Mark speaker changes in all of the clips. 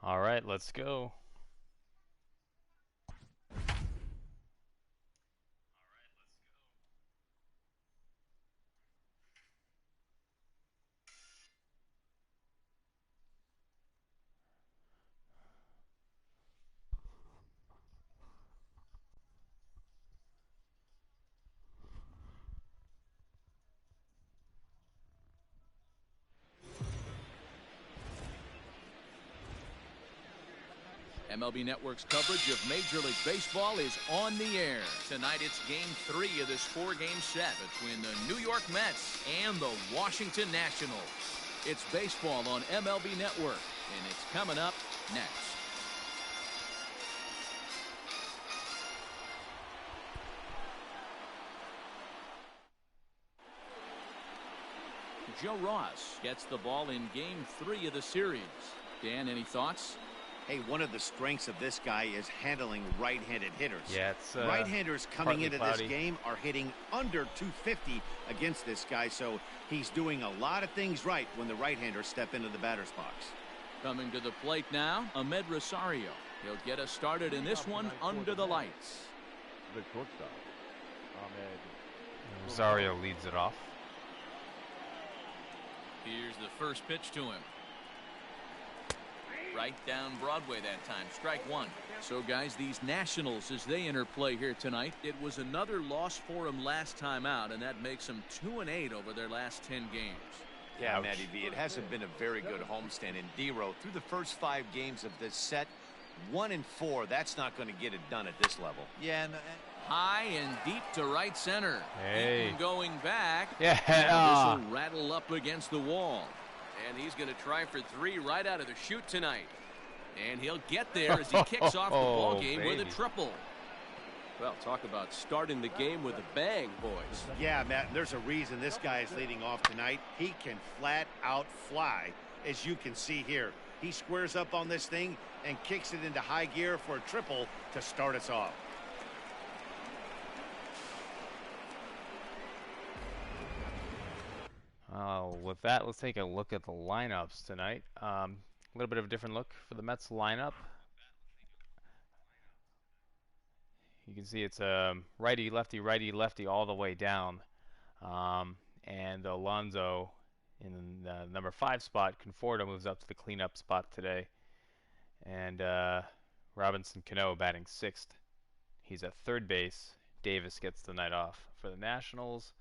Speaker 1: All right, let's go.
Speaker 2: MLB Network's coverage of Major League Baseball is on the air. Tonight it's Game 3 of this 4-game set between the New York Mets and the Washington Nationals. It's baseball on MLB Network, and it's coming up next. Joe Ross gets the ball in Game 3 of the series. Dan, any thoughts?
Speaker 3: Hey, one of the strengths of this guy is handling right-handed hitters.
Speaker 1: Yeah, it's
Speaker 3: right-handers coming into
Speaker 1: cloudy.
Speaker 3: this game are hitting under 250 against this guy, so he's doing a lot of things right when the right-handers step into the batter's box.
Speaker 2: Coming to the plate now, Ahmed Rosario. He'll get us started in this one under the lights.
Speaker 4: The shortstop, Ahmed.
Speaker 1: Rosario leads it off.
Speaker 2: Here's the first pitch to him. Right down Broadway that time. Strike one. So, guys, these Nationals, as they enter play here tonight, it was another loss for them last time out, and that makes them 2-8 over their last 10 games.
Speaker 3: Yeah, Matty V, it hasn't been a very good homestand in D-Row. Through the first 5 games of this set, 1-4, that's not going to get it done at this level.
Speaker 2: Yeah, high and deep to right center.
Speaker 1: Hey.
Speaker 2: Eaton going back.
Speaker 1: Yeah.
Speaker 2: This will rattle up against the wall. And he's going to try for 3 right out of the chute tonight. And he'll get there as he kicks off the ball game with a triple.
Speaker 5: Well, talk about starting the game with a bang, boys.
Speaker 3: Yeah, Matt, there's a reason this guy is leading off tonight. He can flat out fly, as you can see here. He squares up on this thing and kicks it into high gear for a triple to start us off.
Speaker 1: With that, let's take a look at the lineups tonight. A little bit of a different look for the Mets lineup. You can see it's righty, lefty all the way down. And Alonso in the number 5 spot. Conforto moves up to the cleanup spot today. And Robinson Cano batting 6th. He's at third base. Davis gets the night off. For the Nationals,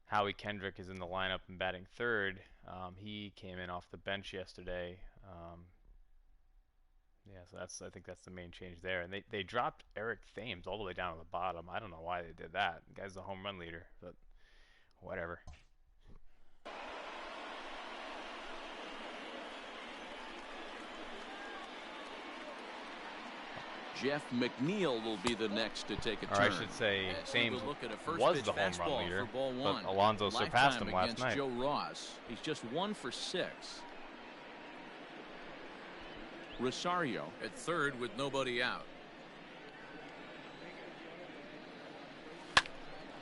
Speaker 1: Howie Kendrick is in the lineup and batting 3rd. He came in off the bench yesterday. Yeah, so I think that's the main change there. And they dropped Eric Thames all the way down to the bottom. I don't know why they did that. The guy's the home run leader, but whatever.
Speaker 2: Jeff McNeil will be the next to take a turn.
Speaker 1: Or I should say, Thames was the home run leader, but Alonso surpassed him last night.
Speaker 2: Joe Ross. He's just 1 for 6. Rosario at third with nobody out.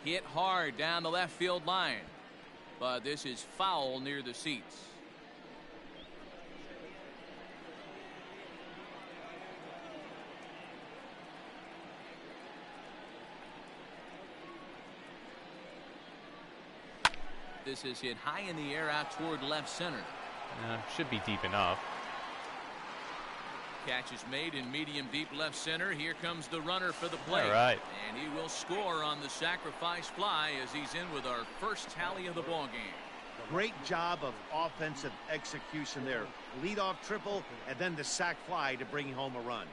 Speaker 2: Hit hard down the left field line, but this is foul near the seats. This is hit high in the air out toward left center.
Speaker 1: Should be deep enough.
Speaker 2: Catch is made in medium deep left center. Here comes the runner for the play.
Speaker 1: All right.
Speaker 2: And he will score on the sacrifice fly as he's in with our first tally of the ball game.
Speaker 3: Great job of offensive execution there. Leadoff triple and then the sac fly to bring home a run.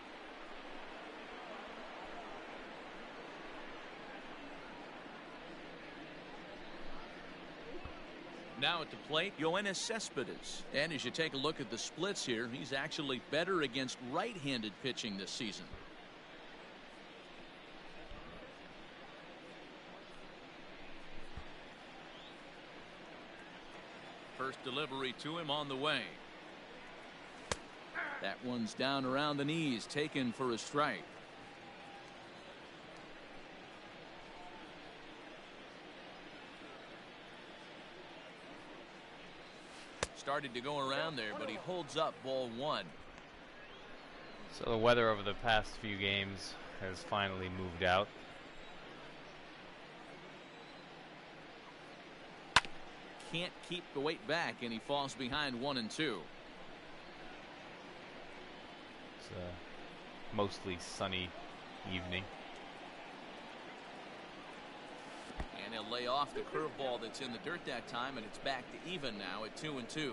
Speaker 2: Now at the plate, Yoenis Cespedes. And as you take a look at the splits here, he's actually better against right-handed pitching this season. First delivery to him on the way. That one's down around the knees, taken for a strike. started to go around there, but he holds up ball one.
Speaker 1: So the weather over the past few games has finally moved out.
Speaker 2: Can't keep the weight back, and he falls behind 1-2.
Speaker 1: It's a mostly sunny evening.
Speaker 2: And he'll lay off the curveball that's in the dirt that time, and it's back to even now at 2-2.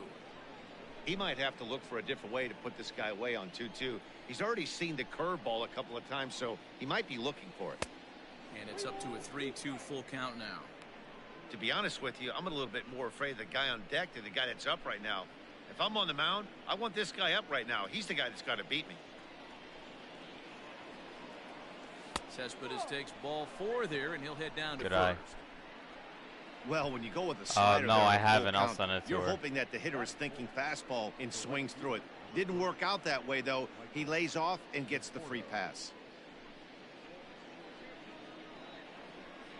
Speaker 3: He might have to look for a different way to put this guy away on 2-2. He's already seen the curveball a couple of times, so he might be looking for it.
Speaker 2: And it's up to a 3-2 full count now.
Speaker 3: To be honest with you, I'm a little bit more afraid of the guy on deck than the guy that's up right now. If I'm on the mound, I want this guy up right now. He's the guy that's got to beat me.
Speaker 2: Cespedes takes ball 4 there, and he'll head down to
Speaker 1: Good
Speaker 2: first.
Speaker 1: eye.
Speaker 3: Well, when you go with a slider,
Speaker 1: no,
Speaker 3: there
Speaker 1: I
Speaker 3: in the
Speaker 1: haven't.
Speaker 3: full
Speaker 1: I'll
Speaker 3: count,
Speaker 1: send it to
Speaker 3: you're
Speaker 1: her.
Speaker 3: hoping that the hitter is thinking fastball and swings through it. Didn't work out that way, though. He lays off and gets the free pass.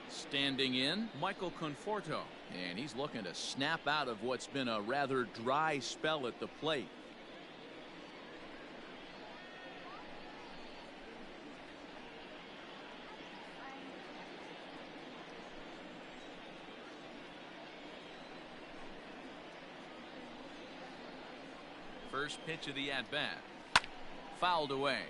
Speaker 2: Standing in, Michael Conforto. And he's looking to snap out of what's been a rather dry spell at the plate. First pitch of the at-bat. Fouled away.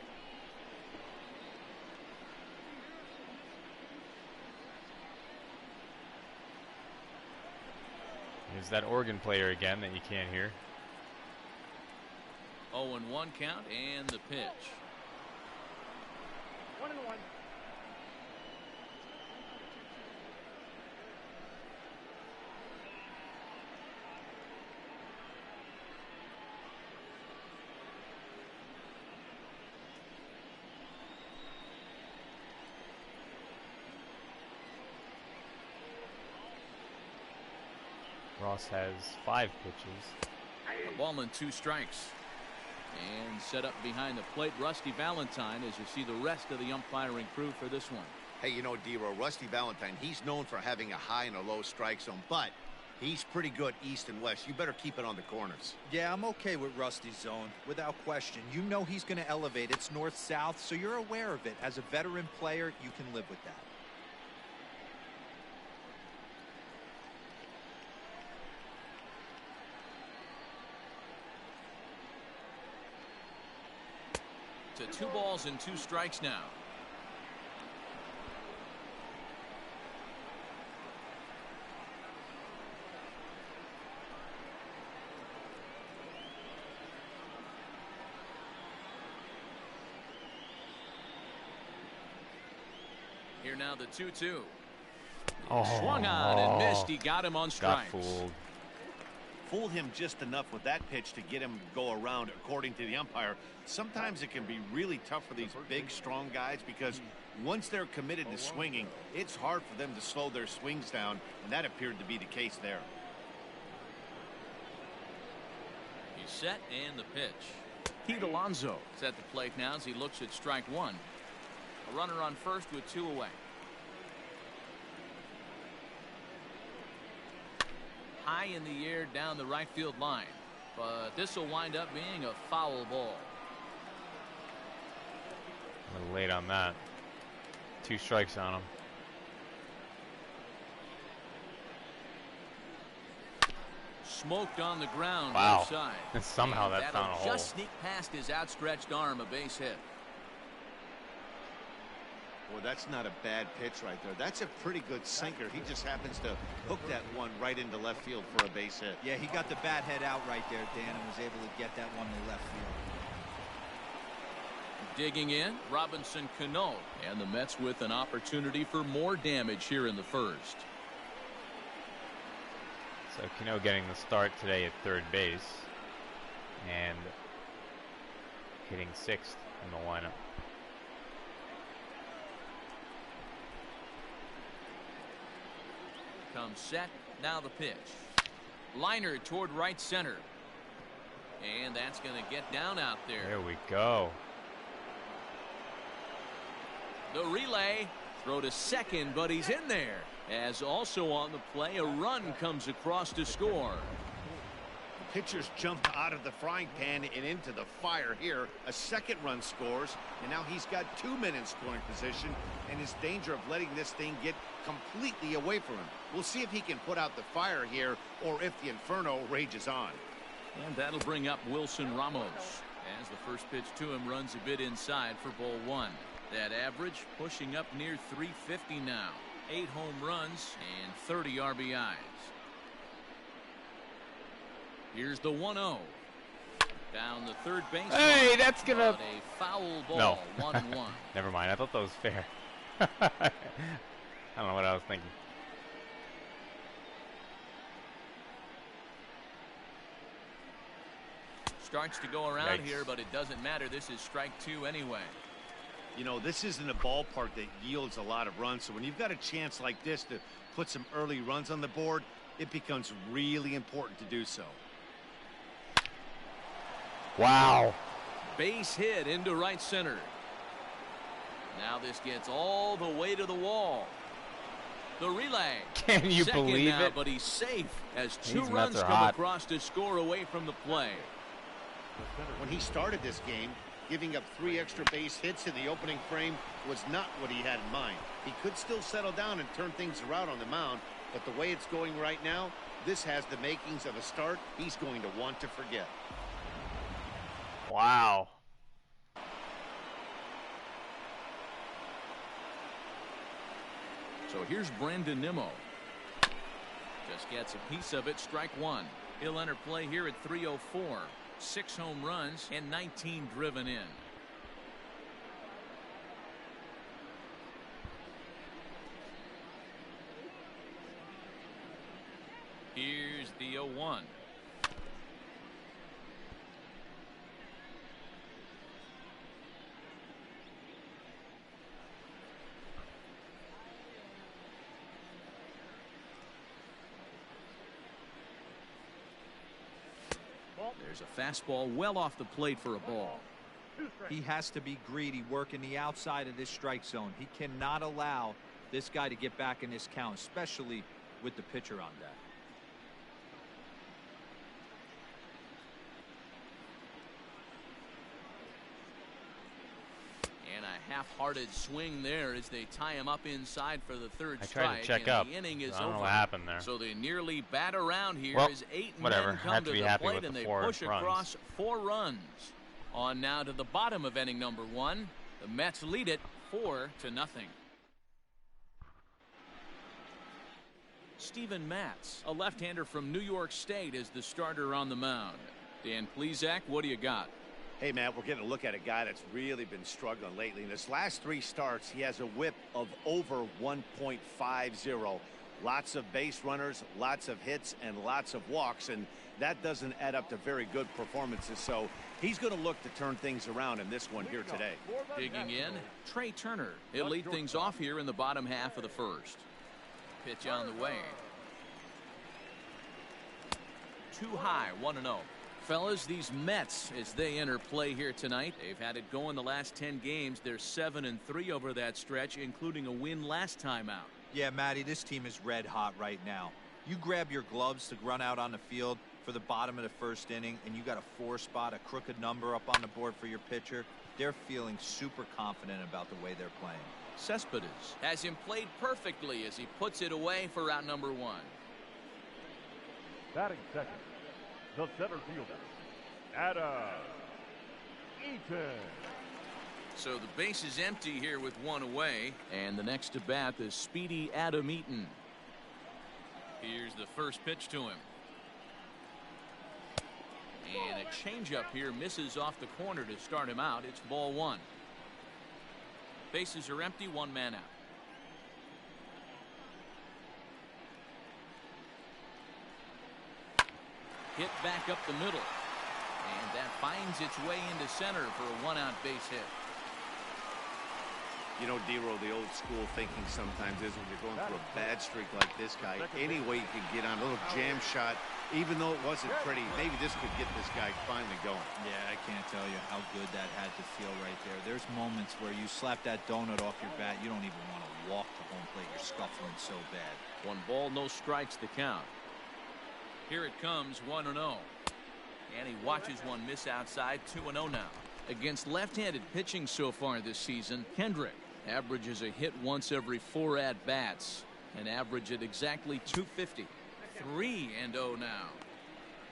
Speaker 1: There's that organ player again that you can't hear.
Speaker 2: 0-1 count and the pitch.
Speaker 4: 1-1.
Speaker 1: Ross has 5 pitches.
Speaker 2: A ball and 2 strikes. And set up behind the plate, Rusty Valentine, as you see the rest of the umpiring crew for this one.
Speaker 3: Hey, you know, D-Row, Rusty Valentine, he's known for having a high and a low strike zone, but he's pretty good east and west. You better keep it on the corners.
Speaker 6: Yeah, I'm okay with Rusty's zone, without question. You know he's going to elevate. It's north-south, so you're aware of it. As a veteran player, you can live with that.
Speaker 2: To 2 balls and 2 strikes now. Here now the 2-2. Swung on and missed. He got him on strikes.
Speaker 1: Got fooled.
Speaker 3: Fooled him just enough with that pitch to get him to go around, according to the umpire. Sometimes it can be really tough for these big, strong guys because once they're committed to swinging, it's hard for them to slow their swings down, and that appeared to be the case there.
Speaker 2: He's set and the pitch. Pete Alonso is at the plate now as he looks at strike 1. A runner on first with 2 away. High in the air down the right field line, but this will wind up being a foul ball.
Speaker 1: A little late on that. 2 strikes on him.
Speaker 2: Smoked on the ground.
Speaker 1: Wow.
Speaker 2: Left side.
Speaker 1: Somehow
Speaker 2: And
Speaker 1: that
Speaker 2: that'll
Speaker 1: found a hole.
Speaker 2: just sneak past his outstretched arm, a base hit.
Speaker 3: Well, that's not a bad pitch right there. That's a pretty good sinker. He just happens to hook that one right into left field for a base hit.
Speaker 6: Yeah, he got the bat head out right there, Dan, and was able to get that one to left field.
Speaker 2: Digging in, Robinson Cano, and the Mets with an opportunity for more damage here in the first.
Speaker 1: So Cano getting the start today at third base and hitting 6th in the lineup.
Speaker 2: Comes set, now the pitch. Liner toward right center. And that's going to get down out there.
Speaker 1: There we go.
Speaker 2: The relay, throw to second, but he's in there. As also on the play, a run comes across to score.
Speaker 3: Pitchers jump out of the frying pan and into the fire here. A second run scores, and now he's got 2 men in scoring position and is danger of letting this thing get completely away from him. We'll see if he can put out the fire here or if the inferno rages on.
Speaker 2: And that'll bring up Wilson Ramos as the first pitch to him runs a bit inside for ball 1. That average pushing up near 350 now. 8 home runs and 30 RBIs. Here's the 1-0. Down the third base.
Speaker 1: Hey, that's gonna.
Speaker 2: A foul ball.
Speaker 1: No.
Speaker 2: 1-1.
Speaker 1: Never mind. I thought that was fair. I don't know what I was thinking.
Speaker 2: Starts to go around
Speaker 1: Yikes.
Speaker 2: here, but it doesn't matter. This is strike 2 anyway.
Speaker 3: You know, this isn't a ballpark that yields a lot of runs, so when you've got a chance like this to put some early runs on the board, it becomes really important to do so.
Speaker 1: Wow.
Speaker 2: Base hit into right center. Now this gets all the way to the wall. The relay.
Speaker 1: Can you
Speaker 2: Second
Speaker 1: believe
Speaker 2: now,
Speaker 1: it?
Speaker 2: but he's safe as 2
Speaker 1: These
Speaker 2: runs
Speaker 1: Mets are
Speaker 2: come
Speaker 1: hot.
Speaker 2: across to score away from the play.
Speaker 3: When he started this game, giving up 3 extra base hits in the opening frame was not what he had in mind. He could still settle down and turn things around on the mound, but the way it's going right now, this has the makings of a start he's going to want to forget.
Speaker 1: Wow.
Speaker 2: So here's Brandon Nimmo. Just gets a piece of it. Strike 1. He'll enter play here at 304. 6 home runs and 19 driven in. Here's the 0-1. There's a fastball well off the plate for a ball.
Speaker 6: He has to be greedy, working the outside of this strike zone. He cannot allow this guy to get back in this count, especially with the pitcher on deck.
Speaker 2: And a half-hearted swing there as they tie him up inside for the third
Speaker 1: I
Speaker 2: strike.
Speaker 1: tried to check
Speaker 2: and
Speaker 1: up.
Speaker 2: The inning is
Speaker 1: I don't know
Speaker 2: over.
Speaker 1: what happened there.
Speaker 2: So they nearly bat around here
Speaker 1: Well,
Speaker 2: as 8
Speaker 1: whatever.
Speaker 2: men
Speaker 1: I
Speaker 2: come
Speaker 1: have
Speaker 2: to
Speaker 1: to be
Speaker 2: the
Speaker 1: happy
Speaker 2: plate
Speaker 1: with
Speaker 2: and
Speaker 1: the
Speaker 2: they
Speaker 1: 4
Speaker 2: push
Speaker 1: runs.
Speaker 2: across 4 runs. On now to the bottom of inning number 1. The Mets lead it 4-0. Steven Matz, a left-hander from New York State, is the starter on the mound. Dan Plesac, what do you got?
Speaker 3: Hey, Matt, we're getting a look at a guy that's really been struggling lately. In his last 3 starts, he has a whip of over 1.50. Lots of base runners, lots of hits, and lots of walks, and that doesn't add up to very good performances. So he's going to look to turn things around in this one here today.
Speaker 2: Digging in, Trey Turner. He'll lead things off here in the bottom half of the first. Pitch on the way. Too high, 1-0. Fellas, these Mets, as they enter play here tonight, they've had it going the last 10 games. They're 7-3 over that stretch, including a win last time out.
Speaker 6: Yeah, Matty, this team is red hot right now. You grab your gloves to run out on the field for the bottom of the first inning, and you got a 4 spot, a crooked number up on the board for your pitcher. They're feeling super confident about the way they're playing.
Speaker 2: Cespedes has him played perfectly as he puts it away for out number 1.
Speaker 4: Batting second, the center fielder, Adam Eaton.
Speaker 2: So the base is empty here with 1 away, and the next to bat is speedy Adam Eaton. Here's the first pitch to him. And a changeup here misses off the corner to start him out. It's ball 1. Bases are empty, 1 man out. Hit back up the middle. And that finds its way into center for a 1-out base hit.
Speaker 3: You know, D-Roll, the old school thinking sometimes is when you're going through a bad streak like this guy, any way you can get on a little jam shot, even though it wasn't pretty, maybe this could get this guy finally going.
Speaker 6: Yeah, I can't tell you how good that had to feel right there. There's moments where you slap that donut off your bat, you don't even want to walk to home plate. You're scuffling so bad.
Speaker 2: 1 ball, no strikes to count. Here it comes, 1-0. And he watches one miss outside. 2-0 now. Against left-handed pitching so far this season, Kendrick averages a hit once every 4 at-bats. An average at exactly 250. 3-0 now.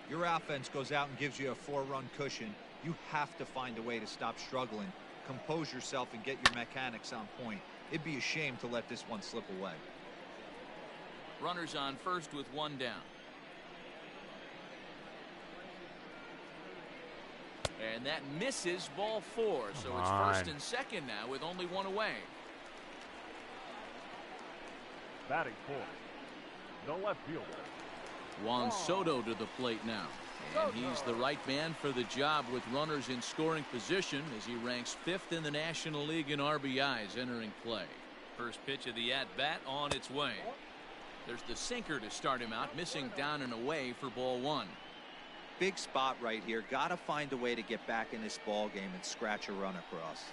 Speaker 6: Your offense goes out and gives you a 4-run cushion. You have to find a way to stop struggling. Compose yourself and get your mechanics on point. It'd be a shame to let this one slip away.
Speaker 2: Runners on first with 1 down. And that misses, ball 4. So it's first and second now with only 1 away.
Speaker 4: Batting fourth, the left fielder,
Speaker 2: Juan Soto to the plate now. And he's the right man for the job with runners in scoring position as he ranks 5th in the National League in RBIs entering play. First pitch of the at-bat on its way. There's the sinker to start him out, missing down and away for ball 1.
Speaker 6: Big spot right here. Got to find a way to get back in this ball game and scratch a run across.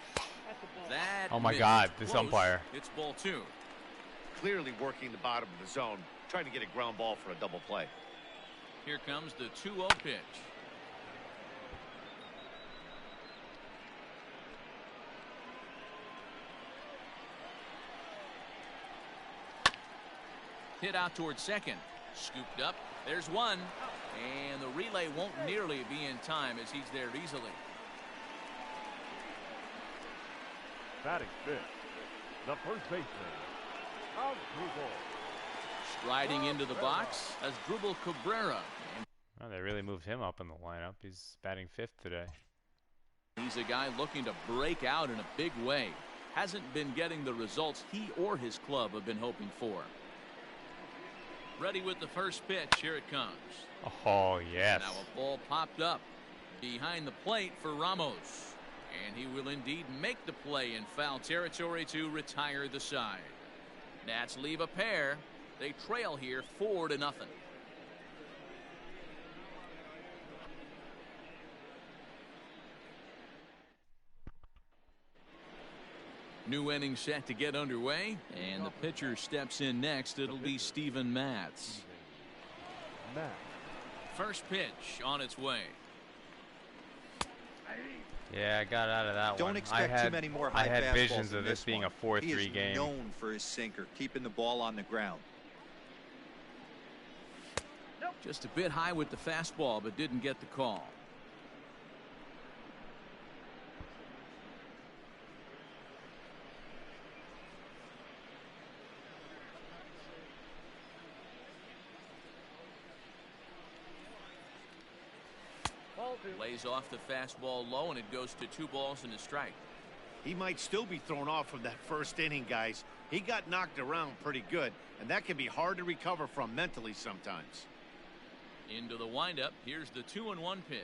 Speaker 2: That
Speaker 1: Oh my
Speaker 2: missed.
Speaker 1: God, this
Speaker 2: Close.
Speaker 1: umpire.
Speaker 2: It's ball 2.
Speaker 3: Clearly working the bottom of the zone, trying to get a ground ball for a double play.
Speaker 2: Here comes the 2-0 pitch. Hit out towards second. Scooped up. There's one. And the relay won't nearly be in time as he's there easily.
Speaker 4: batting fifth, the first baseman, Asdrubal.
Speaker 2: Striding into the box as Asdrubal Cabrera.
Speaker 1: Oh, they really moved him up in the lineup. He's batting 5th today.
Speaker 2: He's a guy looking to break out in a big way. Hasn't been getting the results he or his club have been hoping for. Ready with the first pitch. Here it comes.
Speaker 1: Oh, yes.
Speaker 2: Now a ball popped up behind the plate for Ramos. And he will indeed make the play in foul territory to retire the side. Nats leave a pair. They trail here 4-0. New inning set to get underway, and the pitcher steps in next. It'll be Steven Matz. First pitch on its way.
Speaker 1: Yeah, I got out of that one.
Speaker 6: Don't expect too many more high fastballs.
Speaker 1: I had visions
Speaker 6: in
Speaker 1: of this being
Speaker 6: one.
Speaker 1: a 4-3
Speaker 6: He is
Speaker 1: game.
Speaker 6: known for his sinker, keeping the ball on the ground.
Speaker 2: Just a bit high with the fastball, but didn't get the call. Lays off the fastball low, and it goes to 2 balls and a strike.
Speaker 3: He might still be thrown off from that first inning, guys. He got knocked around pretty good, and that can be hard to recover from mentally sometimes.
Speaker 2: Into the windup. Here's the 2-1 pitch.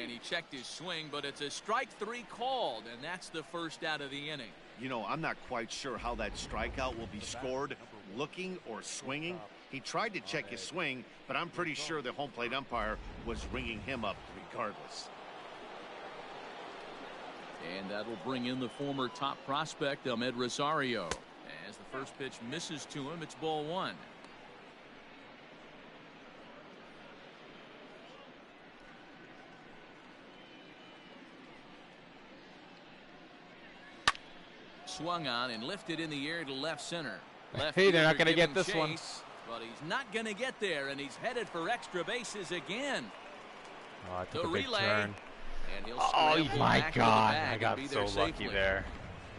Speaker 2: And he checked his swing, but it's a strike 3 called, and that's the first out of the inning.
Speaker 3: You know, I'm not quite sure how that strikeout will be scored, looking or swinging. He tried to check his swing, but I'm pretty sure the home plate umpire was ringing him up regardless.
Speaker 2: And that'll bring in the former top prospect, Ahmed Rosario. As the first pitch misses to him, it's ball 1. Swung on and lifted in the air to left center. Left
Speaker 1: Hey, they're not
Speaker 2: fielder
Speaker 1: going to get
Speaker 2: giving
Speaker 1: this one.
Speaker 2: chase, but he's not going to get there, and he's headed for extra bases again.
Speaker 1: Oh, I took
Speaker 2: The
Speaker 1: a big
Speaker 2: relay.
Speaker 1: turn.
Speaker 2: And he'll
Speaker 1: Oh,
Speaker 2: scramble
Speaker 1: my
Speaker 2: back to the
Speaker 1: God.
Speaker 2: bag
Speaker 1: I
Speaker 2: and
Speaker 1: got
Speaker 2: be
Speaker 1: so
Speaker 2: there
Speaker 1: lucky
Speaker 2: safely.
Speaker 1: there.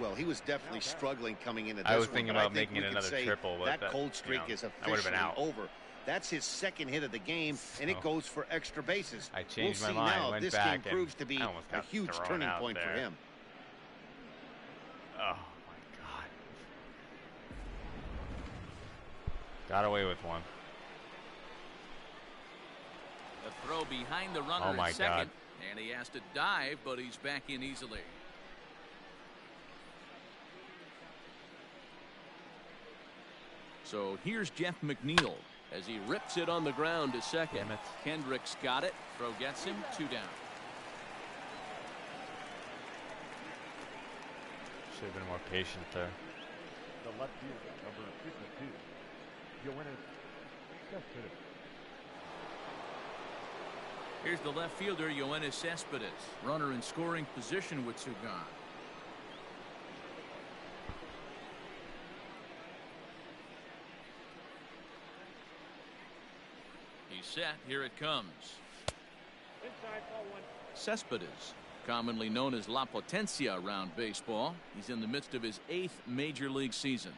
Speaker 3: Well, he was definitely struggling coming into this
Speaker 1: I was
Speaker 3: one,
Speaker 1: thinking
Speaker 3: but
Speaker 1: about
Speaker 3: think
Speaker 1: making
Speaker 3: we
Speaker 1: it
Speaker 3: could
Speaker 1: another
Speaker 3: say
Speaker 1: triple, but
Speaker 3: that cold streak is
Speaker 1: I would have
Speaker 3: officially
Speaker 1: been out.
Speaker 3: over. That's his second hit of the game, and it goes for extra bases.
Speaker 1: I changed
Speaker 3: we'll
Speaker 1: my
Speaker 3: see
Speaker 1: mind,
Speaker 3: now
Speaker 1: went
Speaker 3: if this
Speaker 1: back,
Speaker 3: game proves to be
Speaker 1: and I almost
Speaker 3: a
Speaker 1: got
Speaker 3: huge
Speaker 1: thrown
Speaker 3: turning
Speaker 1: out
Speaker 3: point for
Speaker 1: there.
Speaker 3: him.
Speaker 1: Oh, my God. Got away with one.
Speaker 2: A throw behind the runner
Speaker 1: Oh, my
Speaker 2: at second.
Speaker 1: God.
Speaker 2: And he has to dive, but he's back in easily.
Speaker 5: So here's Jeff McNeil as he rips it on the ground to second.
Speaker 1: Damn it.
Speaker 5: Kendricks got it. Throw gets him. 2 down.
Speaker 1: Should have been more patient there.
Speaker 4: The left fielder, number 52, Yoenis Cespedes.
Speaker 2: Here's the left fielder, Yoenis Cespedes. Runner in scoring position with 2 gone. He's set. Here it comes.
Speaker 4: Inside ball 1.
Speaker 2: Cespedes, commonly known as La Potencia around baseball. He's in the midst of his 8th major league season.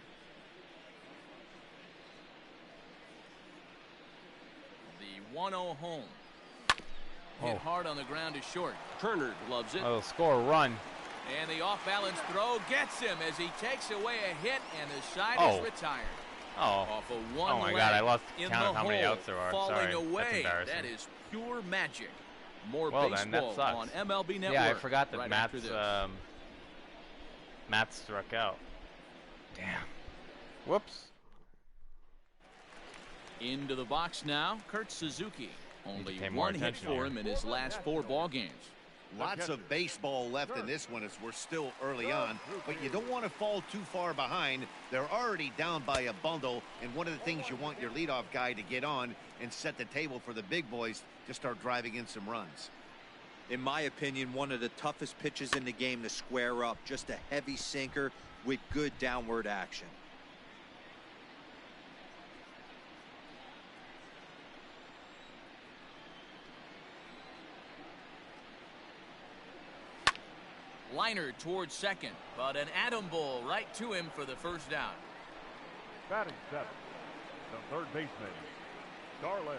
Speaker 2: The 1-0 home. Hit hard on the ground is short. Turner gloves it.
Speaker 1: Oh, score a run.
Speaker 2: And the off-balance throw gets him as he takes away a hit, and the side is retired.
Speaker 1: Oh.
Speaker 2: Off of one
Speaker 1: Oh my
Speaker 2: leg
Speaker 1: God, I lost
Speaker 2: in
Speaker 1: count
Speaker 2: the
Speaker 1: of how many
Speaker 2: hole,
Speaker 1: outs there are.
Speaker 2: falling
Speaker 1: Sorry,
Speaker 2: away.
Speaker 1: that's embarrassing.
Speaker 2: That is pure magic. More
Speaker 1: Well, then, that
Speaker 2: baseball
Speaker 1: sucks.
Speaker 2: on MLB Network.
Speaker 1: Yeah, I forgot that
Speaker 2: right after this.
Speaker 1: Matz struck out. Damn. Whoops.
Speaker 2: Into the box now, Kurt Suzuki.
Speaker 1: Need to
Speaker 2: Only
Speaker 1: pay more
Speaker 2: 1 hit
Speaker 1: attention
Speaker 2: for
Speaker 1: here.
Speaker 2: him in his last 4 ball games.
Speaker 3: Lots of baseball left in this one as we're still early on, but you don't want to fall too far behind. They're already down by a bundle, and one of the things you want your leadoff guy to get on and set the table for the big boys to start driving in some runs.
Speaker 6: In my opinion, one of the toughest pitches in the game to square up. Just a heavy sinker with good downward action.
Speaker 2: Liner towards second, but an atom ball right to him for the first down.
Speaker 4: Batting 7, the third baseman, Starlin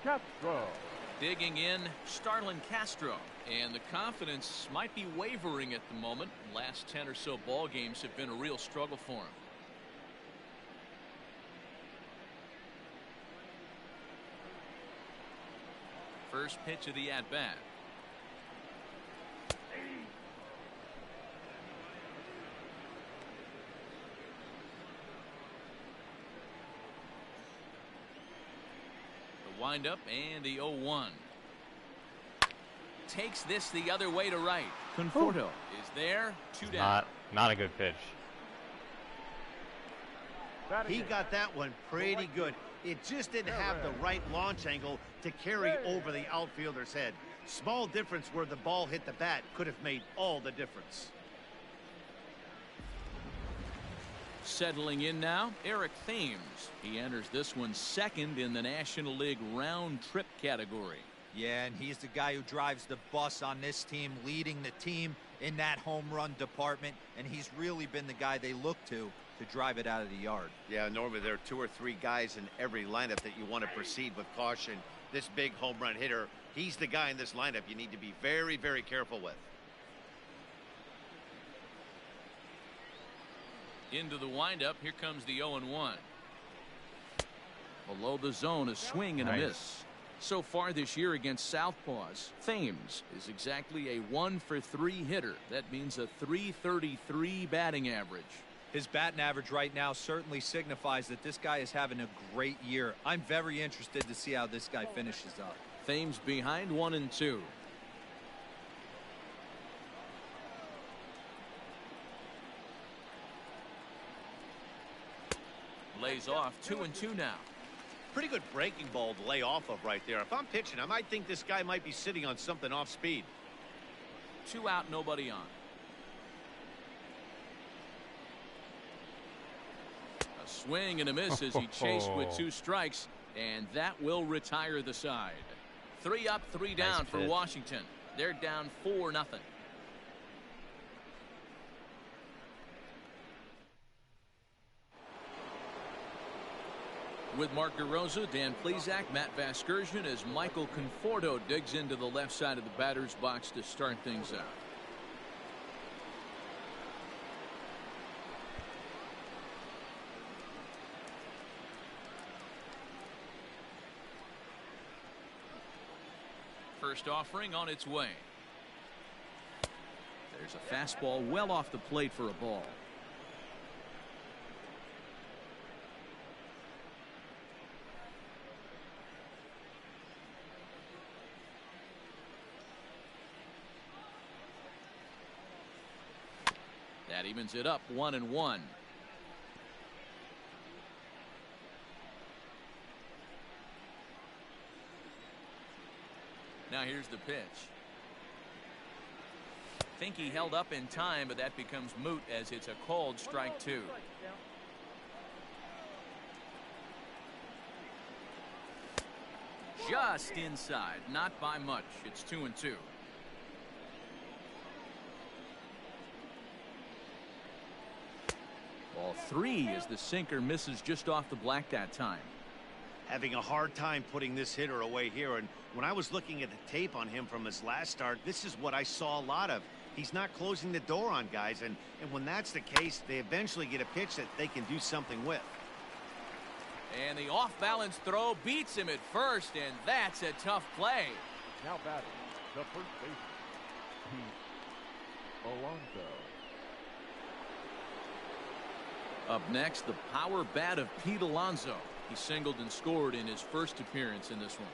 Speaker 4: Castro.
Speaker 2: Digging in, Starlin Castro. And the confidence might be wavering at the moment. Last 10 or so ball games have been a real struggle for him. First pitch of the at-bat. The windup and the 0-1. Takes this the other way to right. Conforto is there. 2 down.
Speaker 1: Not a good pitch.
Speaker 3: He got that one pretty good. It just didn't have the right launch angle to carry over the outfielder's head. Small difference where the ball hit the bat could have made all the difference.
Speaker 2: Settling in now, Eric Thames. He enters this one second in the National League round trip category.
Speaker 6: Yeah, and he's the guy who drives the bus on this team, leading the team in that home run department, and he's really been the guy they look to drive it out of the yard.
Speaker 3: Yeah, normally there are 2 or 3 guys in every lineup that you want to proceed with caution. This big home run hitter, he's the guy in this lineup you need to be very, very careful with.
Speaker 2: Into the windup, here comes the 0-1. Below the zone, a swing and a miss. So far this year against Southpaws, Thames is exactly a 1-for-3 hitter. That means a .333 batting average.
Speaker 6: His batting average right now certainly signifies that this guy is having a great year. I'm very interested to see how this guy finishes up.
Speaker 2: Thames behind 1-2. Lays off 2-2 now.
Speaker 3: Pretty good breaking ball to lay off of right there. If I'm pitching, I might think this guy might be sitting on something off speed.
Speaker 2: 2 out, nobody on. A swing and a miss as he chased with 2 strikes, and that will retire the side. 3 up, 3 down for Washington. They're down 4-0. With Mark DeRosa, Dan Plesac, Matt Vasgersian as Michael Conforto digs into the left side of the batter's box to start things out. First offering on its way. There's a fastball well off the plate for a ball. That evens it up 1-1. Now here's the pitch. Think he held up in time, but that becomes moot as it's a called strike 2. Just inside, not by much. It's 2-2. Ball 3 as the sinker misses just off the black that time.
Speaker 3: Having a hard time putting this hitter away here, and when I was looking at the tape on him from his last start, this is what I saw a lot of. He's not closing the door on guys, and when that's the case, they eventually get a pitch that they can do something with.
Speaker 2: And the off-balance throw beats him at first, and that's a tough play.
Speaker 4: Now batting, the first baseman, Pete Alonso.
Speaker 2: Up next, the power bat of Pete Alonso. He singled and scored in his first appearance in this one.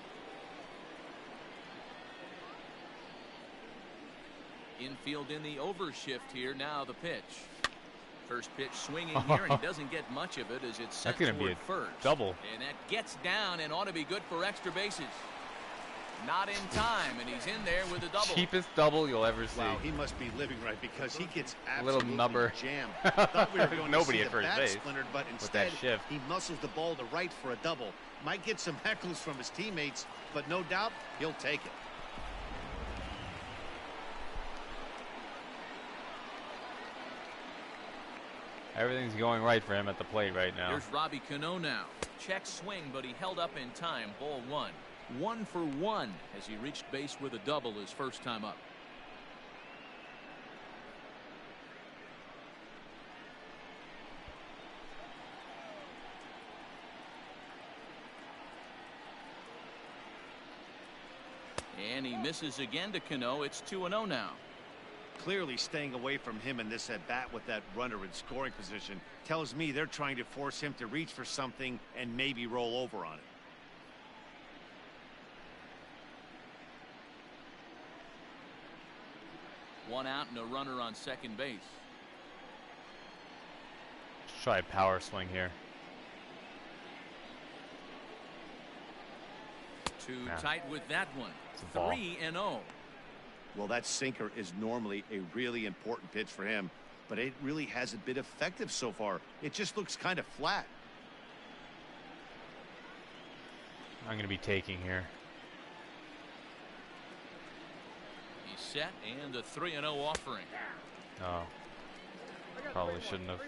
Speaker 2: Infield in the overshift here. Now the pitch. First pitch swinging here, and he doesn't get much of it as it's sent toward first.
Speaker 1: Double.
Speaker 2: And that gets down and ought to be good for extra bases. Not in time, and he's in there with a double.
Speaker 1: Cheapest double you'll ever see.
Speaker 3: Wow, he must be living right because he gets
Speaker 1: a little
Speaker 3: absolutely
Speaker 1: number.
Speaker 3: jammed. Thought we were going
Speaker 1: Nobody
Speaker 3: to see
Speaker 1: at
Speaker 3: the
Speaker 1: first
Speaker 3: bat
Speaker 1: base
Speaker 3: splintered, but
Speaker 1: with
Speaker 3: instead
Speaker 1: that shift.
Speaker 3: he muscles the ball to right for a double. Might get some heckles from his teammates, but no doubt he'll take it.
Speaker 1: Everything's going right for him at the plate right now.
Speaker 2: Here's Robbie Cano now. Check swing, but he held up in time. Ball 1. 1 for 1 as he reached base with a double his first time up. And he misses again to Cano. It's 2-0 now.
Speaker 3: Clearly staying away from him in this at bat with that runner in scoring position tells me they're trying to force him to reach for something and maybe roll over on it.
Speaker 2: One out and a runner on second base.
Speaker 1: Let's try a power swing here.
Speaker 2: Too tight with that one. 3-0.
Speaker 3: Well, that sinker is normally a really important pitch for him, but it really hasn't been effective so far. It just looks kind of flat.
Speaker 1: I'm going to be taking here.
Speaker 2: He's set and a 3-0 offering.
Speaker 1: Oh, probably shouldn't have.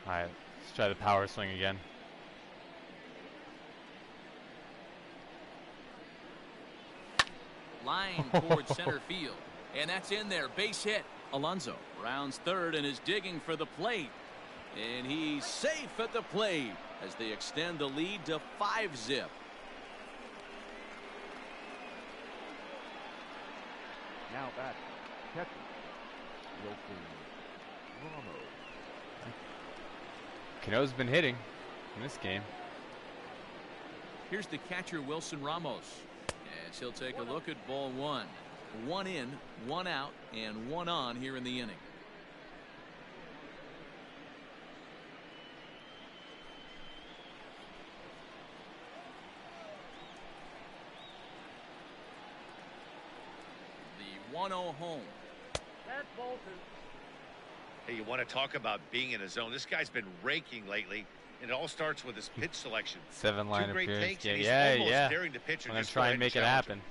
Speaker 1: All right, let's try the power swing again.
Speaker 2: Line towards center field, and that's in there. Base hit. Alonso rounds third and is digging for the plate, and he's safe at the plate as they extend the lead to 5-zip.
Speaker 4: Now back, catcher, Wilson Ramos.
Speaker 1: Cano's been hitting in this game.
Speaker 2: Here's the catcher, Wilson Ramos. As he'll take a look at ball 1. 1 in, 1 out, and 1 on here in the inning. The 1-0 home.
Speaker 3: Hey, you want to talk about being in a zone? This guy's been raking lately, and it all starts with his pitch selection.
Speaker 1: 7-line
Speaker 3: Two great
Speaker 1: appearance.
Speaker 3: takes, and he's
Speaker 1: Yeah.
Speaker 3: almost daring the pitcher.
Speaker 1: I'm going to
Speaker 3: just
Speaker 1: try
Speaker 3: go
Speaker 1: and make it
Speaker 3: challenge
Speaker 1: happen.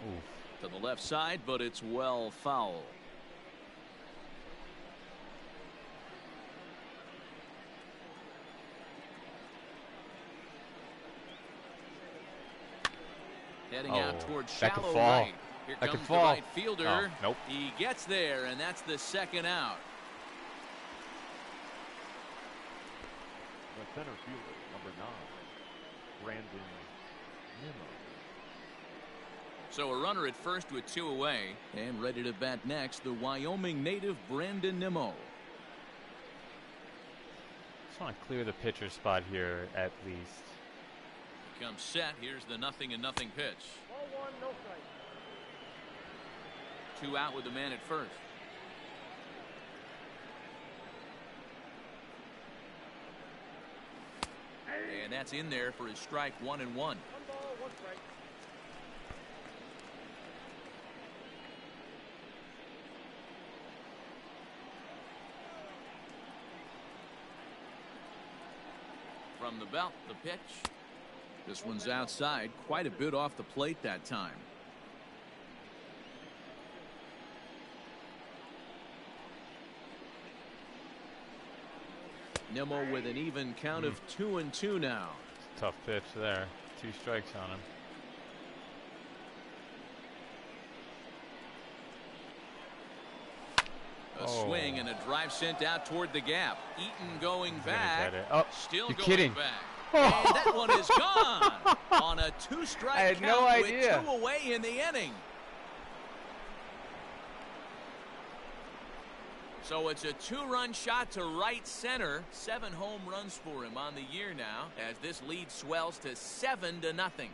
Speaker 1: Ooh.
Speaker 2: To the left side, but it's well foul. Heading out towards
Speaker 1: that could
Speaker 2: shallow
Speaker 1: fall.
Speaker 2: right. Here
Speaker 1: That
Speaker 2: comes
Speaker 1: could
Speaker 2: the
Speaker 1: fall.
Speaker 2: right fielder.
Speaker 1: Oh, nope.
Speaker 2: He gets there, and that's the second out.
Speaker 4: The center fielder, number 9, Brandon Nimmo.
Speaker 2: So a runner at first with 2 away, and ready to bat next, the Wyoming native Brandon Nimmo.
Speaker 1: Just want to clear the pitcher spot here at least.
Speaker 2: comes set. Here's the 0-0 pitch. 2 out with the man at first. And that's in there for his strike. 1-1. From the belt, the pitch. This one's outside, quite a bit off the plate that time. Nimmo with an even count of 2-2 now.
Speaker 1: Tough pitch there. 2 strikes on him.
Speaker 2: A swing and a drive sent out toward the gap. Eaton going back. Still
Speaker 1: you're
Speaker 2: going
Speaker 1: kidding.
Speaker 2: back. And that one is gone on a 2-strike count with 2 away in the inning. So it's a 2-run shot to right center. 7 home runs for him on the year now as this lead swells to 7-0.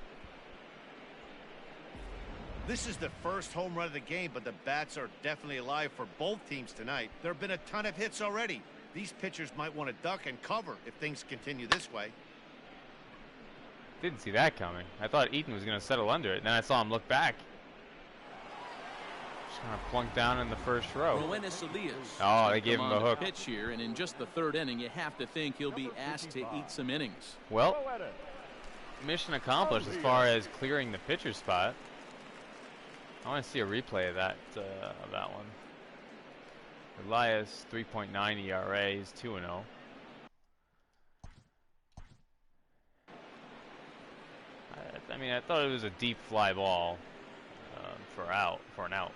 Speaker 3: This is the first home run of the game, but the bats are definitely alive for both teams tonight. There have been a ton of hits already. These pitchers might want to duck and cover if things continue this way.
Speaker 1: Didn't see that coming. I thought Eaton was going to settle under it. Then I saw him look back. Just kind of plunked down in the first row. Oh, they gave him a hook.
Speaker 2: Pitch here, and in just the 3rd inning, you have to think he'll be asked to eat some innings.
Speaker 1: Well, mission accomplished as far as clearing the pitcher spot. I want to see a replay of that one. Elias 3.9 ERA is 2-0. I mean, I thought it was a deep fly ball for an out.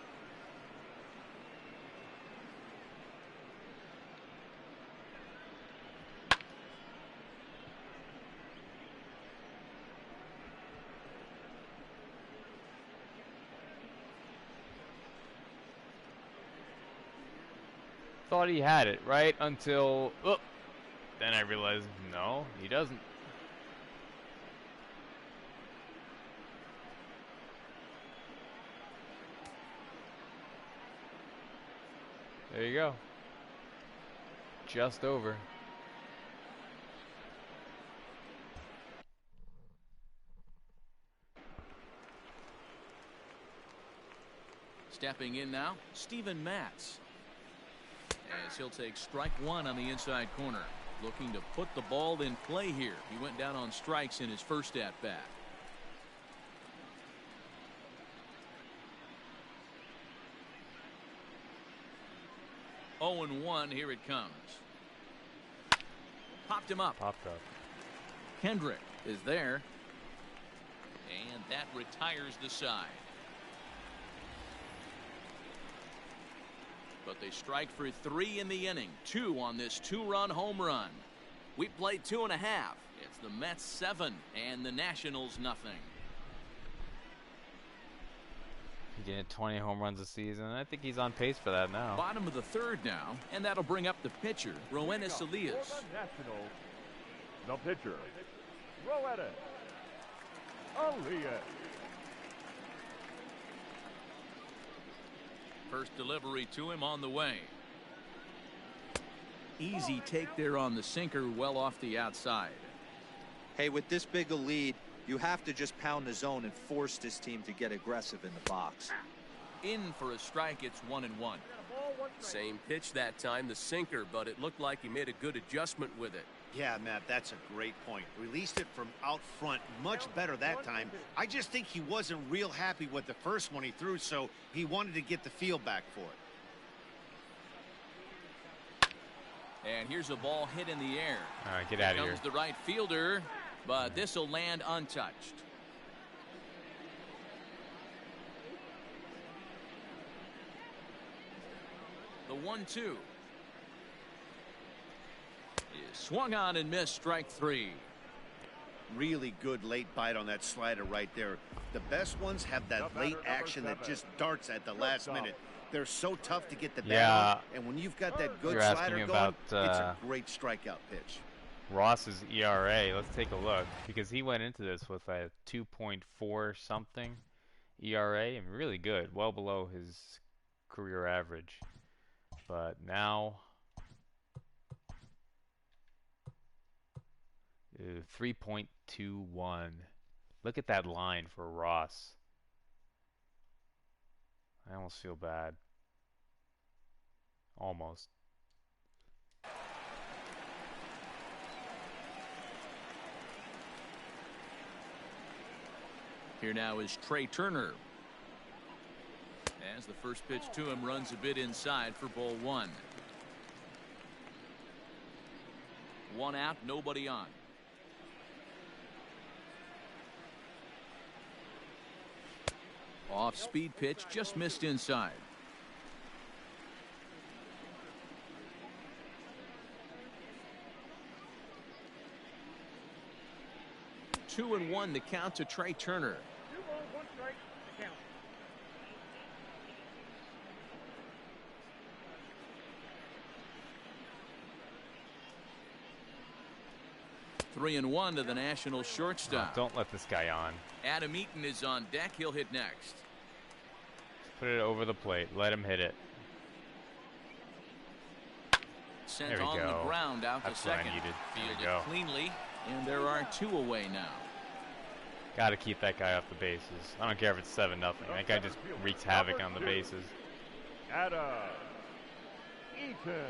Speaker 1: Thought he had it right until then I realized no, he doesn't. There you go. Just over.
Speaker 2: Stepping in now, Steven Matz. As he'll take strike 1 on the inside corner. Looking to put the ball in play here. He went down on strikes in his first at-bat. Oh, 0-1, here it comes. Popped him up.
Speaker 1: Popped up.
Speaker 2: Kendrick is there. And that retires the side. But they strike for 3 in the inning. 2 on this 2-run home run. We played 2.5. It's the Mets 7 and the Nationals nothing.
Speaker 1: He did 20 home runs a season. I think he's on pace for that now.
Speaker 2: Bottom of the 3rd now, and that'll bring up the pitcher, Roenis Elias.
Speaker 4: The pitcher, Roenis Elias.
Speaker 2: First delivery to him on the way. Easy take there on the sinker, well off the outside.
Speaker 6: Hey, with this big a lead, you have to just pound the zone and force this team to get aggressive in the box.
Speaker 2: In for a strike, it's 1-1.
Speaker 5: Same pitch that time, the sinker, but it looked like he made a good adjustment with it.
Speaker 3: Yeah, Matt, that's a great point. Released it from out front much better that time. I just think he wasn't real happy with the first one he threw, so he wanted to get the feel back for it.
Speaker 2: And here's a ball hit in the air.
Speaker 1: All right, get out of here.
Speaker 2: Comes the right fielder, but this will land untouched. The 1-2. Is swung on and missed, strike 3.
Speaker 3: Really good late bite on that slider right there. The best ones have that late action that just darts at the last minute. They're so tough to get the bat on, and when you've got that good slider going, it's a great strikeout pitch.
Speaker 1: Ross's ERA. Let's take a look, because he went into this with a 2.4 something ERA, and really good, well below his career average. But now, 3.21. Look at that line for Ross. I almost feel bad. Almost.
Speaker 2: Here now is Trey Turner. As the first pitch to him runs a bit inside for ball one. One out, nobody on. Off speed pitch, just missed inside. Two and one to count to Trey Turner.
Speaker 7: 2 balls, 1 strike, the count.
Speaker 2: Three and one to the National shortstop.
Speaker 1: Don't let this guy on.
Speaker 2: Adam Eaton is on deck. He'll hit next.
Speaker 1: Put it over the plate. Let him hit it.
Speaker 2: Sent
Speaker 1: There we
Speaker 2: on
Speaker 1: go.
Speaker 2: the ground out
Speaker 1: That's
Speaker 2: to
Speaker 1: what I
Speaker 2: second.
Speaker 1: needed. There we
Speaker 2: Fielded
Speaker 1: go.
Speaker 2: cleanly, and there are 2 away now.
Speaker 1: Got to keep that guy off the bases. I don't care if it's 7-0. That guy just wreaks havoc on the bases.
Speaker 4: Adam Eaton.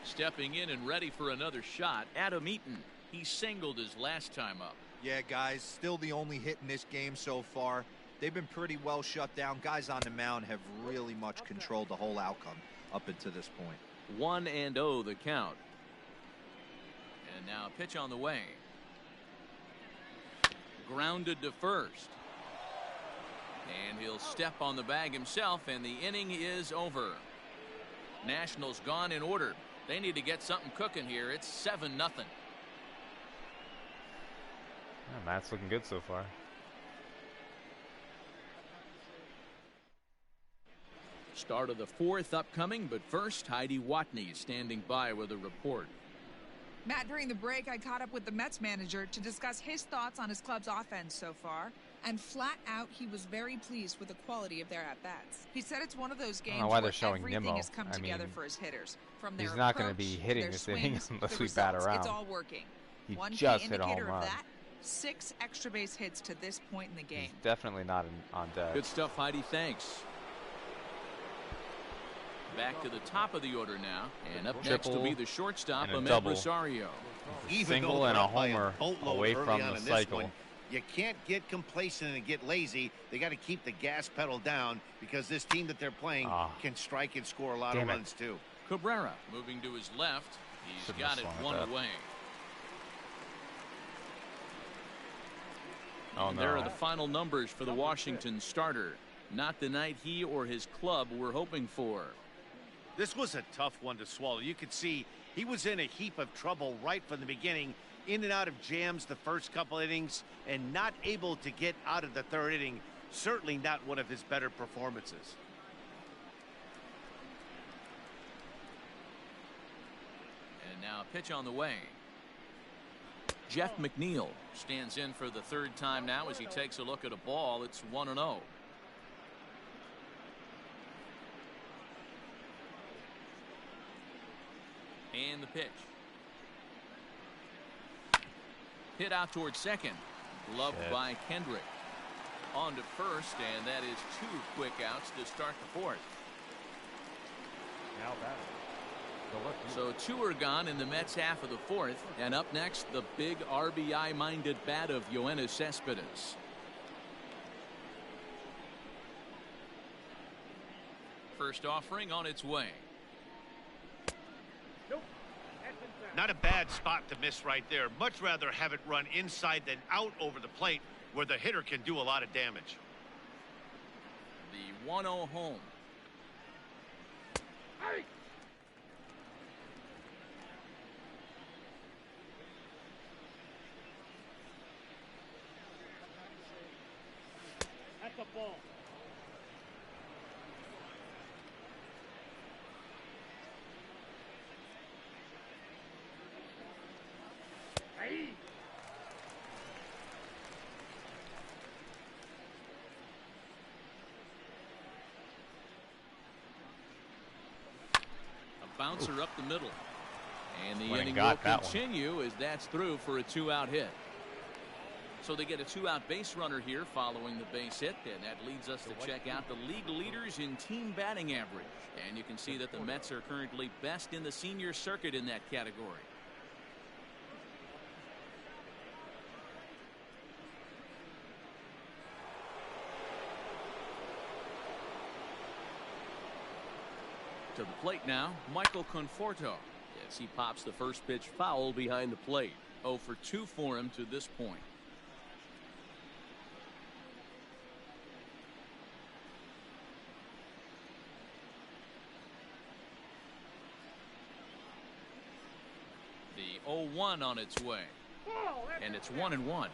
Speaker 2: Stepping in and ready for another shot, Adam Eaton. He singled his last time up.
Speaker 6: Yeah, guys, still the only hit in this game so far. They've been pretty well shut down. Guys on the mound have really much controlled the whole outcome up until this point.
Speaker 2: 1-0 the count. And now a pitch on the way. Grounded to first. And he'll step on the bag himself, and the inning is over. Nationals gone in order. They need to get something cooking here. It's 7-0.
Speaker 1: Matt's looking good so far.
Speaker 2: Start of the 4th upcoming, but first, Heidi Watney standing by with a report.
Speaker 8: Matt, during the break, I caught up with the Mets manager to discuss his thoughts on his club's offense so far. And flat out, he was very pleased with the quality of their at-bats. He said it's one of those games
Speaker 1: why they're
Speaker 8: where
Speaker 1: showing
Speaker 8: everything
Speaker 1: Nimmo.
Speaker 8: has come
Speaker 1: I
Speaker 8: together
Speaker 1: mean,
Speaker 8: for his hitters. From their
Speaker 1: he's not going to
Speaker 8: approach,
Speaker 1: be hitting
Speaker 8: their
Speaker 1: this
Speaker 8: swings,
Speaker 1: innings unless
Speaker 8: the
Speaker 1: we bat
Speaker 8: results,
Speaker 1: around.
Speaker 8: It's all working.
Speaker 1: He
Speaker 8: One
Speaker 1: just
Speaker 8: key
Speaker 1: hit a home
Speaker 8: indicator of
Speaker 1: run.
Speaker 8: that, 6 extra base hits to this point in the game.
Speaker 1: He's definitely not on deck.
Speaker 2: Good stuff, Heidi. Thanks. Back to the top of the order now, and up next
Speaker 1: Triple
Speaker 2: will be the shortstop,
Speaker 1: and a
Speaker 2: Ahmed
Speaker 1: double.
Speaker 2: Rosario.
Speaker 3: Even
Speaker 1: Single
Speaker 3: though
Speaker 1: and
Speaker 3: they're
Speaker 1: a
Speaker 3: up by
Speaker 1: homer
Speaker 3: boatload
Speaker 1: away
Speaker 3: early
Speaker 1: from
Speaker 3: on
Speaker 1: the
Speaker 3: in this
Speaker 1: cycle.
Speaker 3: one, you can't get complacent and get lazy. They got to keep the gas pedal down, because this team that they're playing can strike and score a lot of
Speaker 1: Damn it.
Speaker 3: runs too.
Speaker 2: Cabrera moving to his left. He's
Speaker 1: Shouldn't
Speaker 2: got
Speaker 1: have
Speaker 2: it
Speaker 1: swung at
Speaker 2: 1
Speaker 1: that.
Speaker 2: away.
Speaker 1: Oh,
Speaker 2: And there
Speaker 1: no.
Speaker 2: are the final numbers for the Washington starter. Not the night he or his club were hoping for.
Speaker 3: This was a tough one to swallow. You could see he was in a heap of trouble right from the beginning, in and out of jams the first couple innings, and not able to get out of the 3rd inning. Certainly not one of his better performances.
Speaker 2: And now a pitch on the way. Jeff McNeil stands in for the 3rd time now as he takes a look at a ball. It's 1-0. And the pitch. Hit out towards second. Gloved
Speaker 1: Shit.
Speaker 2: by Kendrick. On to first, and that is 2 quick outs to start the 4th.
Speaker 4: Now batting. The left
Speaker 2: So 2 are gone in the Mets half of the 4th. And up next, the big RBI-minded bat of Yoenis Cespedes. First offering on its way.
Speaker 7: Nope. That's inside.
Speaker 3: Not a bad spot to miss right there. Much rather have it run inside than out over the plate, where the hitter can do a lot of damage.
Speaker 2: The 1-0 home.
Speaker 7: Hey! That's a ball.
Speaker 2: bouncer up the middle. And the
Speaker 1: Went and
Speaker 2: inning
Speaker 1: got
Speaker 2: will
Speaker 1: that one.
Speaker 2: continue as that's through for a 2-out hit. So they get a 2-out base runner here following the base hit, and that leads us to check out the league leaders in team batting average. And you can see that the Mets are currently best in the senior circuit in that category. To the plate now, Michael Conforto. As he pops the first pitch foul behind the plate. 0 for 2 for him to this point. The 0-1 on its way. And it's 1-1.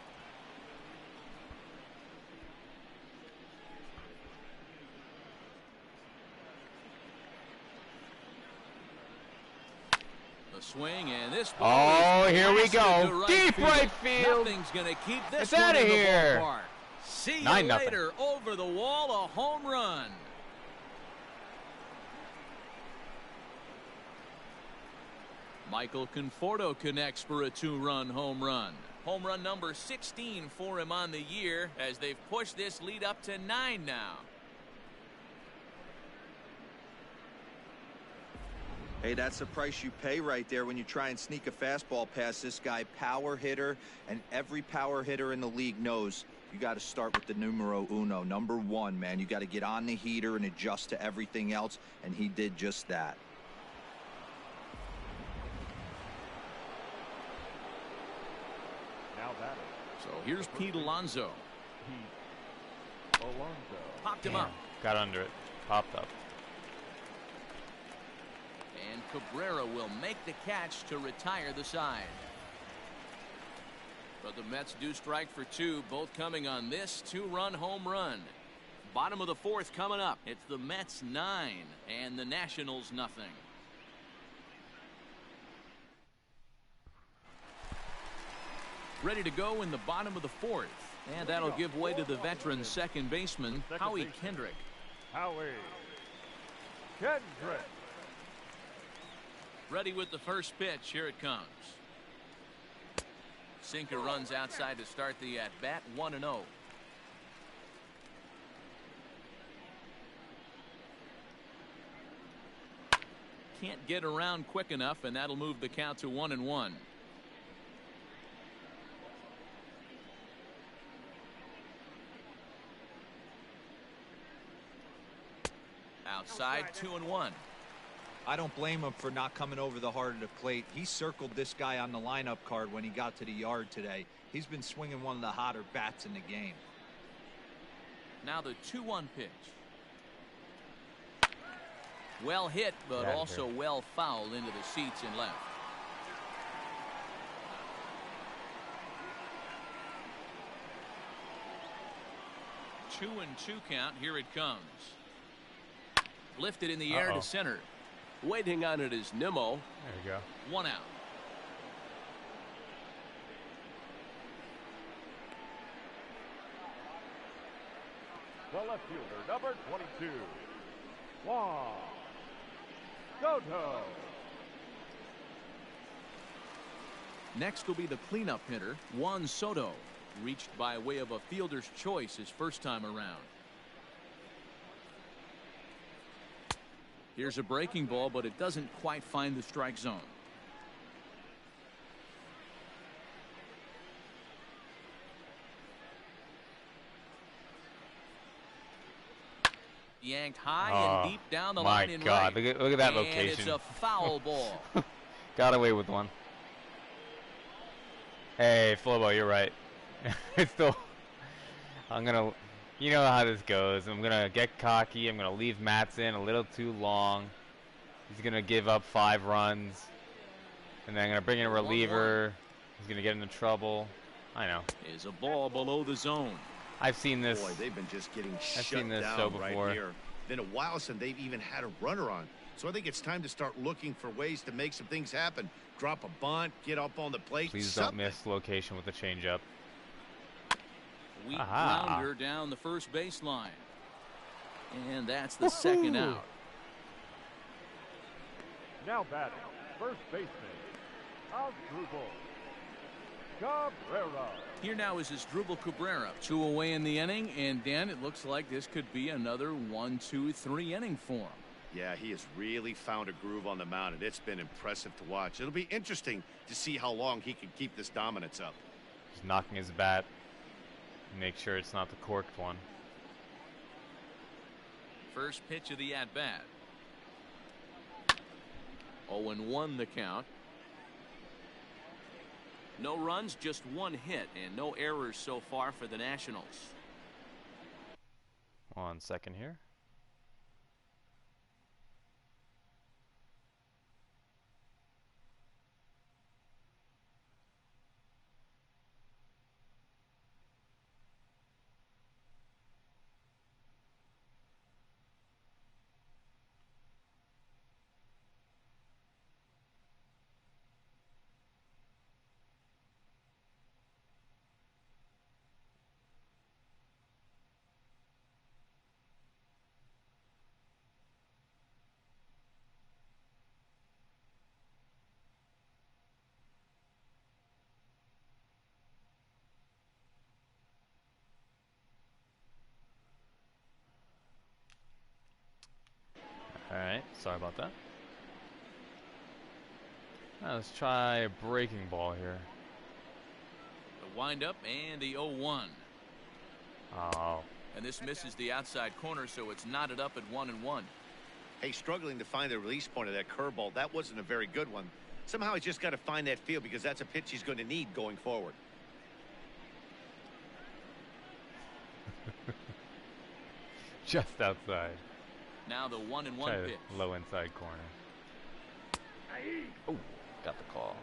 Speaker 2: Swing, and this ball is
Speaker 1: here we
Speaker 2: blasted
Speaker 1: go.
Speaker 2: to
Speaker 1: Deep right field.
Speaker 2: Nothing's going to keep this
Speaker 1: It's
Speaker 2: one
Speaker 1: outta
Speaker 2: in the
Speaker 1: here.
Speaker 2: ballpark. See you
Speaker 1: 9-0.
Speaker 2: later. Over the wall, a home run. Michael Conforto connects for a 2-run home run. Home run number 16 for him on the year as they've pushed this lead up to 9 now.
Speaker 6: Hey, that's the price you pay right there when you try and sneak a fastball past this guy. Power hitter, and every power hitter in the league knows you got to start with the numero uno, number 1, man. You got to get on the heater and adjust to everything else, and he did just that.
Speaker 4: Now batting.
Speaker 2: So here's Pete Alonso.
Speaker 4: Pete Alonso.
Speaker 2: Popped him up.
Speaker 1: Got under it. Popped up.
Speaker 2: And Cabrera will make the catch to retire the side. But the Mets do strike for 2, both coming on this 2-run home run. Bottom of the 4th coming up. It's the Mets 9 and the Nationals nothing. Ready to go in the bottom of the 4th. And that'll give way to the veteran second baseman, Howie Kendrick.
Speaker 4: Howie Kendrick.
Speaker 2: Ready with the first pitch. Here it comes. Sinker runs outside to start the at-bat. 1-0. Can't get around quick enough, and that'll move the count to 1-1. Outside, 2-1.
Speaker 6: I don't blame him for not coming over the heart of the plate. He circled this guy on the lineup card when he got to the yard today. He's been swinging one of the hotter bats in the game.
Speaker 2: Now the 2-1 pitch. Well hit, but also well fouled into the seats and left. Two and 2 count. Here it comes. Lifted in the air to center.
Speaker 5: Waiting on it is Nimmo.
Speaker 1: There you go.
Speaker 2: 1 out.
Speaker 4: The left fielder, number 22, Juan Soto.
Speaker 2: Next will be the cleanup hitter, Juan Soto, reached by way of a fielder's choice his first time around. Here's a breaking ball, but it doesn't quite find the strike zone. Yanked high and deep down the line in right.
Speaker 1: Look at that
Speaker 2: and
Speaker 1: location.
Speaker 2: It's a foul ball.
Speaker 1: Got away with one. Hey, Flobo, you're right. It's still. I'm gonna. You know how this goes. I'm gonna get cocky. I'm gonna leave Matz in a little too long. He's gonna give up 5 runs, and then I'm gonna bring in a reliever. He's gonna get into trouble. I know.
Speaker 2: Is a ball below the zone.
Speaker 1: I've seen this.
Speaker 3: Boy, they've been just getting
Speaker 1: I've
Speaker 3: shut
Speaker 1: seen this
Speaker 3: down
Speaker 1: so before.
Speaker 3: right here. Been a while since they've even had a runner on. So I think it's time to start looking for ways to make some things happen. Drop a bunt, get up on the plate.
Speaker 1: Please
Speaker 3: something.
Speaker 1: don't miss location with the changeup.
Speaker 2: Weak
Speaker 1: Aha.
Speaker 2: grounder down the first baseline. And that's the second out.
Speaker 4: Now batting, first baseman, Asdrubal Cabrera.
Speaker 2: Here now is Asdrubal Cabrera. 2 away in the inning, and Dan, it looks like this could be another 1, 2, 3 inning for him.
Speaker 3: Yeah, he has really found a groove on the mound, and it's been impressive to watch. It'll be interesting to see how long he can keep this dominance up.
Speaker 1: He's knocking his bat. Make sure it's not the corked one.
Speaker 2: First pitch of the at-bat. 0-1 the count. No runs, just 1 hit, and no errors so far for the Nationals.
Speaker 1: 1 second here. Alright, sorry about that. Now let's try a breaking ball here.
Speaker 2: The windup and the 0-1.
Speaker 1: Oh.
Speaker 2: And this misses the outside corner, so it's knotted up at 1-1.
Speaker 3: Hey, struggling to find the release point of that curveball. That wasn't a very good one. Somehow he's just got to find that feel because that's a pitch he's going to need going forward.
Speaker 1: Just outside.
Speaker 2: Now the 1-1
Speaker 1: Try
Speaker 2: pitch.
Speaker 1: the low inside corner. Oh, got the call.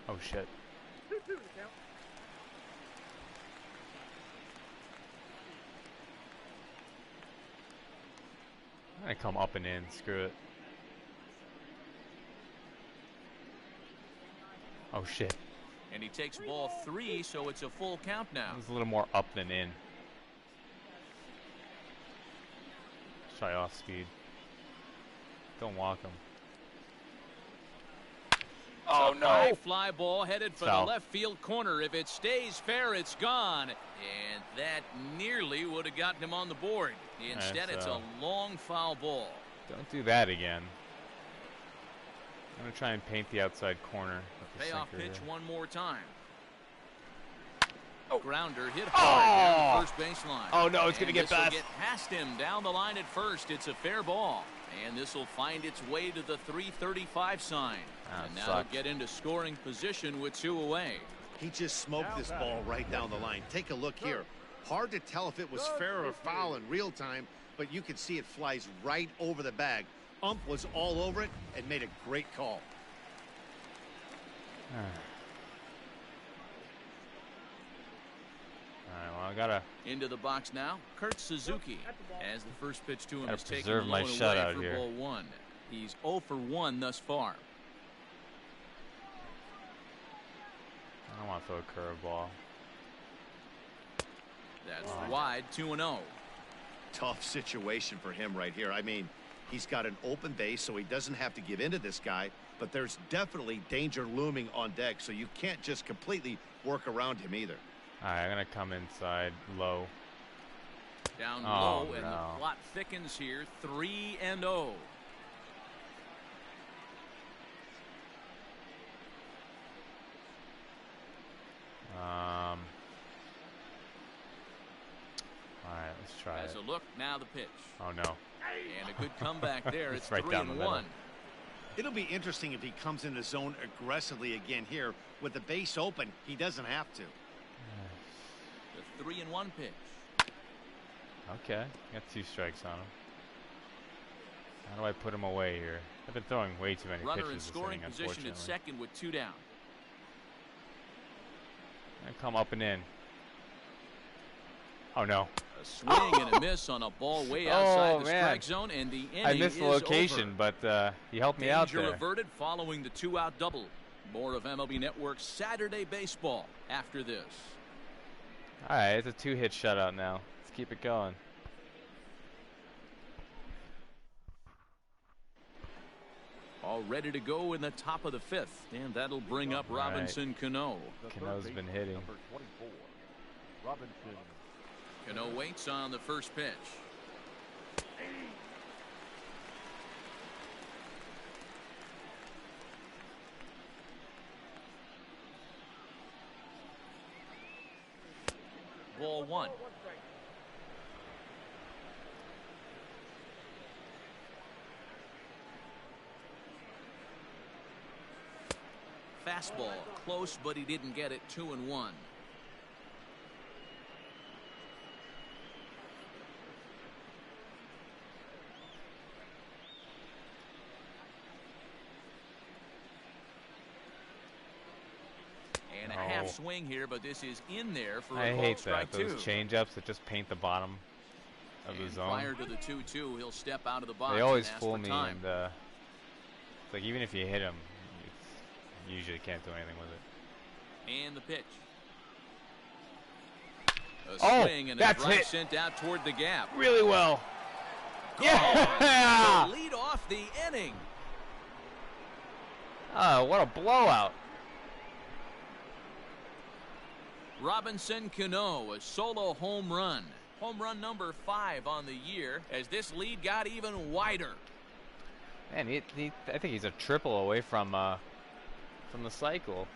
Speaker 1: Oh shit.
Speaker 7: 2-2 the count.
Speaker 1: I'm gonna come up and in. Screw it. Oh shit.
Speaker 2: And he takes ball 3, so it's a full count now.
Speaker 1: It's a little more up than in. Try off speed. Don't walk him.
Speaker 2: Oh no! High fly ball headed for
Speaker 1: Foul.
Speaker 2: the left field corner. If it stays fair, it's gone. And that nearly would have gotten him on the board. Instead, it's a long foul ball.
Speaker 1: Don't do that again. I'm gonna try and paint the outside corner. With the
Speaker 2: Payoff
Speaker 1: sinker
Speaker 2: pitch
Speaker 1: here.
Speaker 2: one more time. Grounder hit hard down the first baseline.
Speaker 1: Oh no, it's gonna get
Speaker 2: this'll
Speaker 1: past.
Speaker 2: get past him down the line at first. It's a fair ball. And this will find its way to the 335 sign. And now they'll get into scoring position with 2 away.
Speaker 3: He just smoked this ball right down the line. Take a look here. Hard to tell if it was fair or foul in real time, but you can see it flies right over the bag. Ump was all over it and made a great call.
Speaker 1: Alright, well I gotta
Speaker 2: Into the box now, Kurt Suzuki. As the first pitch to him
Speaker 1: Gotta
Speaker 2: is taken
Speaker 1: preserve
Speaker 2: low
Speaker 1: my
Speaker 2: and
Speaker 1: shutout
Speaker 2: away for
Speaker 1: here.
Speaker 2: ball 1. He's 0 for 1 thus far.
Speaker 1: I don't want to throw a curveball.
Speaker 2: That's wide, 2-0.
Speaker 3: Tough situation for him right here. I mean, he's got an open base, so he doesn't have to give in to this guy, but there's definitely danger looming on deck, so you can't just completely work around him either.
Speaker 1: Alright, I'm gonna come inside low.
Speaker 2: Down
Speaker 1: Oh,
Speaker 2: low, and
Speaker 1: no.
Speaker 2: the plot thickens here, 3-0.
Speaker 1: Alright, let's try
Speaker 2: As
Speaker 1: it.
Speaker 2: a look, now the pitch.
Speaker 1: Oh no.
Speaker 2: And a good comeback there. It's
Speaker 1: Right down the
Speaker 2: 3-1.
Speaker 1: middle.
Speaker 3: It'll be interesting if he comes in the zone aggressively again here. With the base open, he doesn't have to.
Speaker 2: The 3-1 pitch.
Speaker 1: Okay, got 2 strikes on him. How do I put him away here? I've been throwing way too many
Speaker 2: Runner
Speaker 1: pitches
Speaker 2: in
Speaker 1: this
Speaker 2: scoring
Speaker 1: inning,
Speaker 2: position at
Speaker 1: unfortunately.
Speaker 2: second with 2 down.
Speaker 1: I come up and in. Oh no.
Speaker 2: A swing and a miss on a ball way outside
Speaker 1: Oh,
Speaker 2: the
Speaker 1: man.
Speaker 2: strike zone, and the inning
Speaker 1: I missed
Speaker 2: is
Speaker 1: the location,
Speaker 2: over.
Speaker 1: but he helped me out
Speaker 2: Danger
Speaker 1: there.
Speaker 2: averted following the 2-out double. More of MLB Network's Saturday Baseball after this.
Speaker 1: All right, it's a 2-hit shutout now. Let's keep it going.
Speaker 2: All ready to go in the top of the 5th, and that'll bring up Robinson Cano.
Speaker 1: Cano's been hitting.
Speaker 4: Number 24, Robinson.
Speaker 2: Cano waits on the first pitch. Ball 1. Fastball close, but he didn't get it. 2-1. And a half swing here, but this is in there for a called strike 2.
Speaker 1: Those changeups that just paint the bottom of the zone.
Speaker 2: Prior to the 2-2, he'll step out of the box.
Speaker 1: They always
Speaker 2: and ask
Speaker 1: fool
Speaker 2: for
Speaker 1: me,
Speaker 2: time.
Speaker 1: and it's like even if you hit them, you usually can't do anything with it.
Speaker 2: And the pitch. A swing and a drive sent out toward the gap.
Speaker 1: Really well.
Speaker 2: Yeah! To lead off the inning.
Speaker 1: Oh, what a blowout.
Speaker 2: Robinson Cano, a solo home run. Home run number 5 on the year as this lead got even wider.
Speaker 1: Man, I think he's a triple away from the cycle.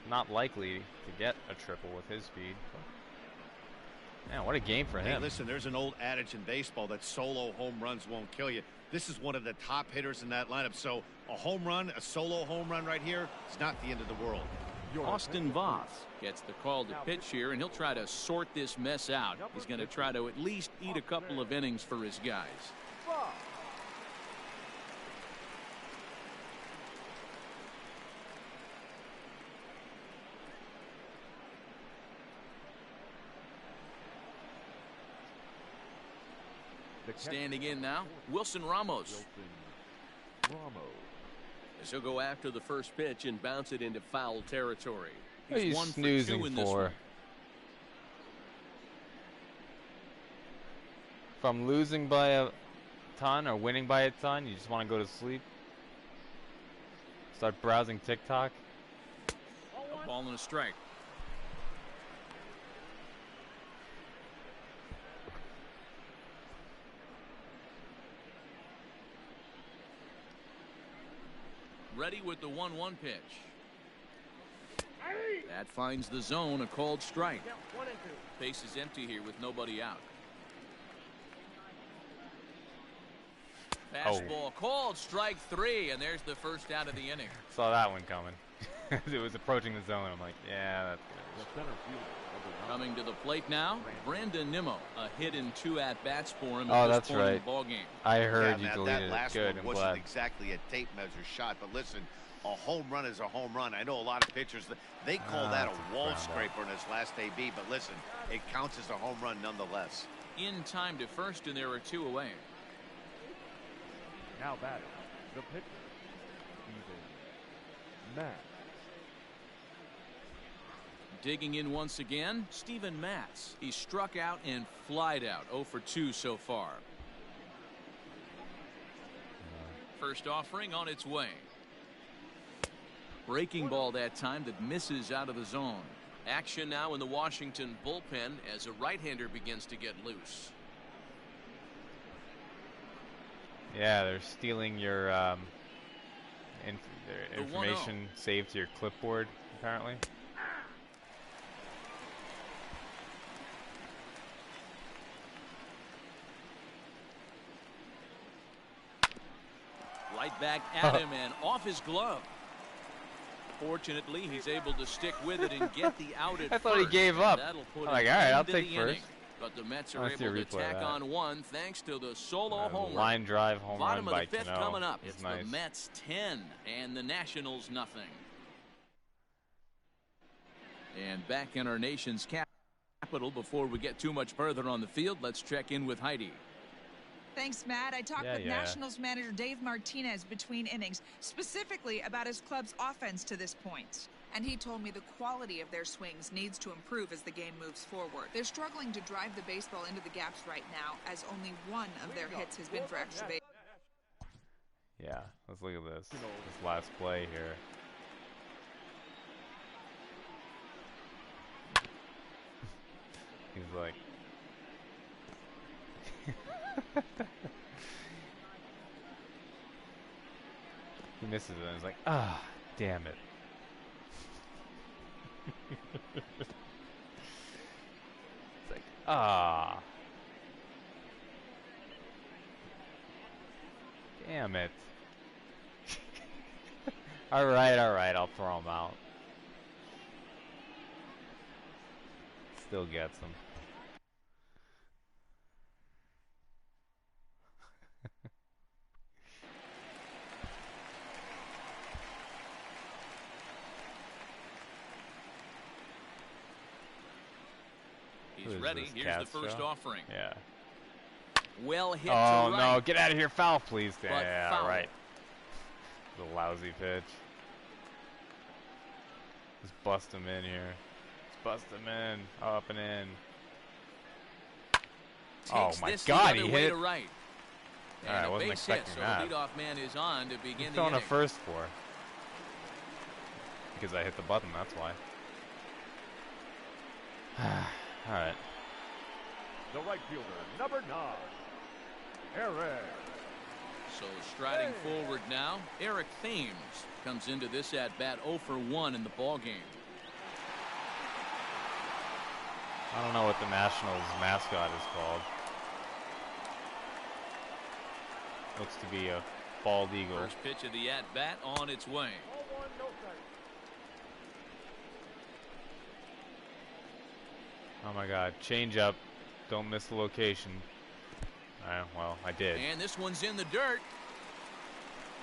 Speaker 1: Not likely to get a triple with his speed. Man, what a game for him.
Speaker 3: Hey, listen, there's an old adage in baseball that solo home runs won't kill you. This is one of the top hitters in that lineup. So a home run, a solo home run right here, it's not the end of the world.
Speaker 2: Austin Voth gets the call to pitch here, and he'll try to sort this mess out. He's going to try to at least eat a couple of innings for his guys. Standing in now, Wilson Ramos. As he'll go after the first pitch and bounce it into foul territory.
Speaker 1: He's
Speaker 2: 1
Speaker 1: snoozing
Speaker 2: for 2 in this one.
Speaker 1: From losing by a ton or winning by a ton, you just want to go to sleep. Start browsing TikTok.
Speaker 2: A ball and a strike. Ready with the 1-1 pitch. That finds the zone, a called strike. Base is empty here with nobody out. Fastball called strike 3, and there's the first out of the inning.
Speaker 1: Saw that one coming. It was approaching the zone. I'm like, yeah, that's good.
Speaker 2: Coming to the plate now, Brandon Nimmo. A hit and 2 at-bats for him
Speaker 1: Oh,
Speaker 2: at this
Speaker 1: that's
Speaker 2: point
Speaker 1: right.
Speaker 2: in the ballgame.
Speaker 1: I heard
Speaker 3: yeah,
Speaker 1: you
Speaker 3: Matt,
Speaker 1: deleted
Speaker 3: that last
Speaker 1: it. Good,
Speaker 3: one
Speaker 1: I'm
Speaker 3: wasn't
Speaker 1: glad.
Speaker 3: exactly a tape measure shot, but listen, a home run is a home run. I know a lot of pitchers, they call that a wall scraper in his last AB, but listen, it counts as a home run nonetheless.
Speaker 2: In time to first, and there are 2 away.
Speaker 4: Now batting, the pitcher, Matz.
Speaker 2: Digging in once again, Steven Matz. He struck out and flied out. 0 for 2 so far. First offering on its way. Breaking ball that time that misses out of the zone. Action now in the Washington bullpen as a right-hander begins to get loose.
Speaker 1: Yeah, they're stealing your information saved to your clipboard, apparently.
Speaker 2: Right back at him and off his glove. Fortunately, he's able to stick with it and get the out at
Speaker 1: I thought he gave up. I'm like, all right, I'll take first.
Speaker 2: But the Mets are able to tack on 1 thanks to the solo home run.
Speaker 1: Line drive home run
Speaker 2: Bottom of
Speaker 1: by
Speaker 2: the 5th
Speaker 1: Cano.
Speaker 2: coming up.
Speaker 1: It's
Speaker 2: It's
Speaker 1: nice.
Speaker 2: the Mets 10 and the Nationals nothing. And back in our nation's capital, before we get too much further on the field, let's check in with Heidi.
Speaker 8: Thanks, Matt. I talked with Nationals manager Dave Martinez between innings, specifically about his club's offense to this point. And he told me the quality of their swings needs to improve as the game moves forward. They're struggling to drive the baseball into the gaps right now, as only one of their hits has been for extra base.
Speaker 1: Yeah, let's look at this. This last play here. He's like... He misses it and he's like, ah, damn it. It's like, ah. Damn it. Alright, I'll throw him out. Still gets him.
Speaker 2: He's ready. Here's the first offering.
Speaker 1: Yeah.
Speaker 2: Well hit.
Speaker 1: Oh,
Speaker 2: to
Speaker 1: no.
Speaker 2: right.
Speaker 1: Get out of here. Foul, please.
Speaker 2: But
Speaker 1: Yeah,
Speaker 2: foul.
Speaker 1: right. The lousy pitch. Just bust him in here. Just bust him in. Up and in. Oh,
Speaker 2: Takes
Speaker 1: my
Speaker 2: this
Speaker 1: God.
Speaker 2: the
Speaker 1: He
Speaker 2: other way
Speaker 1: hit
Speaker 2: to
Speaker 1: it.
Speaker 2: right.
Speaker 1: All right, I
Speaker 2: And a
Speaker 1: wasn't
Speaker 2: base hit,
Speaker 1: expecting
Speaker 2: so
Speaker 1: that.
Speaker 2: the leadoff man is on to begin
Speaker 1: He's
Speaker 2: the
Speaker 1: throwing a
Speaker 2: inning.
Speaker 1: first for. Because I hit the button, that's why. All right.
Speaker 4: The right fielder, number 9, Eric.
Speaker 2: So striding forward now, Eric Thames comes into this at-bat 0 for 1 in the ballgame.
Speaker 1: I don't know what the Nationals mascot is called. Looks to be a bald eagle.
Speaker 2: First pitch of the at-bat on its way.
Speaker 1: Oh my God, change up. Don't miss the location. Well, I did.
Speaker 2: And this one's in the dirt.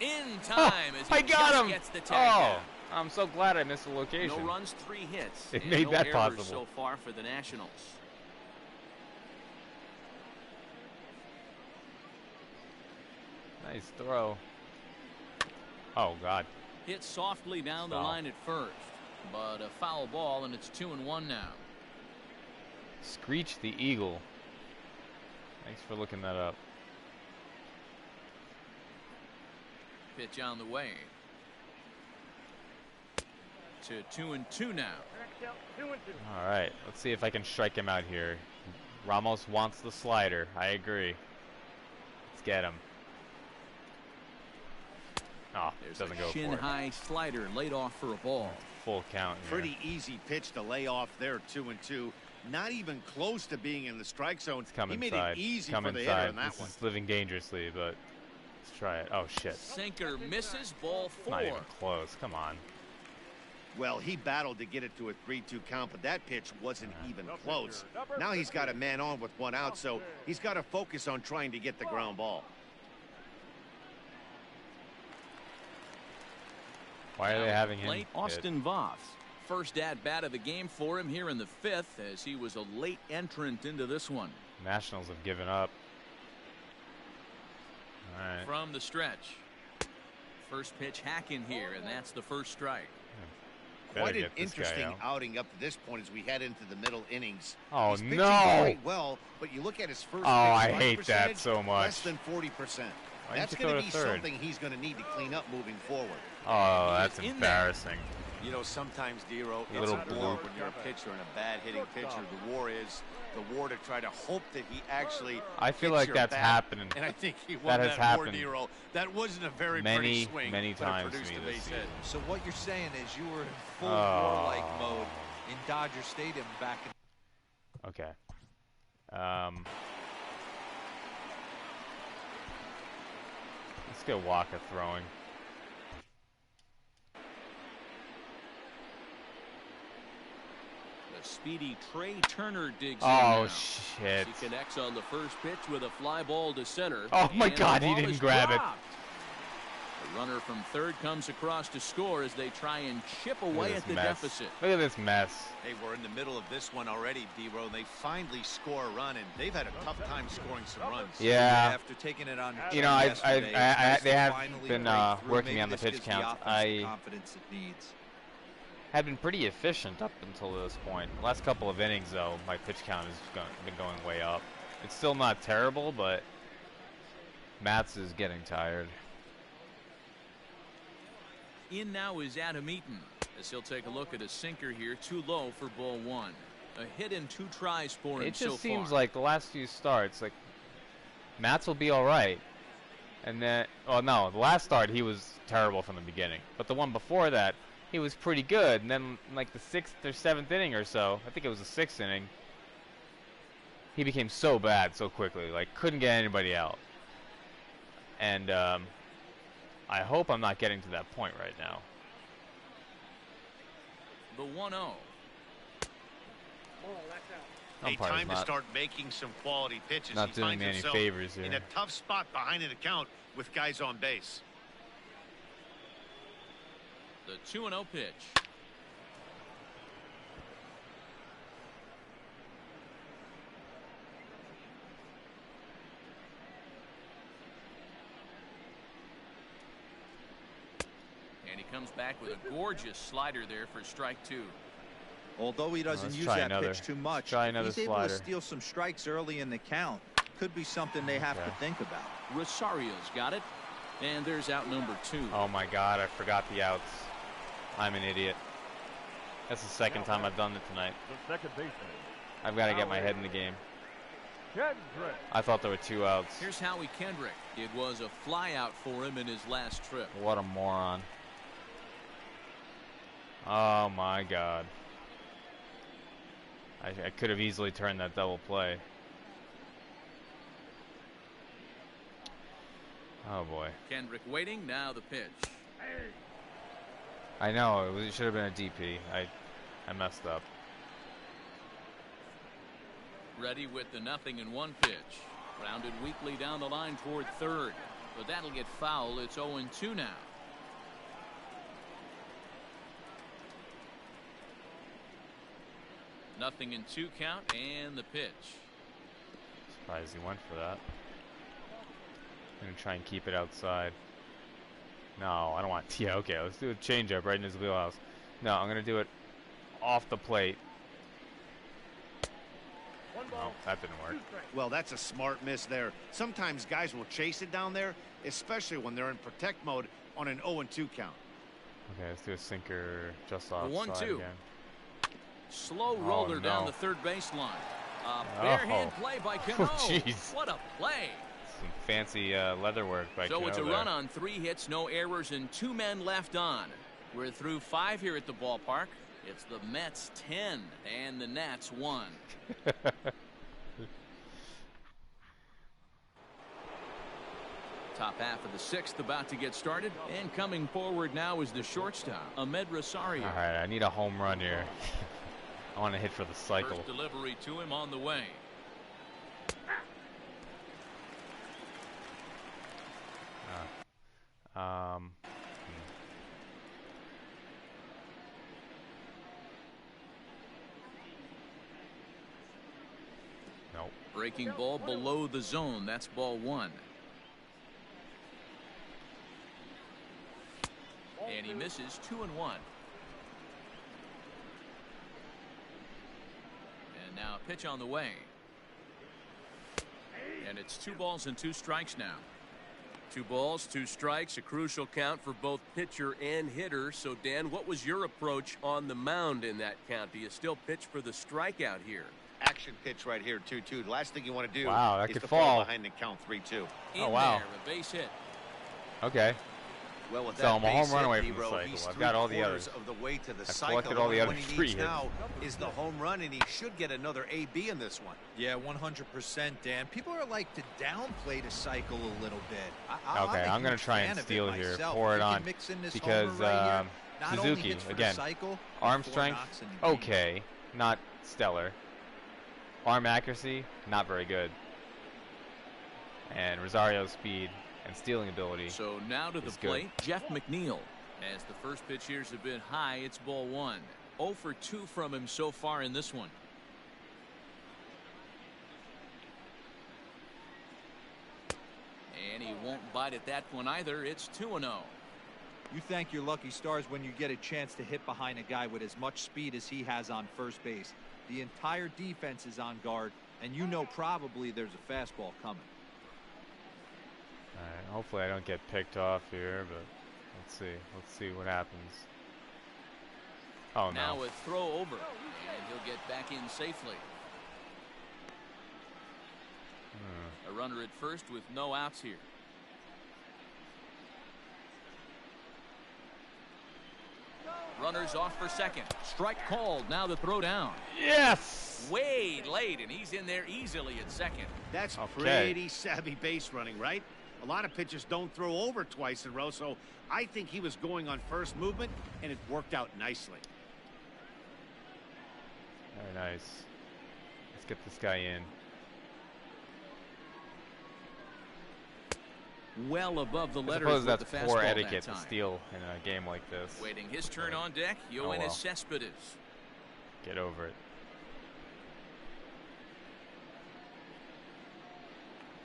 Speaker 2: In time as he
Speaker 1: I got
Speaker 2: just
Speaker 1: him.
Speaker 2: gets the tag down.
Speaker 1: I'm so glad I missed the location.
Speaker 2: No runs, 3 hits.
Speaker 1: It
Speaker 2: and
Speaker 1: made
Speaker 2: no
Speaker 1: that
Speaker 2: errors
Speaker 1: possible.
Speaker 2: so far for the Nationals.
Speaker 1: Nice throw. Oh God.
Speaker 2: Hit softly down the
Speaker 1: Foul.
Speaker 2: line at first, but a foul ball, and it's 2-1 now.
Speaker 1: Screech the Eagle. Thanks for looking that up.
Speaker 2: Pitch on the way. To 2-2 now.
Speaker 1: All right, let's see if I can strike him out here. Ramos wants the slider. I agree. Let's get him. Oh,
Speaker 2: There's
Speaker 1: doesn't
Speaker 2: a
Speaker 1: go for it.
Speaker 2: shin-high slider laid off for a ball.
Speaker 1: Full count here.
Speaker 3: Pretty easy pitch to lay off there, 2-2. Not even close to being in the strike zone.
Speaker 1: Come
Speaker 3: He made
Speaker 1: inside.
Speaker 3: it easy
Speaker 1: Come
Speaker 3: for the
Speaker 1: inside.
Speaker 3: hitter on that
Speaker 1: This
Speaker 3: one.
Speaker 1: is living dangerously, but let's try it. Oh shit.
Speaker 2: Sinker misses, ball 4.
Speaker 1: Not even close. Come on.
Speaker 3: Well, he battled to get it to a 3-2 count, but that pitch wasn't even close. Now he's got a man on with 1 out, so he's got to focus on trying to get the ground ball.
Speaker 1: Why are they having him?
Speaker 2: Late Austin Voth. First at-bat of the game for him here in the 5th, as he was a late entrant into this one.
Speaker 1: Nationals have given up. All right.
Speaker 2: From the stretch. First pitch hack in here, and that's the first strike.
Speaker 1: Better
Speaker 3: Quite an
Speaker 1: get this guy
Speaker 3: interesting
Speaker 1: out.
Speaker 3: outing up to this point as we head into the middle innings.
Speaker 1: Oh,
Speaker 3: He's pitching
Speaker 1: no.
Speaker 3: quite well, but you look at his first
Speaker 1: Oh,
Speaker 3: pitch
Speaker 1: I
Speaker 3: strike
Speaker 1: hate that
Speaker 3: percentage,
Speaker 1: so much.
Speaker 3: Less than 40%.
Speaker 1: Why
Speaker 3: That's
Speaker 1: didn't you
Speaker 3: going to
Speaker 1: throw
Speaker 3: be
Speaker 1: to third?
Speaker 3: something he's going to need to clean up moving forward.
Speaker 1: Oh, that's
Speaker 2: in there.
Speaker 1: embarrassing.
Speaker 9: You know, sometimes, Dero, it's
Speaker 1: Little
Speaker 9: a war
Speaker 1: bloop.
Speaker 9: when you're a pitcher and a bad-hitting pitcher. The war is the war to try to hope that he actually
Speaker 1: I feel
Speaker 9: hits
Speaker 1: like
Speaker 9: your
Speaker 1: that's
Speaker 9: bat.
Speaker 1: happening.
Speaker 9: And I think he
Speaker 1: That
Speaker 9: won
Speaker 1: has
Speaker 9: that war,
Speaker 1: happened
Speaker 9: Dero. That wasn't a very
Speaker 1: many,
Speaker 9: pretty swing,
Speaker 1: many
Speaker 9: but it
Speaker 1: times to
Speaker 9: produced
Speaker 1: me
Speaker 9: a
Speaker 1: this
Speaker 9: base
Speaker 1: season.
Speaker 9: hit.
Speaker 6: So what you're saying is you were in full
Speaker 1: Oh.
Speaker 6: warlike mode in Dodger Stadium back in.
Speaker 1: Okay. Let's get Waka throwing.
Speaker 2: The speedy Trey Turner digs in
Speaker 1: Oh
Speaker 2: now.
Speaker 1: shit.
Speaker 2: He connects on the first pitch with a fly ball to center.
Speaker 1: Oh my
Speaker 2: and the
Speaker 1: God, he
Speaker 2: ball
Speaker 1: didn't
Speaker 2: is
Speaker 1: grab it.
Speaker 2: dropped. The runner from third comes across to score as they try and chip away at the deficit.
Speaker 1: Look at this mess.
Speaker 9: They were in the middle of this one already, D-Row. They finally score a run, and they've had a tough time scoring some runs.
Speaker 1: Yeah.
Speaker 6: After taking it on,
Speaker 1: You know, they have been working me on the pitch count. I
Speaker 6: confidence it needs.
Speaker 1: had been pretty efficient up until this point. The last couple of innings, though, my pitch count has been going way up. It's still not terrible, but Matz is getting tired.
Speaker 2: In now is Adam Eaton, as he'll take a look at a sinker here, too low for ball one. A hit and 2 tries for him
Speaker 1: It just
Speaker 2: so
Speaker 1: seems
Speaker 2: far.
Speaker 1: like the last few starts, like Matz will be all right, and then, oh no, the last start he was terrible from the beginning, but the one before that he was pretty good, and then like the 6th or 7th inning or so, I think it was the 6th inning, he became so bad so quickly, like couldn't get anybody out, and I hope I'm not getting to that point right now.
Speaker 2: The 1-0.
Speaker 3: Hey, time to start making some quality pitches.
Speaker 1: Not
Speaker 3: He
Speaker 1: doing
Speaker 3: finds
Speaker 1: me any
Speaker 3: himself
Speaker 1: favors here.
Speaker 3: in a tough spot behind an account with guys on base.
Speaker 2: The 2-0 pitch. And he comes back with a gorgeous slider there for strike 2.
Speaker 6: Although he doesn't
Speaker 1: let's
Speaker 6: use
Speaker 1: try
Speaker 6: that
Speaker 1: another.
Speaker 6: pitch too much,
Speaker 1: Try
Speaker 6: if
Speaker 1: another
Speaker 6: he's able
Speaker 1: slider.
Speaker 6: to steal some strikes early in the count, could be something they have to think about.
Speaker 2: Rosario's got it. And there's out number 2.
Speaker 1: Oh my god, I forgot the outs. I'm an idiot. That's the second time I've done it tonight.
Speaker 4: The second baseman.
Speaker 1: I've got to get my head in the game.
Speaker 4: Kendrick.
Speaker 1: I thought there were 2 outs.
Speaker 2: Here's Howie Kendrick. It was a fly out for him in his last trip.
Speaker 1: What a moron. Oh my god. I could have easily turned that double play. Oh boy.
Speaker 2: Kendrick waiting. Now the pitch.
Speaker 1: I know, it should have been a DP. I messed up.
Speaker 2: Ready with the 0-1 pitch. Grounded weakly down the line toward third. But that'll get foul. It's 0-2 now. Nothing in 2 count and the pitch.
Speaker 1: Surprised he went for that. I'm going to try and keep it outside. No, I don't want. Yeah, okay, let's do a changeup right in his wheelhouse. No, I'm going to do it off the plate. Oh, that didn't work.
Speaker 3: Well, that's a smart miss there. Sometimes guys will chase it down there, especially when they're in protect mode on an 0-2 count.
Speaker 1: Okay, let's do a sinker just
Speaker 2: The
Speaker 1: offside
Speaker 2: 1-2.
Speaker 1: again.
Speaker 2: Slow roller
Speaker 1: no.
Speaker 2: down the third baseline. A bare hand play by Cano.
Speaker 1: Oh, jeez.
Speaker 2: What a play.
Speaker 1: Some fancy leather work by
Speaker 2: So
Speaker 1: Cano
Speaker 2: it's a
Speaker 1: there.
Speaker 2: run on 3 hits, no errors, and 2 men left on. We're through 5 here at the ballpark. It's the Mets 10 and the Nats 1. Top half of the 6th about to get started, and coming forward now is the shortstop, Ahmed Rosario.
Speaker 1: All right, I need a home run here. I want to hit for the cycle.
Speaker 2: First delivery to him on the way.
Speaker 1: Nope.
Speaker 2: Breaking ball below the zone. That's ball 1. And he misses 2-1. And now a pitch on the way. And it's 2 balls and 2 strikes now.
Speaker 5: 2 balls, 2 strikes, a crucial count for both pitcher and hitter. So, Dan, what was your approach on the mound in that count? Do you still pitch for the strikeout here?
Speaker 3: Action pitch right here, 2-2. The last thing you want to do
Speaker 1: Wow, that
Speaker 3: is
Speaker 1: could
Speaker 3: to
Speaker 1: fall.
Speaker 3: behind the count 3-2.
Speaker 1: Oh, wow.
Speaker 2: There, a base hit.
Speaker 1: Okay.
Speaker 9: Well, with
Speaker 1: So
Speaker 9: that
Speaker 1: I'm a home
Speaker 9: base
Speaker 1: run
Speaker 9: hit,
Speaker 1: away from the
Speaker 9: D-Row,
Speaker 1: cycle.
Speaker 9: he's
Speaker 1: I've got all the
Speaker 9: 3/4
Speaker 1: others.
Speaker 9: of the way to the
Speaker 1: I've
Speaker 9: cycle.
Speaker 1: collected all the
Speaker 9: Only
Speaker 1: other
Speaker 9: one he
Speaker 1: 3
Speaker 9: needs
Speaker 1: hits.
Speaker 9: now is the home run, and he should get another AB in this one.
Speaker 6: Yeah, 100%, Dan. People are like to downplay the cycle a little bit.
Speaker 1: Okay, I'm going to try and steal here. Pour it on. Because Suzuki, again, arm strength, okay, not stellar. Arm accuracy, not very good. And Rosario's speed, and stealing ability.
Speaker 2: So now to the plate, Jeff McNeil. As the first pitch here's a bit high, it's ball 1. 0 for 2 from him so far in this one. And he won't bite at that one either. It's 2-0.
Speaker 6: You thank your lucky stars when you get a chance to hit behind a guy with as much speed as he has on first base. The entire defense is on guard, and you know probably there's a fastball coming.
Speaker 1: All right, hopefully I don't get picked off here, but let's see. Let's see what happens. Oh, no.
Speaker 2: Now a throw over, and he'll get back in safely. A runner at first with no outs here. Runners off for second. Strike called. Now the throw down.
Speaker 1: Yes!
Speaker 2: Way late, and he's in there easily at second.
Speaker 3: That's pretty savvy base running, right? A lot of pitchers don't throw over twice in a row, so I think he was going on first movement, and it worked out nicely.
Speaker 1: Very nice. Let's get this guy in.
Speaker 2: Well above the
Speaker 1: I
Speaker 2: letters
Speaker 1: suppose
Speaker 2: with
Speaker 1: that's
Speaker 2: the
Speaker 1: poor
Speaker 2: fastball
Speaker 1: etiquette
Speaker 2: that
Speaker 1: to
Speaker 2: time.
Speaker 1: steal in a game like this.
Speaker 2: Waiting his turn on deck, Yoenis Cespedes.
Speaker 1: Get over it.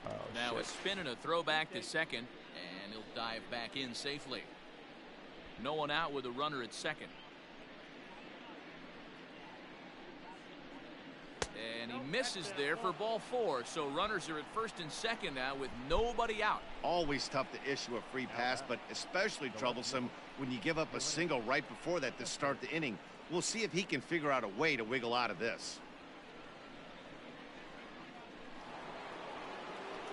Speaker 1: Oh,
Speaker 2: Now
Speaker 1: shit.
Speaker 2: a spin and a throwback to second, and he'll dive back in safely. No one out with a runner at second. And he misses there for ball 4, so runners are at first and second now with nobody out.
Speaker 3: Always tough to issue a free pass, but especially troublesome when you give up a single right before that to start the inning. We'll see if he can figure out a way to wiggle out of this.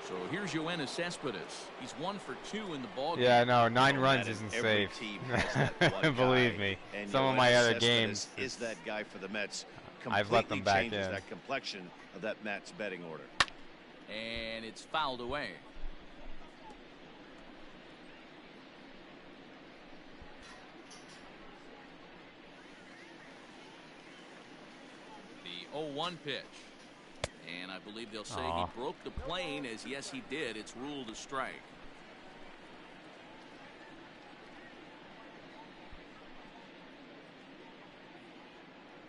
Speaker 2: So here's Yoenis Cespedes. He's 1 for 2 in the ballgame.
Speaker 1: Yeah, no, 9
Speaker 3: Well,
Speaker 1: runs
Speaker 3: Matt,
Speaker 1: isn't
Speaker 3: every
Speaker 1: safe.
Speaker 3: team has that one
Speaker 1: Believe
Speaker 3: guy,
Speaker 1: me,
Speaker 3: and
Speaker 1: some of
Speaker 3: Yoenis
Speaker 1: my other
Speaker 3: Cespedes
Speaker 1: games
Speaker 3: is that guy for the Mets.
Speaker 1: I've let them back
Speaker 3: changes
Speaker 1: in.
Speaker 3: that complexion of that Mets betting order.
Speaker 2: And it's fouled away. The 0-1 pitch. And I believe they'll say he broke the plane, as yes he did. It's ruled a strike.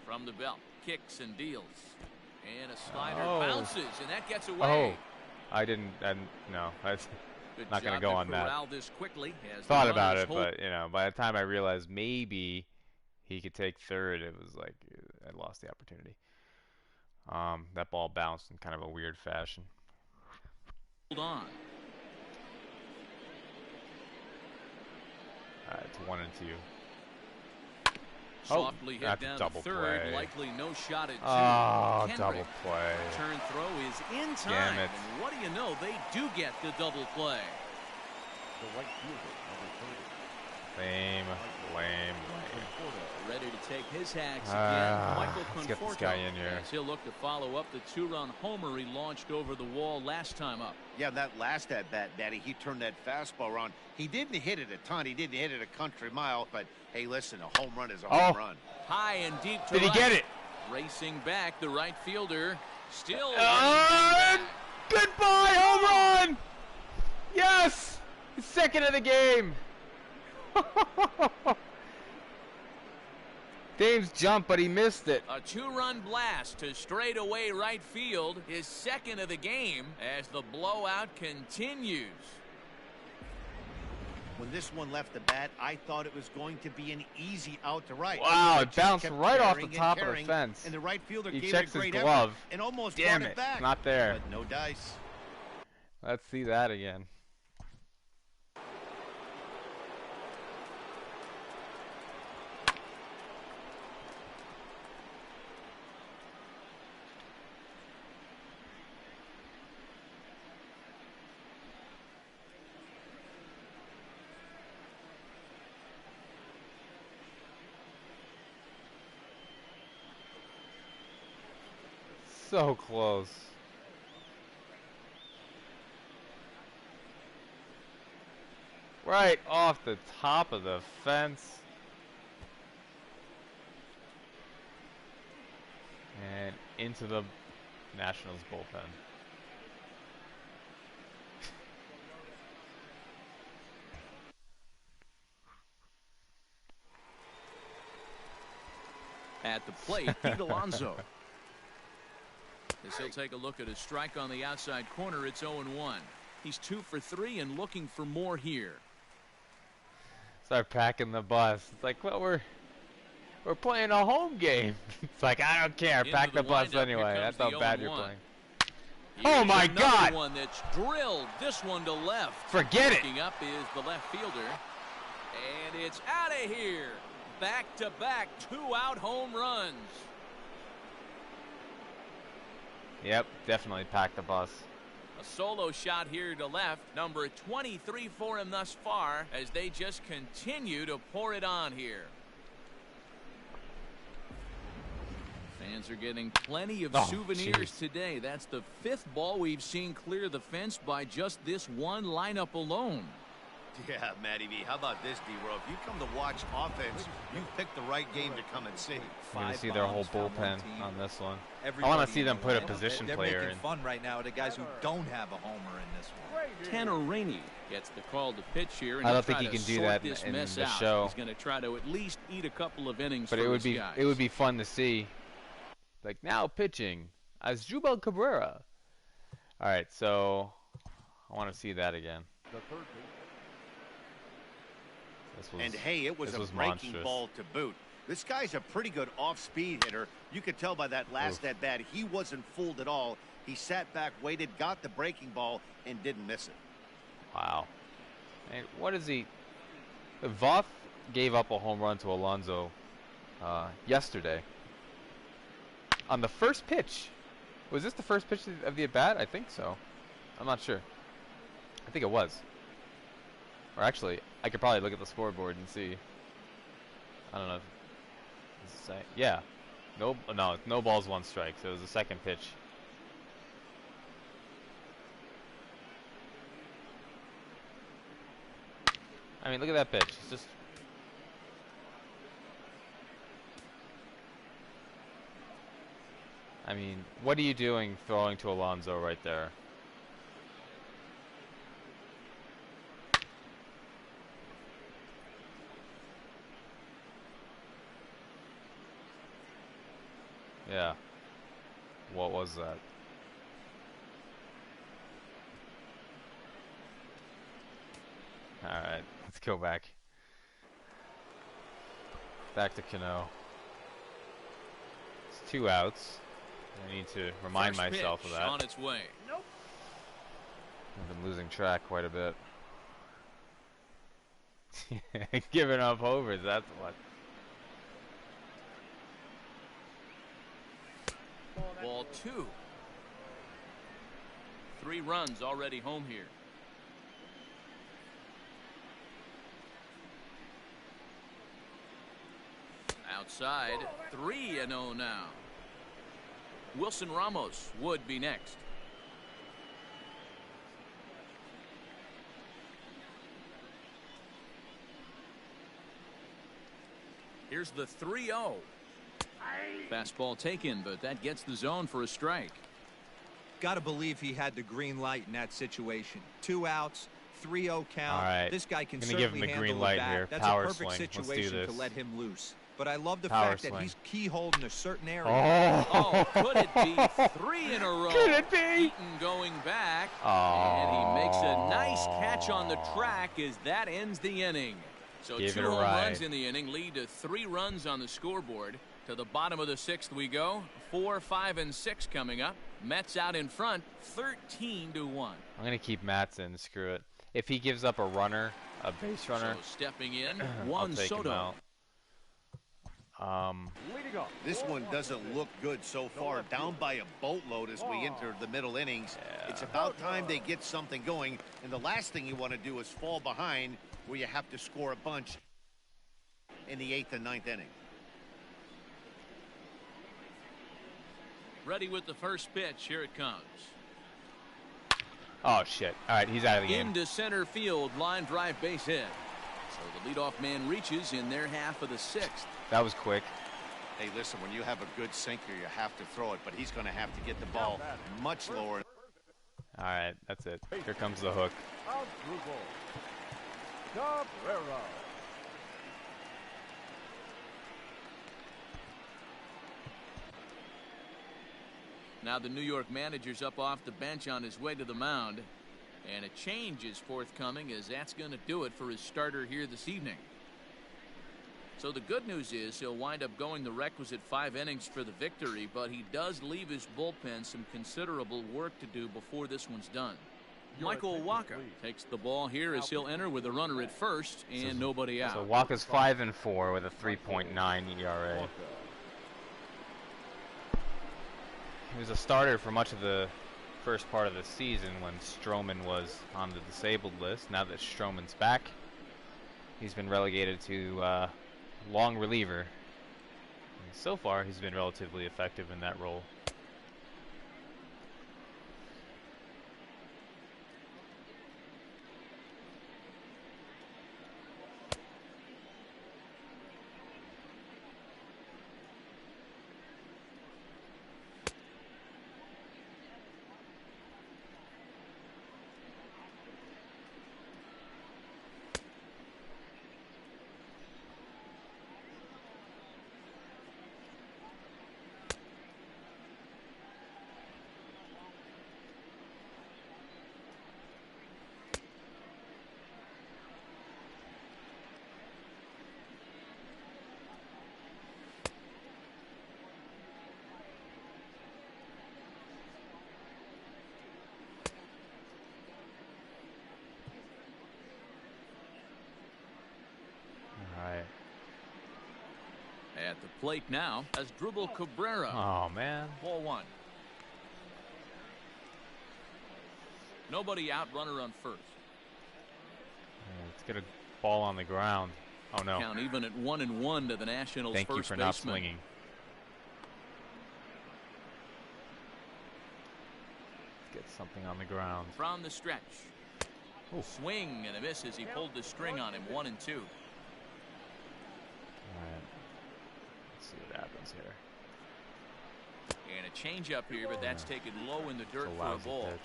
Speaker 2: From the belt, kicks and deals. And a slider bounces, and that gets away.
Speaker 1: Oh, I didn't. No, that's
Speaker 2: Good
Speaker 1: not going to
Speaker 2: job
Speaker 1: go on that.
Speaker 2: corral this quickly as the
Speaker 1: Thought about
Speaker 2: runners
Speaker 1: it,
Speaker 2: hold.
Speaker 1: but you know, by the time I realized maybe he could take third, it was like I lost the opportunity. That ball bounced in kind of a weird fashion.
Speaker 2: Hold on.
Speaker 1: It's 1 and 2.
Speaker 2: Softly hit
Speaker 1: that's
Speaker 2: down
Speaker 1: double
Speaker 2: to third.
Speaker 1: play.
Speaker 2: Likely no shot at two.
Speaker 1: Oh,
Speaker 2: Kendrick.
Speaker 1: double play.
Speaker 2: Turn throw is in time.
Speaker 1: Damn it.
Speaker 2: And what do you know? They do get the double play.
Speaker 4: The right fielder, number 30.
Speaker 1: Lame.
Speaker 2: Ready to take his hacks again. Michael
Speaker 1: Let's get this
Speaker 2: Conforto,
Speaker 1: guy in here.
Speaker 2: as he'll look to follow up the 2-run homer he launched over the wall last time up.
Speaker 3: Yeah, that last at bat, Daddy, he turned that fastball around. He didn't hit it a ton. He didn't hit it a country mile. But, hey, listen, a home run is a home run.
Speaker 2: High and deep to
Speaker 1: Did he
Speaker 2: right.
Speaker 1: get it?
Speaker 2: Racing back, the right fielder. Still.
Speaker 1: Goodbye, home run! Yes! Second of the game. Dame's jump, but he missed it.
Speaker 2: A 2-run blast to straightaway right field, his second of the game as the blowout continues.
Speaker 3: When this one left the bat, I thought it was going to be an easy out to right.
Speaker 1: Wow,
Speaker 3: It
Speaker 1: it
Speaker 3: just
Speaker 1: bounced
Speaker 3: kept
Speaker 1: right off the
Speaker 3: carrying and
Speaker 1: top of the
Speaker 3: carrying,
Speaker 1: fence.
Speaker 3: And the right fielder
Speaker 1: He
Speaker 3: gave
Speaker 1: checks
Speaker 3: it a
Speaker 1: his
Speaker 3: great
Speaker 1: glove.
Speaker 3: effort and almost
Speaker 1: Damn
Speaker 3: brought
Speaker 1: it,
Speaker 3: it back.
Speaker 1: not there.
Speaker 3: But no dice.
Speaker 1: Let's see that again. So close. Right off the top of the fence. And into the Nationals bullpen.
Speaker 2: At the plate, Pete Alonso. As he'll take a look at a strike on the outside corner, it's 0-1. He's 2 for 3 and looking for more here.
Speaker 1: Start packing the bus. It's like, well, we're playing a home game. It's like, I don't care. Pack the bus anyway. That's how bad you're playing. Oh my God!
Speaker 2: One that's drilled. This one to left.
Speaker 1: Forget it.
Speaker 2: Looking up is the left fielder, and it's out of here. Back-to-back 2-out home runs.
Speaker 1: Yep, definitely pack the bus.
Speaker 2: A solo shot here to left, number 23 for him thus far, as they just continue to pour it on here. Fans are getting plenty of souvenirs today. That's the 5th ball we've seen clear the fence by just this one lineup alone.
Speaker 9: Yeah, Matty V. How about this, D-Row? If you come to watch offense, you've picked the right game to come and see.
Speaker 1: You're going to see their whole bullpen on this one. I want to see them put a position player in.
Speaker 6: They're making fun right now of the guys who don't have a homer in this one.
Speaker 2: Tanner Rainey gets the call to pitch here. And
Speaker 1: I don't think you can do that in the show.
Speaker 2: He's going to try to at least eat a couple of innings.
Speaker 1: But it would be fun to see. Like, now pitching as Jubal Cabrera. All right, so I want to see that again.
Speaker 3: And hey, it was a breaking ball to boot. This guy's a pretty good off-speed hitter. You could tell by that last at-bat he wasn't fooled at all. He sat back, waited, got the breaking ball, and didn't miss it.
Speaker 1: Wow. And what is he? Voth gave up a home run to Alonso yesterday. On the first pitch. Was this the first pitch of the at-bat? I think so. I'm not sure. I think it was. Or actually, I could probably look at the scoreboard and see. I don't know. Yeah. No balls, 1 strike. So it was the second pitch. I mean, look at that pitch. It's just... I mean, what are you doing throwing to Alonso right there? Yeah. What was that? Alright, let's go back. Back to Cano. It's 2 outs. I need to remind myself of that.
Speaker 2: On its way.
Speaker 7: Nope.
Speaker 1: I've been losing track quite a bit. Giving up overs, that's what.
Speaker 2: Ball 2. 3 runs already home here. Outside, 3-0 now. Wilson Ramos would be next. Here's the 3-0. Fastball taken, but that gets the zone for a strike.
Speaker 6: Got to believe he had the green light in that situation. 2 outs, 3-0 count.
Speaker 1: All right.
Speaker 6: This guy can
Speaker 1: certainly
Speaker 6: certainly
Speaker 1: give him a
Speaker 6: handle
Speaker 1: green light
Speaker 6: the bat.
Speaker 1: here.
Speaker 6: That's
Speaker 1: Power
Speaker 6: a perfect
Speaker 1: swing. Let's do
Speaker 6: situation
Speaker 1: this.
Speaker 6: to let him loose. But I love the
Speaker 1: Power
Speaker 6: fact
Speaker 1: swing.
Speaker 6: that he's keyholed in a certain area.
Speaker 2: Oh, could it be 3 in a row?
Speaker 1: Could it be?
Speaker 2: Eaton going back.
Speaker 1: Oh.
Speaker 2: And he makes a nice catch on the track as that ends the inning. So
Speaker 1: Give
Speaker 2: 2
Speaker 1: it a
Speaker 2: home
Speaker 1: ride.
Speaker 2: runs in the inning lead to 3 runs on the scoreboard. To the bottom of the 6th we go. 4, 5, and 6 coming up. Mets out in front, 13-1.
Speaker 1: I'm going to keep Matz in. Screw it. If he gives up a runner, a base runner,
Speaker 2: So stepping in,
Speaker 1: I'll
Speaker 2: Juan
Speaker 1: take him
Speaker 2: Soto.
Speaker 1: out.
Speaker 7: Leading off.
Speaker 3: This one doesn't look good so far. Down by a boatload as we enter the middle innings.
Speaker 1: Yeah.
Speaker 3: It's about time they get something going. And the last thing you want to do is fall behind where you have to score a bunch in the 8th and 9th inning.
Speaker 2: Ready with the first pitch. Here it comes.
Speaker 1: Oh, shit. All right, he's out of the game.
Speaker 2: Into center field, line drive base hit. So the leadoff man reaches in their half of the 6th.
Speaker 1: That was quick.
Speaker 3: Hey, listen, when you have a good sinker, you have to throw it, but he's going to have to get the ball much lower.
Speaker 1: All right, that's it. Here comes the hook.
Speaker 7: Cabrera.
Speaker 2: Now the New York manager's up off the bench on his way to the mound. And a change is forthcoming, as that's going to do it for his starter here this evening. So the good news is he'll wind up going the requisite 5 innings for the victory, but he does leave his bullpen some considerable work to do before this one's done. Michael Wacha takes the ball here as he'll enter with a runner at first and nobody out.
Speaker 1: So Wacha's 5-4 with a 3.9 ERA. He was a starter for much of the first part of the season when Stroman was on the disabled list. Now that Stroman's back, he's been relegated to long reliever. And so far, he's been relatively effective in that role.
Speaker 2: At the plate now as Dribble Cabrera.
Speaker 1: Oh, man.
Speaker 2: Ball 1. Nobody out, runner on first.
Speaker 1: Let's get a ball on the ground. Oh, no.
Speaker 2: Count even at 1-1 to the Nationals'
Speaker 1: Thank
Speaker 2: first
Speaker 1: you for
Speaker 2: baseman.
Speaker 1: not swinging. Let's get something on the ground.
Speaker 2: From the stretch.
Speaker 1: Ooh.
Speaker 2: Swing and a miss as he pulled the string on him. 1-2.
Speaker 1: All right. Let's see what happens here.
Speaker 2: And a changeup here, but that's taken low in the dirt for a
Speaker 1: lousy
Speaker 2: ball.
Speaker 1: pitch.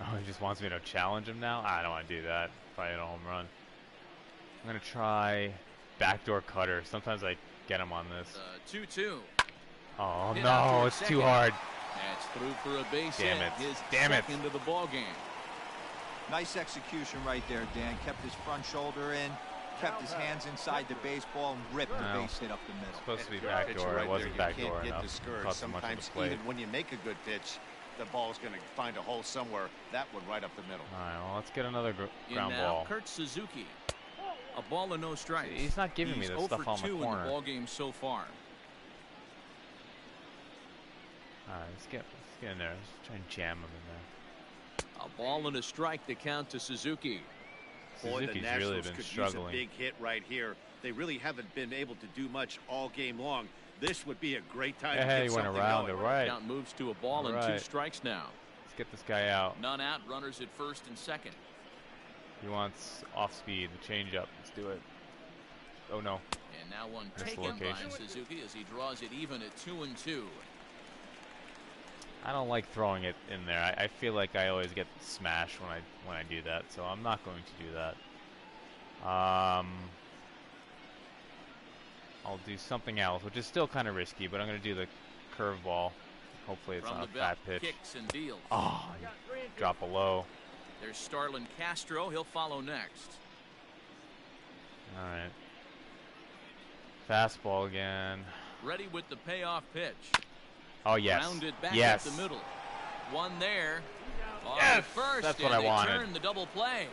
Speaker 1: Oh, he just wants me to challenge him now? I don't want to do that. Probably hit a home run. I'm going to try backdoor cutter. Sometimes I get him on this.
Speaker 2: 2-2.
Speaker 1: Oh,
Speaker 2: Hit
Speaker 1: no.
Speaker 2: out
Speaker 1: It's
Speaker 2: to
Speaker 1: too
Speaker 2: second.
Speaker 1: hard.
Speaker 2: That's through for a base
Speaker 1: Damn
Speaker 2: hit.
Speaker 1: it.
Speaker 2: His
Speaker 1: Damn it.
Speaker 2: second of the ball game.
Speaker 6: Nice execution right there, Dan. Kept his front shoulder in, kept his hands inside the baseball, and ripped the
Speaker 1: No.
Speaker 6: base hit up the middle.
Speaker 1: Supposed to be
Speaker 3: If you're a pitcher
Speaker 1: backdoor.
Speaker 3: right
Speaker 1: It wasn't
Speaker 3: there, you
Speaker 1: backdoor
Speaker 3: can't get
Speaker 1: enough.
Speaker 3: discouraged.
Speaker 1: Caught so much of the
Speaker 3: Sometimes
Speaker 1: plate.
Speaker 3: even when you make a good pitch, the ball's going to find a hole somewhere. That one right up the middle.
Speaker 1: All right, well, let's get another
Speaker 2: In
Speaker 1: ground
Speaker 2: now,
Speaker 1: ball.
Speaker 2: Kurt Suzuki. A ball and no strikes.
Speaker 1: He's not giving me
Speaker 2: He's
Speaker 1: this
Speaker 2: 0
Speaker 1: stuff
Speaker 2: for
Speaker 1: on the
Speaker 2: 2
Speaker 1: corner.
Speaker 2: in the ball game so far.
Speaker 1: All right, let's get in there. Let's try and jam him in there.
Speaker 2: A ball and a strike to count to Suzuki.
Speaker 3: Boy, the
Speaker 1: Suzuki's
Speaker 3: Nationals
Speaker 1: really been
Speaker 3: could
Speaker 1: struggling.
Speaker 3: use a big hit right here. They really haven't been able to do much all game long. This would be a great time to
Speaker 1: Hey,
Speaker 3: get
Speaker 1: he went
Speaker 3: something
Speaker 1: around
Speaker 3: going.
Speaker 1: the right.
Speaker 2: Count moves to a ball and 2
Speaker 1: Right.
Speaker 2: strikes now.
Speaker 1: Let's get this guy out.
Speaker 2: None out, runners at first and second.
Speaker 1: He wants off speed, the changeup. Let's do it. Oh no.
Speaker 2: And now one
Speaker 1: Missed
Speaker 2: taken by
Speaker 1: location.
Speaker 2: Suzuki as he draws it even at 2-2.
Speaker 1: I don't like throwing it in there. I feel like I always get smashed when I do that, so I'm not going to do that. I'll do something else, which is still kind of risky, but I'm going to do the curveball. Hopefully it's
Speaker 2: From
Speaker 1: not
Speaker 2: the
Speaker 1: a fat
Speaker 2: belt,
Speaker 1: pitch.
Speaker 2: kicks and deals.
Speaker 1: Oh, drop below.
Speaker 2: There's Starlin Castro. He'll follow next.
Speaker 1: All right. Fastball again.
Speaker 2: Ready with the payoff pitch.
Speaker 1: Oh, yes.
Speaker 2: Rounded back
Speaker 1: Yes.
Speaker 2: up the middle. One there. On
Speaker 1: Yes!
Speaker 2: first,
Speaker 1: That's
Speaker 2: and
Speaker 1: what I
Speaker 2: they
Speaker 1: wanted.
Speaker 2: turn the double play.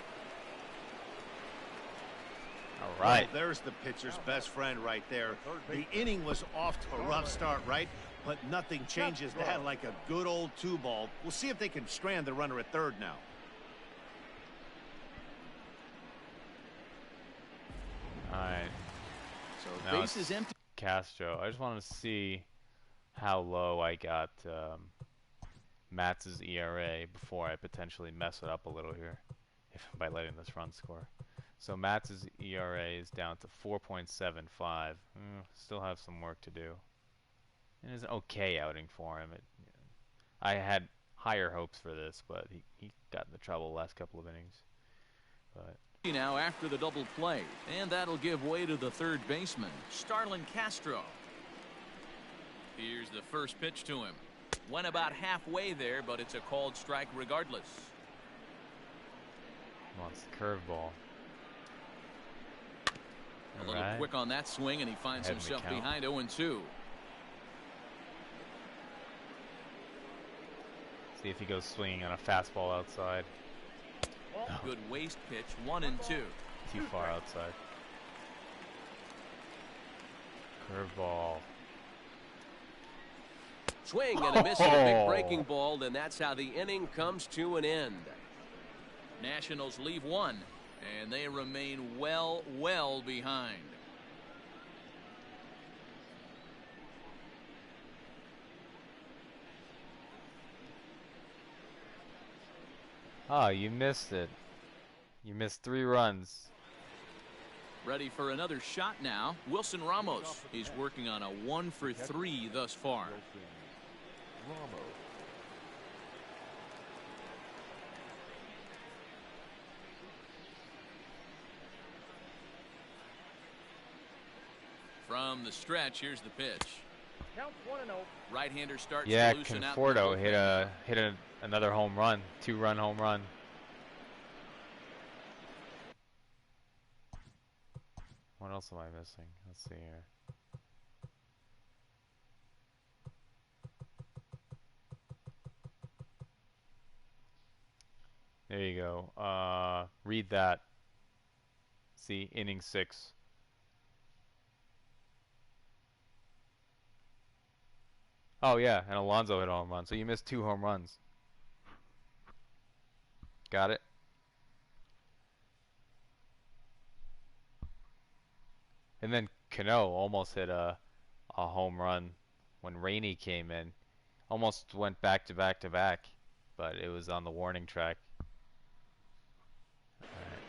Speaker 1: All right.
Speaker 3: Well, there's the pitcher's best friend right there. The inning was off to a rough start, right? But nothing changes that like a good old 2-ball. We'll see if they can strand the runner at third now.
Speaker 1: All right.
Speaker 2: So
Speaker 1: Now
Speaker 2: base is
Speaker 1: it's
Speaker 2: empty.
Speaker 1: Castro. I just want to see how low I got Matz's ERA before I potentially mess it up a little here by letting this run score. So Matz's ERA is down to 4.75. Still have some work to do. It is an okay outing for him. I had higher hopes for this, but he got into trouble the last couple of innings. But
Speaker 2: Now after the double play, and that'll give way to the third baseman, Starlin Castro. Here's the first pitch to him. Went about halfway there, but it's a called strike regardless.
Speaker 1: Wants the curveball.
Speaker 2: A little quick on that swing, and he finds himself behind 0-2.
Speaker 1: See if he goes swinging on a fastball outside.
Speaker 2: Good waist pitch, 1-2.
Speaker 1: Too far outside. Curveball.
Speaker 2: Swing and a miss and a big breaking ball, and that's how the inning comes to an end. Nationals leave one, and they remain well behind.
Speaker 1: Oh, you missed it. You missed 3 runs.
Speaker 2: Ready for another shot now. Wilson Ramos. He's working on a 1-for-3 thus far. From the stretch, here's the pitch.
Speaker 7: Counts 1-0.
Speaker 2: Right-hander starts
Speaker 1: Yeah,
Speaker 2: to loosen out.
Speaker 1: Conforto hit another home run, 2-run home run. What else am I missing? Let's see here. There you go. Read that. See, inning 6. Oh yeah, and Alonso hit a home run. So you missed 2 home runs. Got it? And then Cano almost hit a home run when Rainey came in. Almost went back to back to back, but it was on the warning track. All right.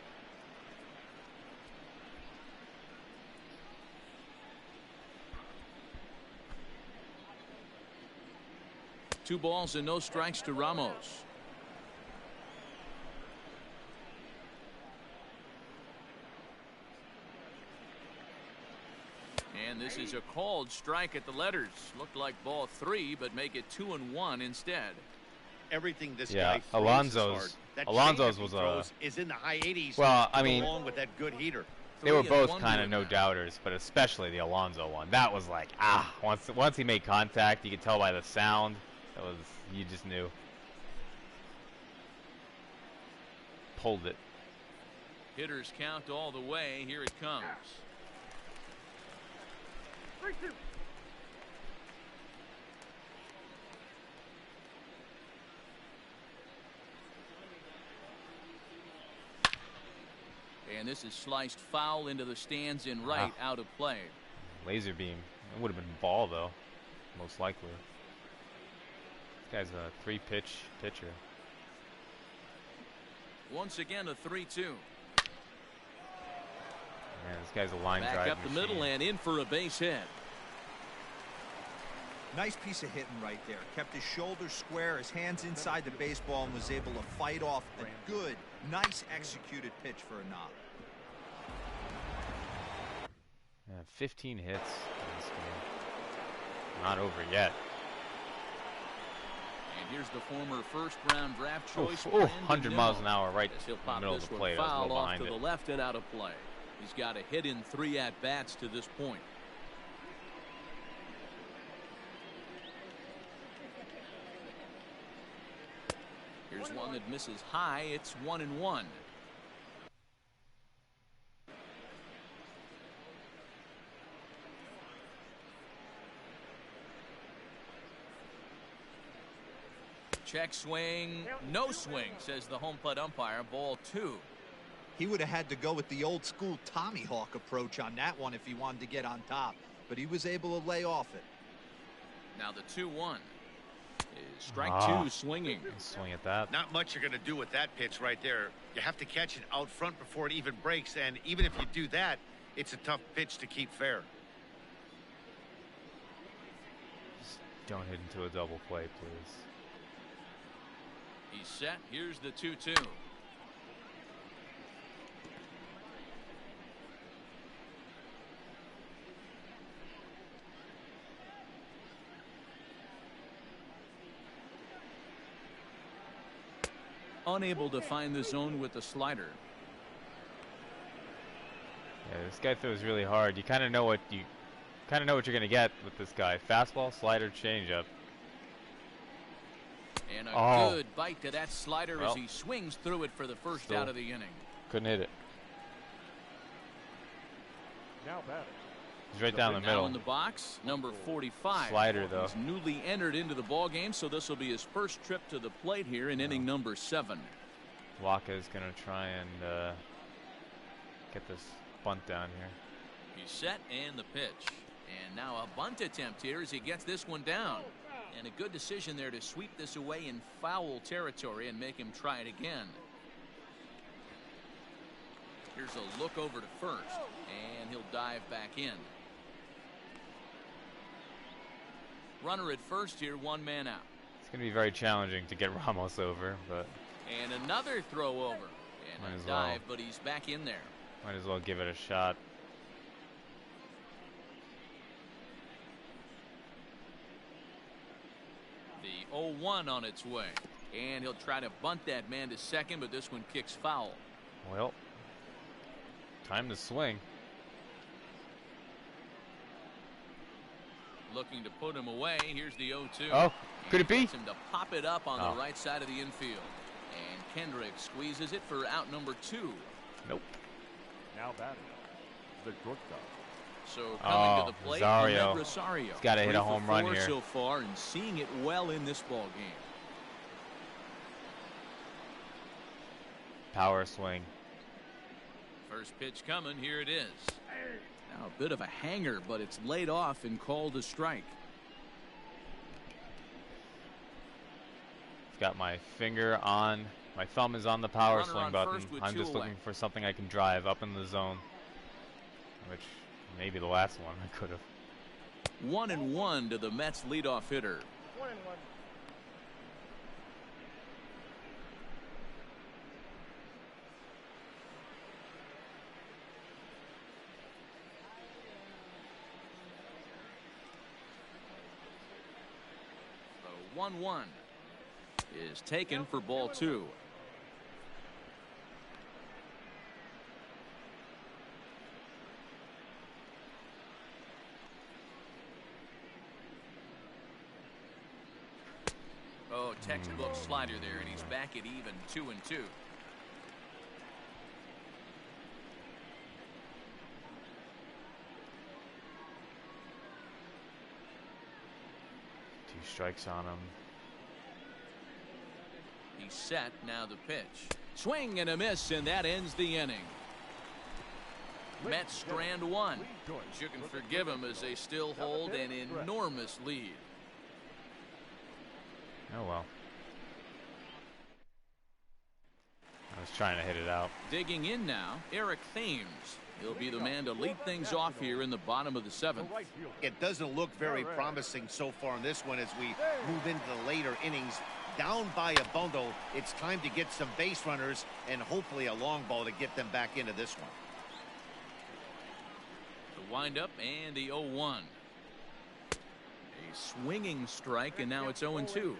Speaker 2: 2 balls and no strikes to Ramos. And this is a called strike at the letters. Looked like ball 3, but make it 2-1 instead.
Speaker 3: Everything this guy
Speaker 1: Alonso's was
Speaker 3: is in the high 80s.
Speaker 1: Well, I mean,
Speaker 3: along with that good heater.
Speaker 1: They were both kind of no doubters, but especially the Alonso one. That was like, once he made contact, you could tell by the sound. You just knew. Pulled it.
Speaker 2: Hitters count all the way. Here it comes.
Speaker 7: 3-2.
Speaker 2: And this is sliced foul into the stands in right, out of play.
Speaker 1: Laser beam. It would have been ball though, most likely. This guy's a 3-pitch pitcher.
Speaker 2: Once again, a 3-2.
Speaker 1: Man, this guy's a line drive
Speaker 2: Back up the middle and in for a base hit.
Speaker 6: Nice piece of hitting right there. Kept his shoulders square, his hands inside the baseball, and was able to fight off a good, nice executed pitch for a knock.
Speaker 1: Yeah, 15 hits in this game. Not over yet.
Speaker 2: And here's the former first-round draft choice.
Speaker 1: 100 miles an hour right in the middle of the plate.
Speaker 2: Foul off
Speaker 1: behind
Speaker 2: to the left and out of play. He's got a hit in 3 at-bats to this point. Here's one that misses high. It's 1-1. Check swing. No swing, says the home plate umpire. Ball 2.
Speaker 6: He would have had to go with the old school Tommy Hawk approach on that one if he wanted to get on top, but he was able to lay off it.
Speaker 2: Now the 2-1 is strike 2 swinging.
Speaker 1: Swing at that.
Speaker 3: Not much you're going to do with that pitch right there. You have to catch it out front before it even breaks, and even if you do that, it's a tough pitch to keep fair.
Speaker 1: Just don't hit into a double play, please.
Speaker 2: He's set. Here's the 2-2. unable to find the zone with the slider.
Speaker 1: Yeah, this guy throws really hard. You kind of know what you're gonna get with this guy. Fastball, slider, changeup.
Speaker 2: And a good bite to that slider
Speaker 1: well,
Speaker 2: as he swings through it for the first out of the inning.
Speaker 1: Couldn't hit it.
Speaker 4: Now batting.
Speaker 1: He's right down the middle.
Speaker 2: Now in the box, number 45.
Speaker 1: Slider though.
Speaker 2: He's newly entered into the ball game, so this will be his first trip to the plate here in inning number 7.
Speaker 1: Waka is gonna try and get this bunt down here.
Speaker 2: He's set and the pitch. And now a bunt attempt here as he gets this one down. And a good decision there to sweep this away in foul territory and make him try it again. Here's a look over to first, and he'll dive back in. Runner at first here, 1 man out.
Speaker 1: It's going to be very challenging to get Ramos over, but...
Speaker 2: And another throw over. And a dive, but he's back in there.
Speaker 1: Might as well give it a shot.
Speaker 2: The 0-1 on its way. And he'll try to bunt that man to second, but this one kicks foul.
Speaker 1: Well, time to swing.
Speaker 2: Looking to put him away. Here's the 0-2.
Speaker 1: Oh, could it be?
Speaker 2: Him to pop it up on the right side of the infield. And Kendrick squeezes it for out number 2.
Speaker 1: Nope.
Speaker 4: Now batting, the shortstop.
Speaker 2: So coming to the plate,
Speaker 1: Rosario.
Speaker 2: Rosario.
Speaker 1: He's got to hit a home run here
Speaker 2: so far, and seeing it well in this ball game.
Speaker 1: Power swing.
Speaker 2: First pitch coming. Here it is. Now a bit of a hanger, but it's laid off and called a strike.
Speaker 1: Got my finger on, my thumb is on the power swing button. I'm just looking for something I can drive up in the zone, which maybe the last one I could have.
Speaker 2: 1-1 to the Mets leadoff hitter.
Speaker 7: 1-1.
Speaker 2: The 1-1 is taken for ball 2. Oh, textbook slider there, and he's back at even 2-2.
Speaker 1: 2 strikes on him.
Speaker 2: He's set. Now the pitch. Swing and a miss, and that ends the inning. Mets strand 1. But you can forgive them as they still hold an enormous lead.
Speaker 1: Oh well. I was trying to hit it out.
Speaker 2: Digging in now, Eric Thames. He'll be the man to lead things off here in the bottom of the 7th.
Speaker 3: It doesn't look very promising so far in this one as we move into the later innings. Down by a bundle, it's time to get some base runners and hopefully a long ball to get them back into this one.
Speaker 2: The windup and the 0-1. A swinging strike, and now it's 0-2.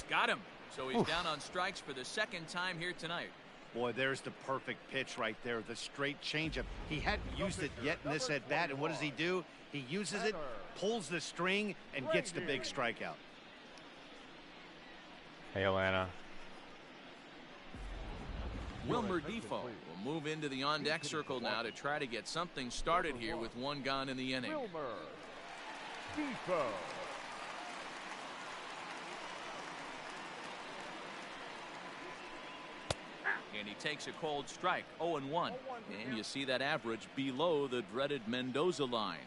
Speaker 2: Got him. So he's down on strikes for the 2nd time here tonight.
Speaker 3: Boy, there's the perfect pitch right there, the straight changeup. He hadn't used it yet in this at bat, and what does he do? He uses it, pulls the string, and gets the big strikeout.
Speaker 1: Hey, Atlanta.
Speaker 2: Wilmer Defoe will move into the on-deck circle now to try to get something started here with 1 gone in the inning.
Speaker 4: Wilmer Defoe.
Speaker 2: And he takes a cold strike, 0-1. And you see that average below the dreaded Mendoza line.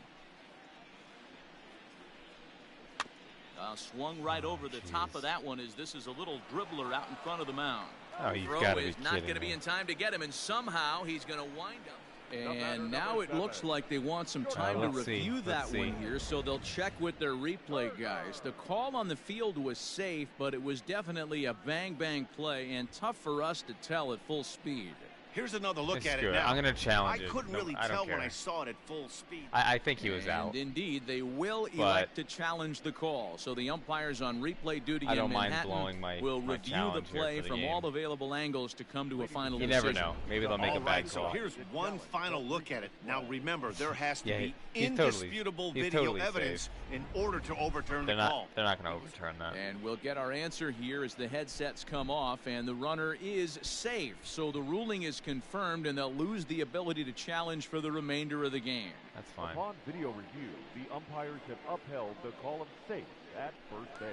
Speaker 2: Swung right over the top of that one as this is a little dribbler out in front of the mound.
Speaker 1: Oh, you've
Speaker 2: Throw
Speaker 1: got to be
Speaker 2: is not
Speaker 1: kidding
Speaker 2: going to be
Speaker 1: me.
Speaker 2: in time to get him, and somehow he's going to wind up. And now it looks like they want some time to review that one here, so they'll check with their replay guys. The call on the field was safe, but it was definitely a bang-bang play and tough for us to tell at full speed.
Speaker 3: Here's another look
Speaker 1: It's
Speaker 3: at
Speaker 1: good.
Speaker 3: it now.
Speaker 1: I'm gonna challenge
Speaker 3: I
Speaker 1: it.
Speaker 3: couldn't
Speaker 1: No,
Speaker 3: really
Speaker 1: I don't
Speaker 3: tell when
Speaker 1: care.
Speaker 3: I saw it at full speed.
Speaker 1: I think he was out.
Speaker 2: And indeed, they will elect to challenge the call. So the umpires on replay duty
Speaker 1: I don't
Speaker 2: in
Speaker 1: mind
Speaker 2: Manhattan
Speaker 1: blowing my
Speaker 2: will review the
Speaker 1: challenge here
Speaker 2: play
Speaker 1: for the
Speaker 2: from
Speaker 1: game.
Speaker 2: all available angles to come to a final
Speaker 1: You
Speaker 2: decision.
Speaker 1: never know. Maybe they'll make
Speaker 3: All
Speaker 1: a bad
Speaker 3: right, so
Speaker 1: call.
Speaker 3: here's one final look at it. Now remember, there has to
Speaker 1: Yeah,
Speaker 3: be
Speaker 1: he's
Speaker 3: indisputable
Speaker 1: he's
Speaker 3: video
Speaker 1: totally
Speaker 3: evidence in order to overturn
Speaker 1: They're
Speaker 3: the call.
Speaker 1: not going to overturn that.
Speaker 2: And we'll get our answer here as the headsets come off, and the runner is safe. So the ruling is confirmed, and they'll lose the ability to challenge for the remainder of the game.
Speaker 1: That's fine.
Speaker 4: Upon video review, the umpires have upheld the call of safe at first base.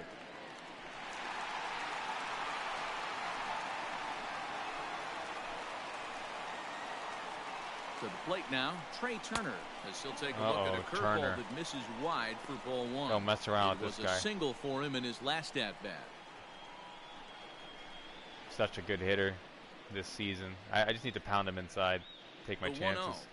Speaker 2: To the plate now, Trey Turner, as he'll take a look at a curveball that misses wide for ball one.
Speaker 1: Don't mess around with
Speaker 2: It
Speaker 1: this
Speaker 2: was
Speaker 1: guy.
Speaker 2: a single for him in his last at-bat.
Speaker 1: Such a good hitter this season. I just need to pound him inside, take my
Speaker 2: The 1-0.
Speaker 1: chances.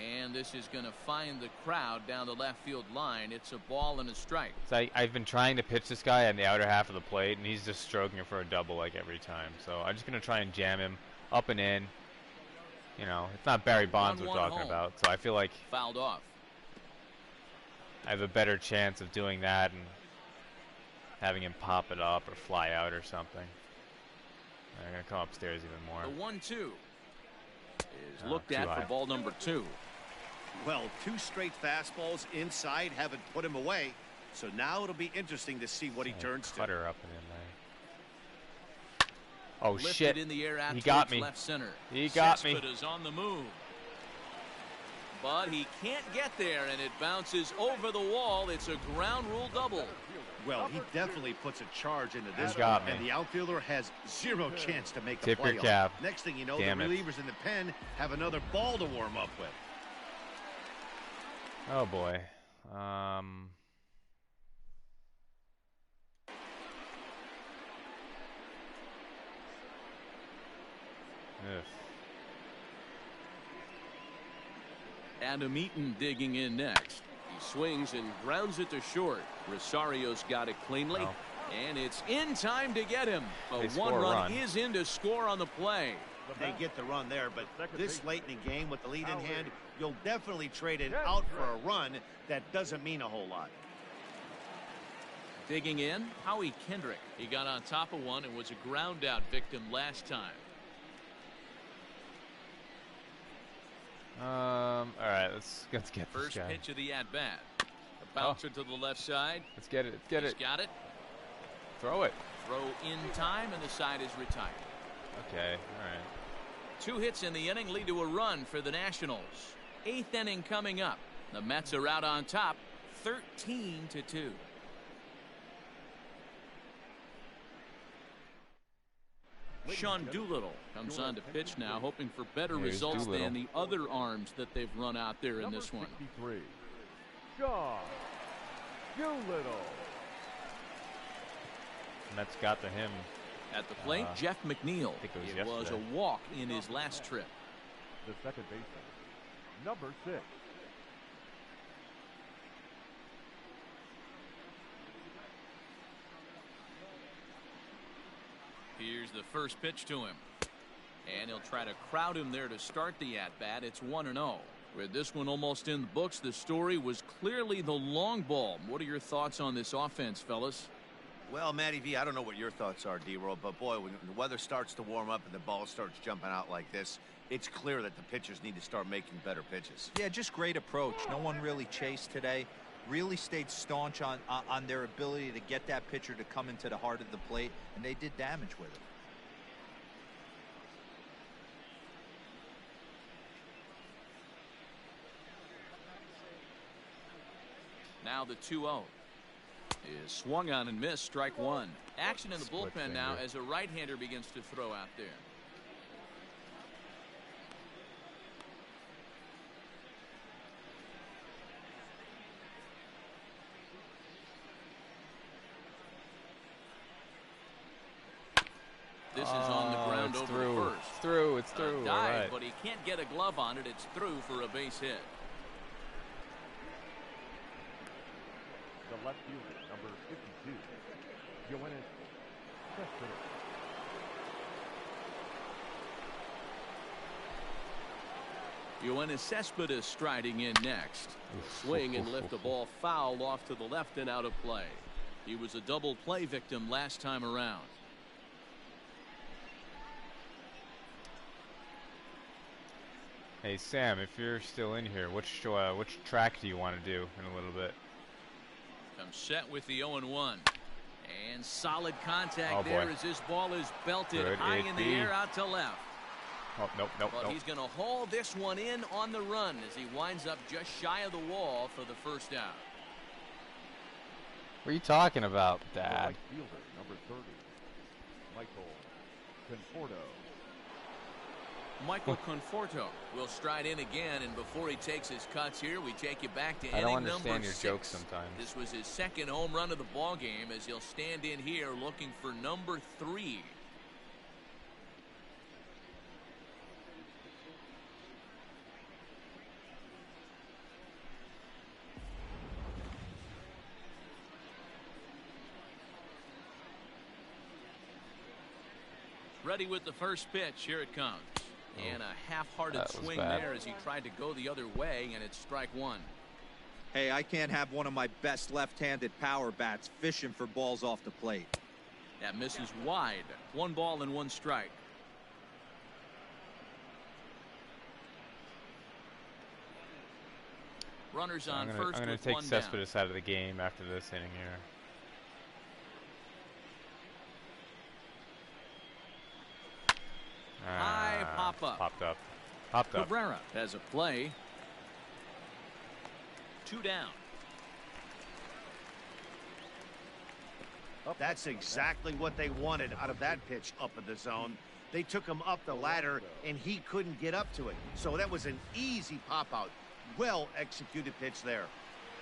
Speaker 2: And this is going to find the crowd down the left field line. It's a ball and a strike.
Speaker 1: So I've been trying to pitch this guy on the outer half of the plate, and he's just stroking it for a double like every time. So I'm just going to try and jam him up and in. You know, it's not Barry Bonds we're
Speaker 2: 1-1
Speaker 1: talking
Speaker 2: home.
Speaker 1: about, so I feel like
Speaker 2: Fouled off.
Speaker 1: I have a better chance of doing that and having him pop it up or fly out or something. I'm going to come upstairs even more.
Speaker 2: The 1-2 is looked
Speaker 1: too
Speaker 2: at
Speaker 1: high.
Speaker 2: for ball number 2.
Speaker 3: Well, two straight fastballs inside haven't put him away. So now it'll be interesting to see what he turns to.
Speaker 1: Cutter up and in there. Oh,
Speaker 2: Lifted
Speaker 1: shit.
Speaker 2: in the air out
Speaker 1: He got
Speaker 2: towards
Speaker 1: me.
Speaker 2: left center.
Speaker 1: He got me.
Speaker 2: Cespedes on the move. But he can't get there, and it bounces over the wall. It's a ground rule double.
Speaker 3: Well, he definitely puts a charge into this
Speaker 1: got
Speaker 3: one, and
Speaker 1: me.
Speaker 3: the outfielder has zero chance to make
Speaker 1: Tip
Speaker 3: a play
Speaker 1: your
Speaker 3: on.
Speaker 1: cap.
Speaker 3: Next thing you know,
Speaker 1: Damn
Speaker 3: the
Speaker 1: it.
Speaker 3: relievers in the pen have another ball to warm up with.
Speaker 1: Oh, boy. Ugh.
Speaker 2: Adam Eaton digging in next.
Speaker 5: He swings and grounds it to short. Rosario's got it cleanly.
Speaker 1: Oh.
Speaker 2: And it's in time to get him.
Speaker 1: They
Speaker 2: But
Speaker 1: score
Speaker 2: one
Speaker 1: a
Speaker 2: run
Speaker 1: run.
Speaker 2: is in to score on the play.
Speaker 3: They get the run there, but this late in the game with the lead in hand, you'll definitely trade it out for a run. That doesn't mean a whole lot.
Speaker 2: Digging in, Howie Kendrick. He got on top of one and was a ground out victim last time.
Speaker 1: All right, let's get this
Speaker 2: First
Speaker 1: guy.
Speaker 2: pitch of the at bat. A bouncer to the left side.
Speaker 1: Let's get it. Let's get
Speaker 2: He's
Speaker 1: it.
Speaker 2: got it.
Speaker 1: Throw it.
Speaker 2: Throw in time, and the side is retired.
Speaker 1: Okay. All right.
Speaker 2: 2 hits in the inning lead to a run for the Nationals. 8th inning coming up. The Mets are out on top, 13-2. Sean Doolittle comes on to pitch now, hoping for better
Speaker 1: Here's
Speaker 2: results
Speaker 1: Doolittle.
Speaker 2: than the other arms that they've run out there in
Speaker 4: Number
Speaker 2: this one.
Speaker 4: 63, Sean Doolittle.
Speaker 1: And that's got to him.
Speaker 2: At the plate, Jeff McNeil.
Speaker 1: think it was
Speaker 2: It was
Speaker 1: yesterday.
Speaker 2: a walk in his last trip.
Speaker 4: The second baseman, number 6.
Speaker 2: Here's the first pitch to him. And he'll try to crowd him there to start the at-bat. It's 1-0. With this one almost in the books, the story was clearly the long ball. What are your thoughts on this offense, fellas?
Speaker 9: Well, Matty V, I don't know what your thoughts are, D-Roll, but boy, when the weather starts to warm up and the ball starts jumping out like this, it's clear that the pitchers need to start making better pitches.
Speaker 6: Yeah, just great approach. No one really chased today. Really stayed staunch on their ability to get that pitcher to come into the heart of the plate, and they did damage with it.
Speaker 2: Now the 2-0 is swung on and missed, strike one. Action in the
Speaker 1: Split
Speaker 2: bullpen now
Speaker 1: finger.
Speaker 2: as a right-hander begins to throw out there. This is on the ground
Speaker 1: it's
Speaker 2: over
Speaker 1: through.
Speaker 2: the first.
Speaker 1: It's through. It's through.
Speaker 2: A
Speaker 1: All
Speaker 2: dive,
Speaker 1: right.
Speaker 2: but he can't get a glove on it. It's through for a base hit.
Speaker 4: The left fielder, number 52, Johannes Cespedes.
Speaker 2: Yoenis Cespedes striding in next. Swing and lift the ball foul off to the left and out of play. He was a double play victim last time around.
Speaker 1: Hey Sam, if you're still in here, which track do you want to do in a little bit?
Speaker 2: I'm set with the 0-1. And solid contact there as this ball is belted high in the air out to left.
Speaker 1: Oh, nope.
Speaker 2: But he's going to haul this one in on the run as he winds up just shy of the wall for the first out.
Speaker 1: What are you talking about, Dad?
Speaker 4: Right fielder, number 30, Michael Conforto.
Speaker 2: Michael Conforto will stride in again, and before he takes his cuts here, we take you back to
Speaker 1: I don't
Speaker 2: inning number
Speaker 1: understand your
Speaker 2: 6.
Speaker 1: jokes sometimes.
Speaker 2: This was his second home run of the ball game as he'll stand in here looking for number 3. Ready with the first pitch. Here it comes. And a half-hearted swing there as he tried to go the other way, and it's strike 1.
Speaker 6: Hey, I can't have one of my best left-handed power bats fishing for balls off the plate.
Speaker 2: That misses wide. 1 ball and 1 strike. Runners on first.
Speaker 1: I'm going to take Cespedes out of the game after this inning here.
Speaker 2: High pop-up.
Speaker 1: Popped up.
Speaker 2: Cabrera has a play. 2 down.
Speaker 3: That's exactly what they wanted out of that pitch up in the zone. They took him up the ladder, and he couldn't get up to it. So that was an easy pop-out. Well-executed pitch there.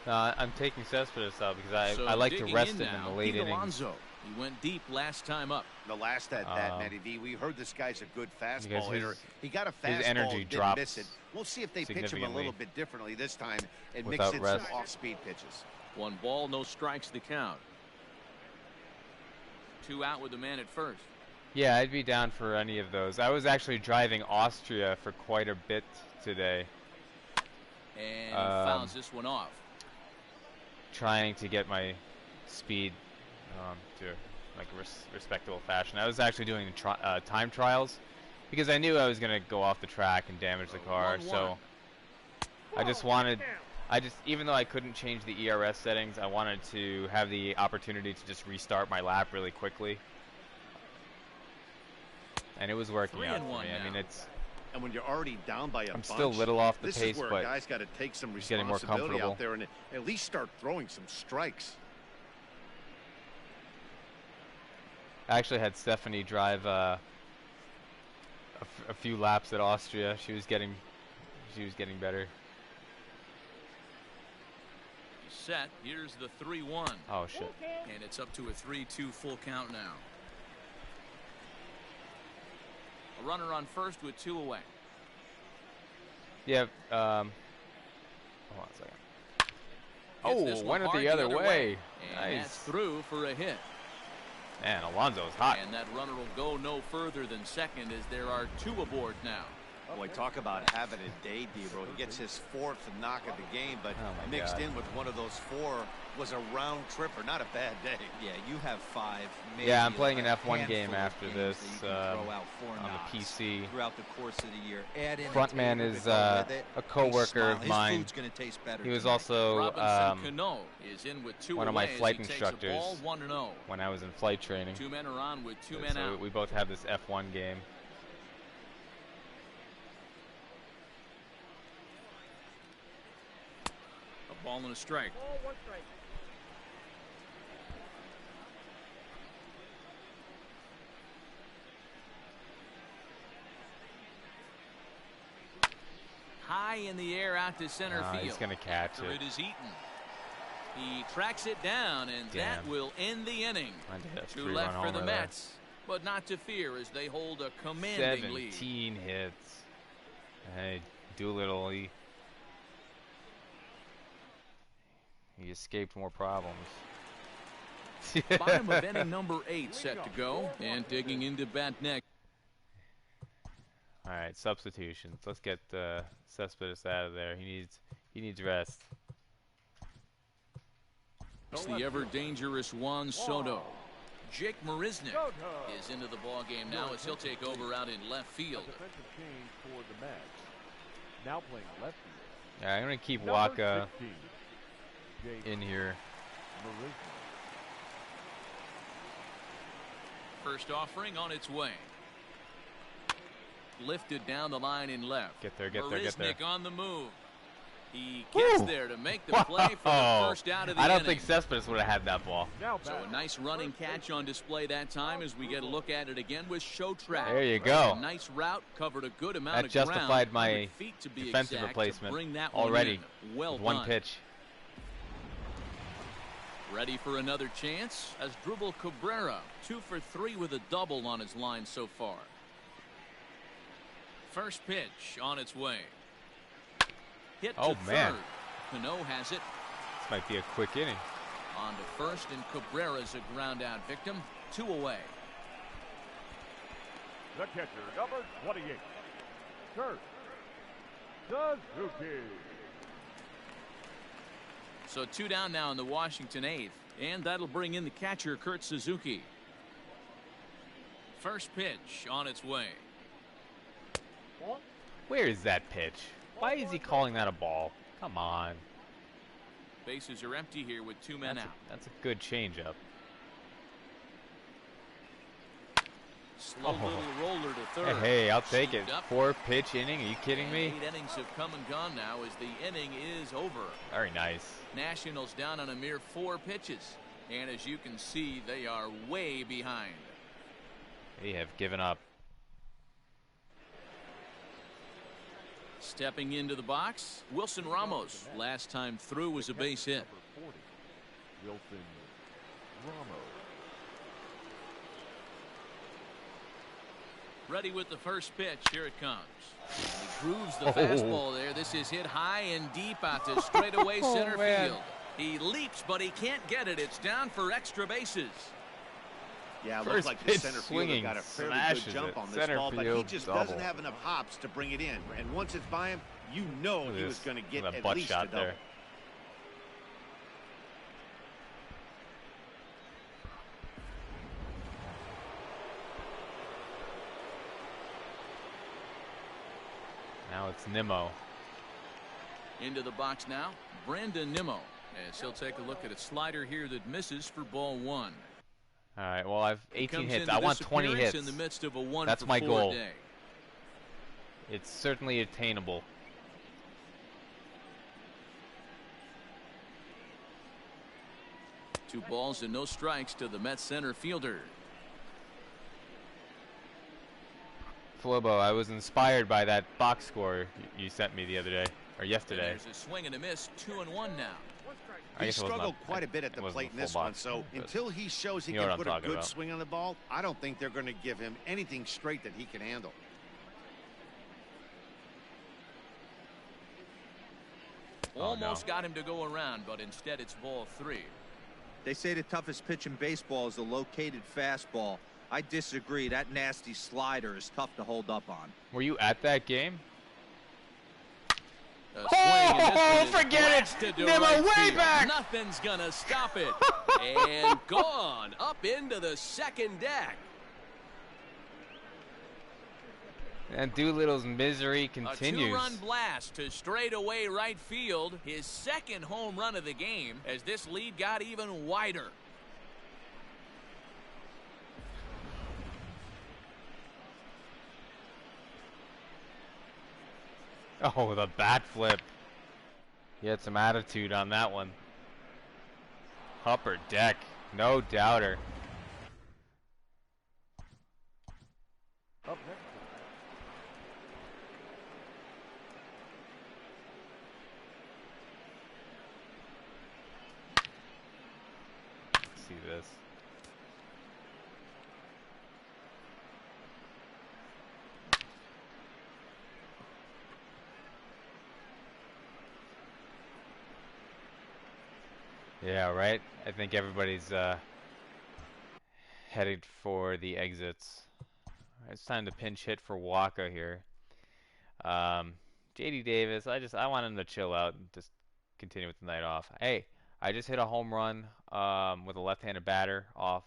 Speaker 1: I'm taking Cespedes out because I like to rest him in the late innings.
Speaker 2: Alonso. He went deep last time up.
Speaker 3: The last at bat, Matty V, we heard this guy's a good fastball hitter. He got a fastball,
Speaker 1: his energy
Speaker 3: didn't miss it. We'll see if they pitch him a little bit differently this time and mix in some off-speed pitches.
Speaker 2: 1 ball, no strikes to count. 2 out with the man at first.
Speaker 1: Yeah, I'd be down for any of those. I was actually driving Austria for quite a bit today.
Speaker 2: And fouls this one off.
Speaker 1: Trying to get my speed to like a respectable fashion. I was actually doing time trials because I knew I was going to go off the track and damage the car.
Speaker 2: 1-1.
Speaker 1: So even though I couldn't change the ERS settings, I wanted to have the opportunity to just restart my lap really quickly. And it was working out for me. I mean,
Speaker 3: and when you're already down by a bunch,
Speaker 1: still a little off the pace,
Speaker 3: this is where
Speaker 1: but
Speaker 3: a guy's got to take some
Speaker 1: getting more
Speaker 3: responsibility
Speaker 1: comfortable
Speaker 3: out there and at least start throwing some strikes.
Speaker 1: I actually had Stephanie drive a few laps at Austria. She was getting better.
Speaker 2: Set. Here's the 3-1.
Speaker 1: Oh shit!
Speaker 2: And it's up to a 3-2 full count now. A runner on first with 2 away.
Speaker 1: Yeah. Hold on a second.
Speaker 2: Hits
Speaker 1: went it the other way.
Speaker 2: And
Speaker 1: Nice.
Speaker 2: that's through for a hit.
Speaker 1: Man, Alonso's hot.
Speaker 2: And that runner will go no further than second as there are 2 aboard now.
Speaker 9: Boy, talk about having a day, D-Bro. He gets his 4th knock of the game, but mixed in with one of those 4 was a round tripper. Not a bad day.
Speaker 6: Yeah, you have 5.
Speaker 1: Yeah, I'm playing an F1 game after this
Speaker 6: on
Speaker 1: on the PC.
Speaker 6: throughout the course of the year. Add in
Speaker 1: Frontman is a coworker of mine. He was also
Speaker 2: Cano is in with 2
Speaker 1: one of my
Speaker 2: away as
Speaker 1: flight
Speaker 2: he takes a
Speaker 1: instructors
Speaker 2: ball 1-0.
Speaker 1: when I was in flight training.
Speaker 2: 2 men are on with 2
Speaker 1: So
Speaker 2: men out.
Speaker 1: we both have this F1 game.
Speaker 2: A ball and a strike.
Speaker 7: Ball, 1 strike.
Speaker 2: High in the air out to center field.
Speaker 1: He's going to catch
Speaker 2: After
Speaker 1: it.
Speaker 2: it is eaten. He tracks it down, and that will end the inning. 2 left for the Mets, but not to fear as they hold a commanding lead.
Speaker 1: 17 hits. Hey, Doolittle, he escaped more problems.
Speaker 2: Bottom of inning number 8 set to go, and digging into bat next.
Speaker 1: All right, substitutions. Let's get Cespedes out of there. He needs rest.
Speaker 2: It's the ever-dangerous Juan Soto. Jake Marisnik is into the ball game now as he'll take over out in left field.
Speaker 4: Defensive change for the Mets. Now playing left field.
Speaker 1: Yeah, I'm gonna keep
Speaker 4: Number
Speaker 1: Waka
Speaker 4: 16, Jake
Speaker 1: in here.
Speaker 4: Marisnik.
Speaker 2: First offering on its way. Lifted down the line in left.
Speaker 1: Get there, get there, get there.
Speaker 2: Marisnik on the move. He gets there to make the play for the first out of the
Speaker 1: I don't
Speaker 2: inning.
Speaker 1: think Cespedes would have had that ball.
Speaker 2: So a nice running catch on display that time as we get a look at it again with show track.
Speaker 1: There you go.
Speaker 2: A nice route, covered a good amount
Speaker 1: That
Speaker 2: of ground.
Speaker 1: justified my
Speaker 2: 100 feet to be
Speaker 1: defensive
Speaker 2: exact,
Speaker 1: replacement
Speaker 2: to bring that
Speaker 1: already.
Speaker 2: One in. Well
Speaker 1: with one
Speaker 2: done.
Speaker 1: pitch.
Speaker 2: Ready for another chance as Dribble Cabrera 2 for 3 with a double on his line so far. First pitch on its way. Hit to
Speaker 1: man.
Speaker 2: third. Cano has it.
Speaker 1: This might be a quick inning.
Speaker 2: On to first, and Cabrera's a ground out victim. 2 away.
Speaker 4: The catcher, number 28, Kurt Suzuki.
Speaker 2: So 2 down now in the Washington 8th, and that'll bring in the catcher, Kurt Suzuki. First pitch on its way.
Speaker 1: Where is that pitch? Why is he calling that a ball? Come on.
Speaker 2: Bases are empty here with 2 men out.
Speaker 1: That's a good changeup.
Speaker 2: Slow little roller to third.
Speaker 1: Hey, I'll take it.
Speaker 2: Scooped up.
Speaker 1: 4-pitch inning. Are you kidding me?
Speaker 2: 8 innings have come and gone now as the inning is over.
Speaker 1: Very nice.
Speaker 2: Nationals down on a mere 4 pitches. And as you can see, they are way behind.
Speaker 1: They have given up.
Speaker 2: Stepping into the box, Wilson Ramos. Last time through was a base hit.
Speaker 4: Number 40, Wilson Ramos.
Speaker 2: Ready with the first pitch. Here it comes. He grooves the fastball there. This is hit high and deep out to straightaway center
Speaker 1: man.
Speaker 2: field. He leaps, but he can't get it. It's down for extra bases.
Speaker 3: Yeah, it
Speaker 1: First
Speaker 3: looked like the
Speaker 1: pitch
Speaker 3: center
Speaker 1: swinging,
Speaker 3: fielder got a fairly
Speaker 1: smashes
Speaker 3: good jump
Speaker 1: it.
Speaker 3: on this
Speaker 1: Center
Speaker 3: ball, but he
Speaker 1: field
Speaker 3: just
Speaker 1: double.
Speaker 3: doesn't have enough hops to bring it in. And once it's by him, you know
Speaker 1: Look at
Speaker 3: he was
Speaker 1: this.
Speaker 3: going to get
Speaker 1: With a
Speaker 3: at
Speaker 1: butt
Speaker 3: least a
Speaker 1: shot
Speaker 3: double.
Speaker 1: there. Now it's Nimmo.
Speaker 2: Into the box now, Brandon Nimmo. As he'll take a look at a slider here that misses for ball 1.
Speaker 1: All right, well, I've
Speaker 2: He
Speaker 1: 18
Speaker 2: comes
Speaker 1: hits.
Speaker 2: into
Speaker 1: I want
Speaker 2: this
Speaker 1: 20
Speaker 2: appearance
Speaker 1: hits.
Speaker 2: in the midst of a 1
Speaker 1: That's
Speaker 2: for
Speaker 1: my
Speaker 2: 4
Speaker 1: goal.
Speaker 2: day.
Speaker 1: It's certainly attainable.
Speaker 2: Two balls and no strikes to the Mets center fielder.
Speaker 1: Flobo, I was inspired by that box score you sent me the other day, or
Speaker 2: And
Speaker 1: yesterday.
Speaker 2: there's a swing and a miss, 2-1 now.
Speaker 1: I
Speaker 3: He
Speaker 1: guess it wasn't
Speaker 3: struggled
Speaker 1: a-
Speaker 3: quite a bit at
Speaker 1: it
Speaker 3: the
Speaker 1: wasn't
Speaker 3: plate
Speaker 1: a
Speaker 3: in
Speaker 1: full
Speaker 3: this one,
Speaker 1: box,
Speaker 3: so
Speaker 1: but
Speaker 3: until he shows he
Speaker 1: you know
Speaker 3: can
Speaker 1: what
Speaker 3: put
Speaker 1: I'm
Speaker 3: a
Speaker 1: talking
Speaker 3: good
Speaker 1: about.
Speaker 3: swing on the ball, I don't think they're going to give him anything straight that he can handle.
Speaker 2: Almost got him to go around, but instead it's ball 3.
Speaker 6: They say the toughest pitch in baseball is the located fastball. I disagree. That nasty slider is tough to hold up on.
Speaker 1: Were you at that game?
Speaker 2: A swing, and this one is
Speaker 1: forget it!
Speaker 2: blasted to
Speaker 1: Nimmo
Speaker 2: right
Speaker 1: way
Speaker 2: field.
Speaker 1: back!
Speaker 2: Nothing's gonna stop it. And gone up into the second deck.
Speaker 1: And Doolittle's misery
Speaker 2: A
Speaker 1: continues.
Speaker 2: 2-run blast to straightaway right field. His second home run of the game as this lead got even wider.
Speaker 1: Oh, the bat flip. He had some attitude on that one. Upper deck, no doubter.
Speaker 4: Up next,
Speaker 1: Let's see this. Yeah, right? I think everybody's headed for the exits. It's time to pinch hit for Waka here. JD Davis, I want him to chill out and just continue with the night off. Hey, I just hit a home run with a left-handed batter off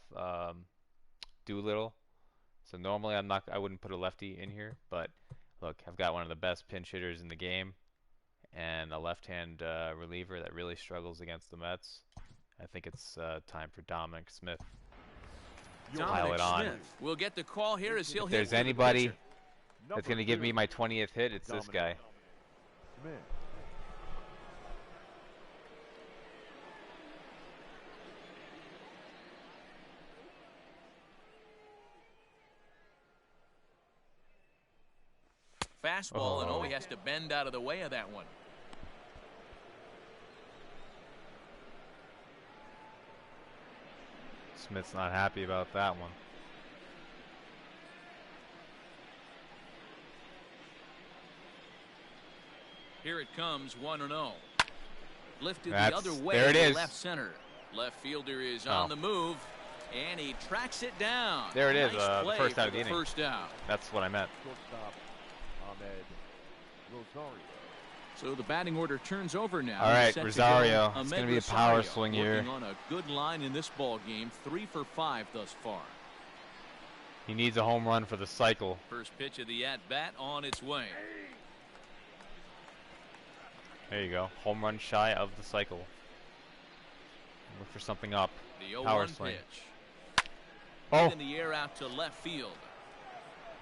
Speaker 1: Doolittle. So normally I wouldn't put a lefty in here, but look, I've got one of the best pinch hitters in the game and a left-hand reliever that really struggles against the Mets. I think it's time for Dominic Smith to pile it on.
Speaker 2: Smith will get the call here as he'll
Speaker 1: If
Speaker 2: hit
Speaker 1: there's
Speaker 2: with the
Speaker 1: anybody
Speaker 2: pitcher.
Speaker 1: that's going to give me my 20th hit, it's this guy.
Speaker 4: Smith.
Speaker 2: Fastball, and he has to bend out of the way of that one.
Speaker 1: Smith's not happy about that one.
Speaker 2: Here it comes, 1-0. Lifted
Speaker 1: That's,
Speaker 2: the other way
Speaker 1: there it
Speaker 2: to
Speaker 1: is.
Speaker 2: left center. Left fielder is on the move, and he tracks it down.
Speaker 1: There it is,
Speaker 2: Nice
Speaker 1: the
Speaker 2: play
Speaker 1: first
Speaker 2: for
Speaker 1: out of the inning.
Speaker 2: First out.
Speaker 1: That's what I meant.
Speaker 4: Shortstop Ahmed Rosario.
Speaker 2: So the batting order turns over now.
Speaker 1: All right,
Speaker 2: Set to
Speaker 1: Rosario.
Speaker 2: go.
Speaker 1: It's
Speaker 2: Ahmed
Speaker 1: going to be a power
Speaker 2: Rosario
Speaker 1: swing here.
Speaker 2: working on a good line in this ball game, 3 for 5 thus far.
Speaker 1: He needs a home run for the cycle.
Speaker 2: First pitch of the at-bat on its way.
Speaker 1: There you go. Home run shy of the cycle. Look for something up.
Speaker 2: The 0-1
Speaker 1: Power swing.
Speaker 2: pitch.
Speaker 1: Oh.
Speaker 2: In the air out to left field.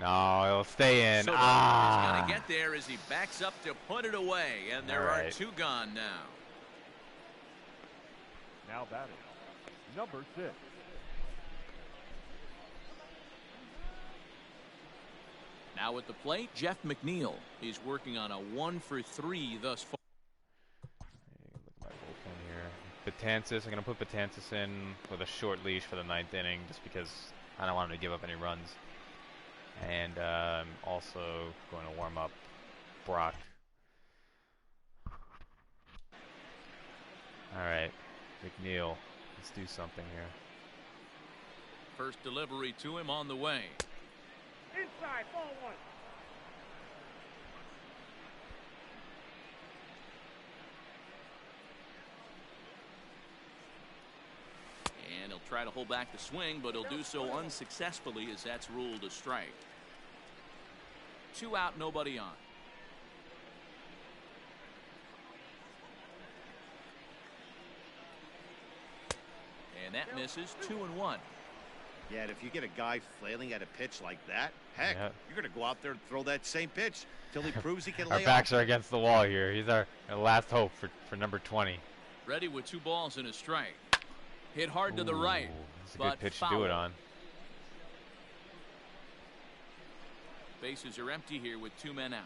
Speaker 1: No, it'll stay in.
Speaker 2: Soto is going to get there as he backs up to put it away, and there are 2 gone now.
Speaker 4: Now batting, number 6.
Speaker 2: Now at the plate, Jeff McNeil. He's working on a 1 for 3 thus far.
Speaker 1: Look at my bullpen here. Betances, I'm going to put Betances in with a short leash for the 9th inning just because I don't want him to give up any runs. And I'm also going to warm up Brock. All right, McNeil, let's do something here.
Speaker 2: First delivery to him on the way.
Speaker 7: Inside, ball 1.
Speaker 2: And he'll try to hold back the swing, but he'll do so unsuccessfully as that's ruled a strike. 2 out, nobody on. And that misses. 2-1.
Speaker 3: Yeah, and if you get a guy flailing at a pitch like that, heck, you're going to go out there and throw that same pitch till he proves he can lay
Speaker 1: Our backs
Speaker 3: off.
Speaker 1: are against the wall here. He's our last hope for number 20.
Speaker 2: Ready with 2 balls and a strike. Hit hard to the right.
Speaker 1: It's a
Speaker 2: but
Speaker 1: good pitch
Speaker 2: foul.
Speaker 1: to do it on.
Speaker 2: Bases are empty here with 2 men out.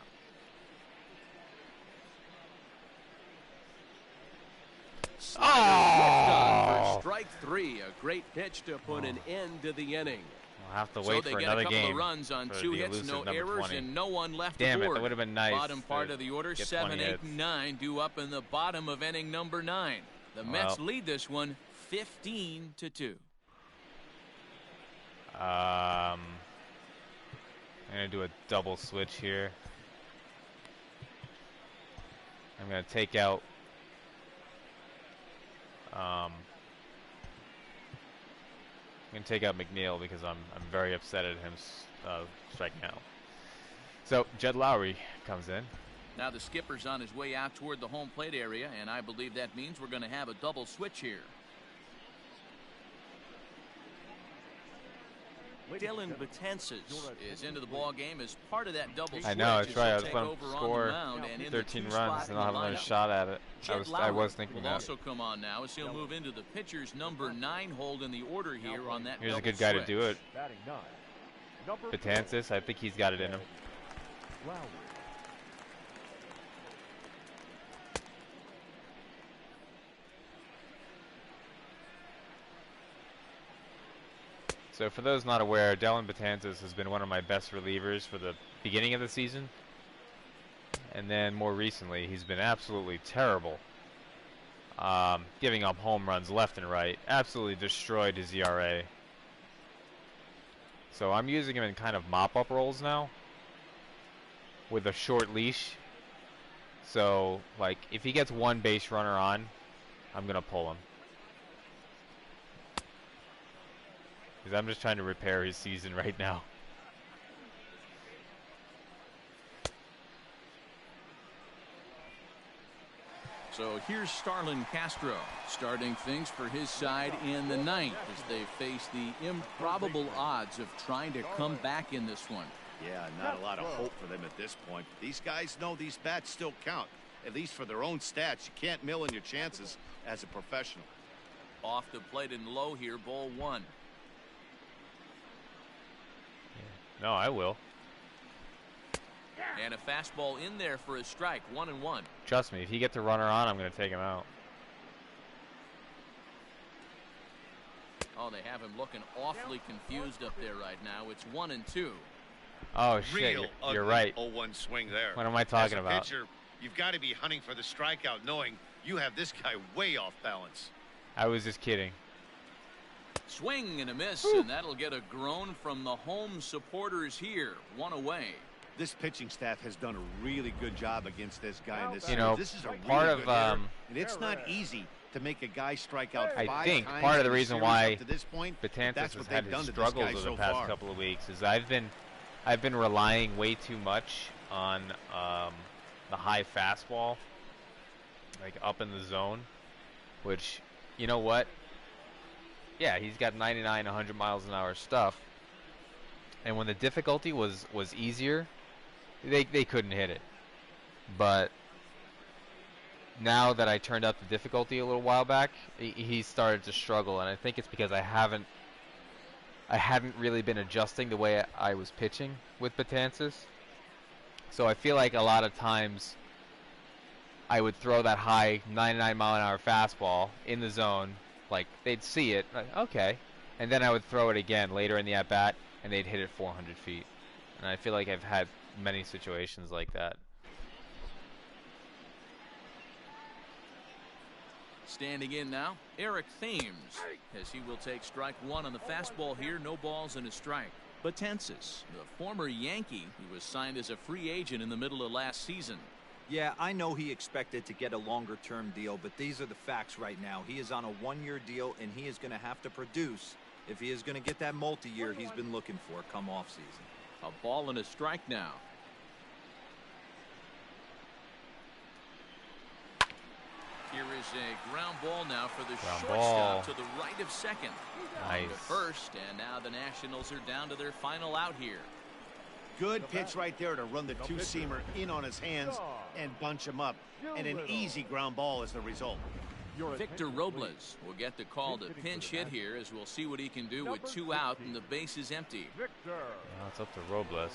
Speaker 1: Oh!
Speaker 2: For strike 3, a great pitch to put an end to the inning.
Speaker 1: We'll have to
Speaker 2: So
Speaker 1: wait
Speaker 2: they
Speaker 1: for
Speaker 2: get
Speaker 1: another
Speaker 2: a couple
Speaker 1: game.
Speaker 2: of runs on
Speaker 1: for
Speaker 2: 2
Speaker 1: the
Speaker 2: hits,
Speaker 1: elusive
Speaker 2: no
Speaker 1: number
Speaker 2: errors,
Speaker 1: 20.
Speaker 2: and no one left
Speaker 1: Damn it,
Speaker 2: aboard.
Speaker 1: that would have been nice.
Speaker 2: Bottom part
Speaker 1: to
Speaker 2: of the order,
Speaker 1: get
Speaker 2: 7,
Speaker 1: 20
Speaker 2: 8,
Speaker 1: hits.
Speaker 2: and 9 due up in the bottom of inning number 9. The Mets lead this one 15-2.
Speaker 1: I'm going to do a double switch here. I'm going to take out I'm going to take out McNeil because I'm very upset at him striking out. So Jed Lowry comes in.
Speaker 2: Now the skipper's on his way out toward the home plate area, and I believe that means we're going to have a double switch here. Dylan Betances is into the ball game as part of that double switch.
Speaker 1: I know, that's right. I was
Speaker 2: going
Speaker 1: going to score 13 runs and I'll have another shot at it. I was thinking
Speaker 2: will
Speaker 1: that.
Speaker 2: also come on now as he'll move into the pitcher's number 9 hold in the order here on that.
Speaker 1: Here's a
Speaker 2: double
Speaker 1: good guy
Speaker 2: switch.
Speaker 1: to do it.
Speaker 4: Batting 9, number 4.
Speaker 1: Betances, I think he's got it in him.
Speaker 4: Lowry.
Speaker 1: So for those not aware, Dylan Betances has been one of my best relievers for the beginning of the season. And then more recently, he's been absolutely terrible. Giving up home runs left and right. Absolutely destroyed his ERA. So I'm using him in kind of mop-up roles now. with a short leash. So, like, if he gets one base runner on, I'm going to pull him. Because I'm just trying to repair his season right now.
Speaker 2: So here's Starlin Castro starting things for his side in the ninth as they face the improbable odds of trying to come back in this one.
Speaker 3: Yeah, not a lot of hope for them at this point. These guys know these bats still count, at least for their own stats. You can't mill in your chances as a professional.
Speaker 2: Off the plate and low here, ball one.
Speaker 1: No, I will.
Speaker 2: And a fastball in there for a strike, 1-1.
Speaker 1: Trust me, if he gets a runner on, I'm going to take him out.
Speaker 2: Oh, they have him looking awfully confused up there right now. It's 1-2.
Speaker 1: Oh, shit, you're right.
Speaker 3: 0-1 swing there.
Speaker 1: What am I talking
Speaker 3: As a
Speaker 1: about?
Speaker 3: pitcher, you've got to be hunting for the strikeout, knowing you have this guy way off balance.
Speaker 1: I was just kidding.
Speaker 2: Swing and a miss, and that'll get a groan from the home supporters here. One away.
Speaker 3: This pitching staff has done a really good job against this guy in this
Speaker 1: You
Speaker 3: series.
Speaker 1: know,
Speaker 3: This is a really
Speaker 1: part
Speaker 3: good
Speaker 1: of
Speaker 3: hitter, and it's not easy to make a guy strike out
Speaker 1: I
Speaker 3: 5
Speaker 1: think
Speaker 3: times
Speaker 1: part of the
Speaker 3: in a
Speaker 1: reason
Speaker 3: series
Speaker 1: why
Speaker 3: up to this point.
Speaker 1: Betances
Speaker 3: That's
Speaker 1: has
Speaker 3: what
Speaker 1: had
Speaker 3: they've
Speaker 1: his
Speaker 3: done to this
Speaker 1: struggles
Speaker 3: guy
Speaker 1: over
Speaker 3: so
Speaker 1: the past
Speaker 3: far.
Speaker 1: couple of weeks is I've been relying way too much on the high fastball, like up in the zone, which, you know what? Yeah, he's got 99, 100 miles an hour stuff. And when the difficulty was easier, they couldn't hit it. But now that I turned up the difficulty a little while back, he started to struggle, and I think it's because I hadn't really been adjusting the way I was pitching with Betances. So I feel like a lot of times I would throw that high 99 mile an hour fastball in the zone, like they'd see it, like, okay, and then I would throw it again later in the at bat, and they'd hit it 400 feet. And I feel like I've had many situations like that.
Speaker 2: Standing in now, Eric Thames, as he will take strike one on the fastball here. No balls and a strike. Betances, the former Yankee, who was signed as a free agent in the middle of last season.
Speaker 6: Yeah, I know he expected to get a longer-term deal, but these are the facts right now. He is on a one-year deal, and he is going to have to produce if he is going to get that multi-year he's been looking for come off-season.
Speaker 2: A ball and a strike now. Here is a ground ball now for the shortstop to the right of second.
Speaker 1: Nice.
Speaker 2: On to first, and now the Nationals are down to their final out here.
Speaker 3: Good pitch right there to run the two-seamer in on his hands and bunch him up. And an easy ground ball is the result.
Speaker 2: Victor Robles will get the call to pinch hit here, as we'll see what he can do with 2 out and the base is empty.
Speaker 1: Now it's up to Robles.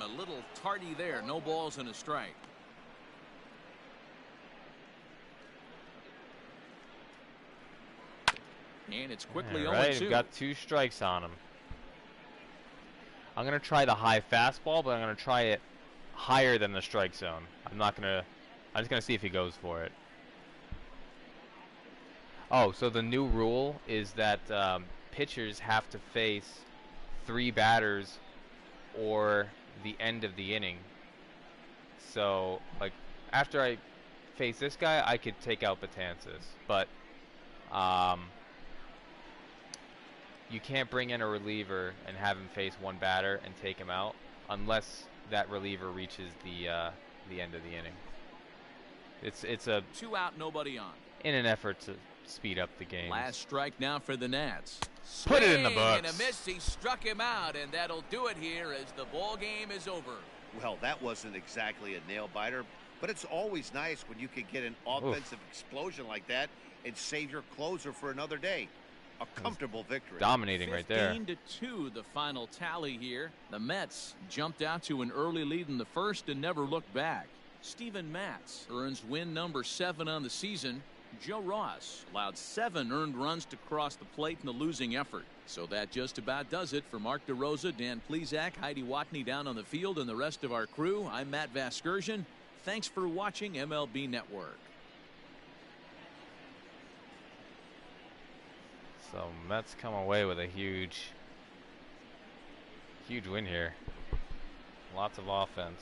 Speaker 2: A little tardy there. No balls and a strike. And it's quickly 0-2.
Speaker 1: Right, we've got 2 strikes on him. I'm going to try the high fastball, but I'm going to try it higher than the strike zone. I'm just going to see if he goes for it. Oh, so the new rule is that pitchers have to face 3 batters or the end of the inning. So, like, after I face this guy, I could take out Betances, but you can't bring in a reliever and have him face 1 batter and take him out unless that reliever reaches the end of the inning. It's a
Speaker 2: 2 out, nobody on.
Speaker 1: In an effort to speed up the game.
Speaker 2: Last strike now for the Nats.
Speaker 1: Put it in the books.
Speaker 2: And a miss. He struck him out, and that'll do it here as the ball game is over.
Speaker 3: Well, that wasn't exactly a nail biter, but it's always nice when you can get an offensive explosion like that and save your closer for another day. A comfortable victory.
Speaker 1: Dominating right there.
Speaker 2: 15-2 the final tally here. The Mets jumped out to an early lead in the first and never looked back. Steven Matz earns win number 7 on the season. Joe Ross allowed 7 earned runs to cross the plate in the losing effort. So that just about does it for Mark DeRosa, Dan Plesac, Heidi Watney down on the field, and the rest of our crew. I'm Matt Vasgersian. Thanks for watching MLB Network.
Speaker 1: So Mets come away with a huge win here. Lots of offense.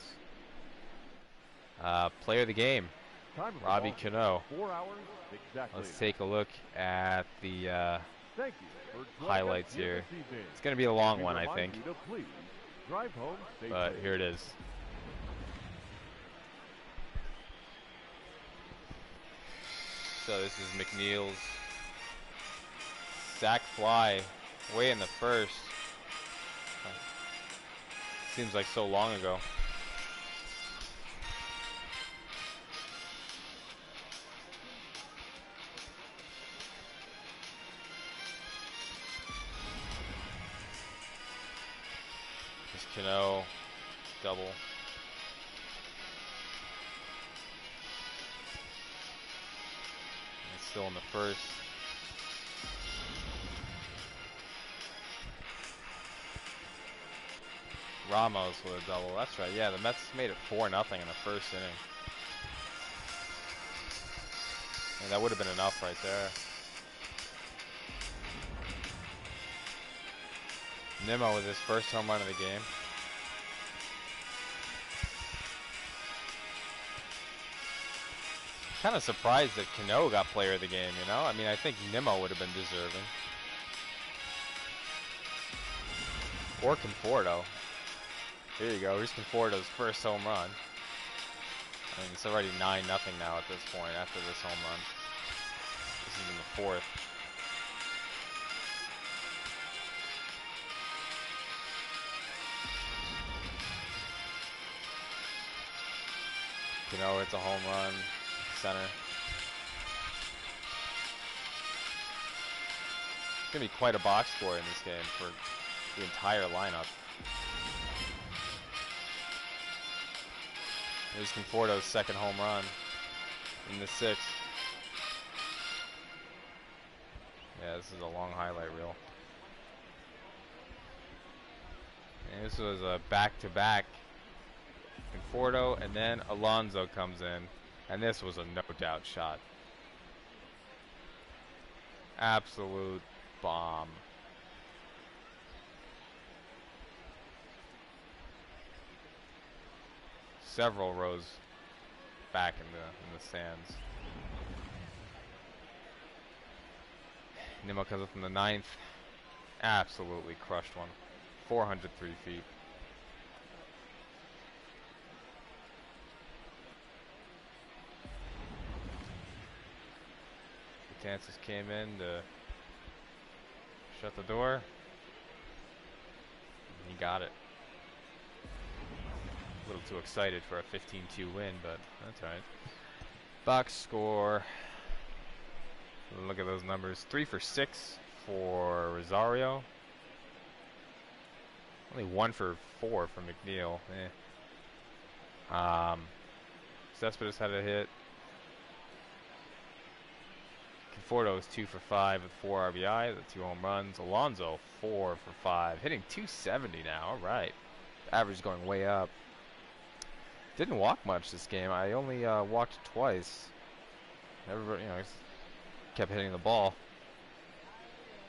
Speaker 1: Player of the game,
Speaker 4: Time of
Speaker 1: Robbie
Speaker 4: the ball,
Speaker 1: Cano.
Speaker 4: 4 hours exactly.
Speaker 1: Let's take a look at the
Speaker 4: Thank you for joining
Speaker 1: highlights
Speaker 4: us here
Speaker 1: here.
Speaker 4: this evening.
Speaker 1: It's going to be a long
Speaker 4: We
Speaker 1: one, I
Speaker 4: remind
Speaker 1: think,
Speaker 4: you to please drive home safely.
Speaker 1: but here it is. So this is McNeil's sack fly way in the first. Seems like so long ago. This Cano double. It's still in the first. Ramos with a double. That's right. Yeah, the Mets made it 4-0 in the first inning. And that would have been enough right there. Nimmo with his first home run of the game. Kind of surprised that Cano got player of the game, you know? I mean, I think Nimmo would have been deserving. Or Conforto. Here you go. Here's Conforto's first home run. I mean, it's already 9-0 now at this point after this home run. This is in the fourth. Cano hits a home run. Center. It's going to be quite a box score in this game for the entire lineup. Here's Conforto's second home run in the sixth. Yeah, this is a long highlight reel. And this was a back-to-back. Conforto, and then Alonso comes in. And this was a no-doubt shot. Absolute bomb. Several rows back in the stands. Nimmo comes up from the ninth. Absolutely crushed one. 403 feet. Betances came in to shut the door. And he got it. A little too excited for a 15-2 win, but that's alright. Box score. Look at those numbers. 3 for 6 for Rosario. Only 1 for 4 from McNeil. Cespedes had a hit. Conforto is 2 for 5 with 4 RBI, the 2 home runs. Alonso 4 for 5, hitting 270 now. All right, average going way up. Didn't walk much this game. I only walked twice. Everybody, kept hitting the ball.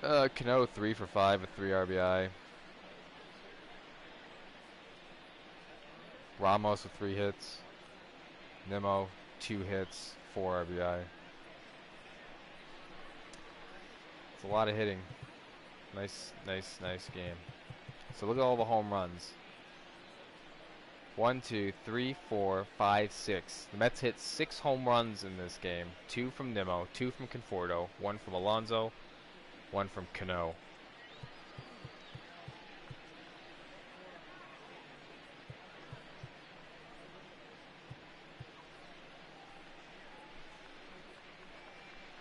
Speaker 1: Cano 3 for 5 with 3 RBI. Ramos with 3 hits. Nimmo 2 hits, 4 RBI. It's a lot of hitting. Nice game. So look at all the home runs. 1, 2, 3, 4, 5, 6. The Mets hit 6 home runs in this game. 2 from Nimmo, 2 from Conforto, 1 from Alonso, 1 from Cano.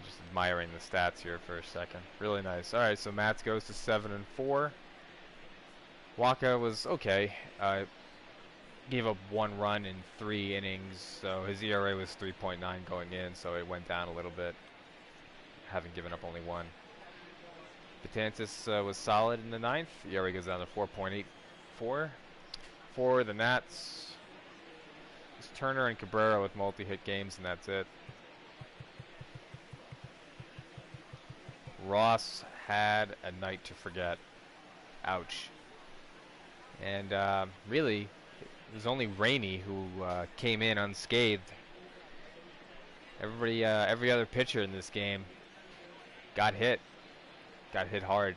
Speaker 1: Just admiring the stats here for a second. Really nice. All right, so Matz goes to 7-4. Waka was okay. Gave up 1 run in 3 innings, so his ERA was 3.9 going in, so it went down a little bit, having given up only 1. Betances was solid in the 9th. ERA goes down to 4.84. For the Nats, it's Turner and Cabrera with multi-hit games, and that's it. Ross had a night to forget. Ouch. And really, it was only Rainey who came in unscathed. Every other pitcher in this game got hit hard.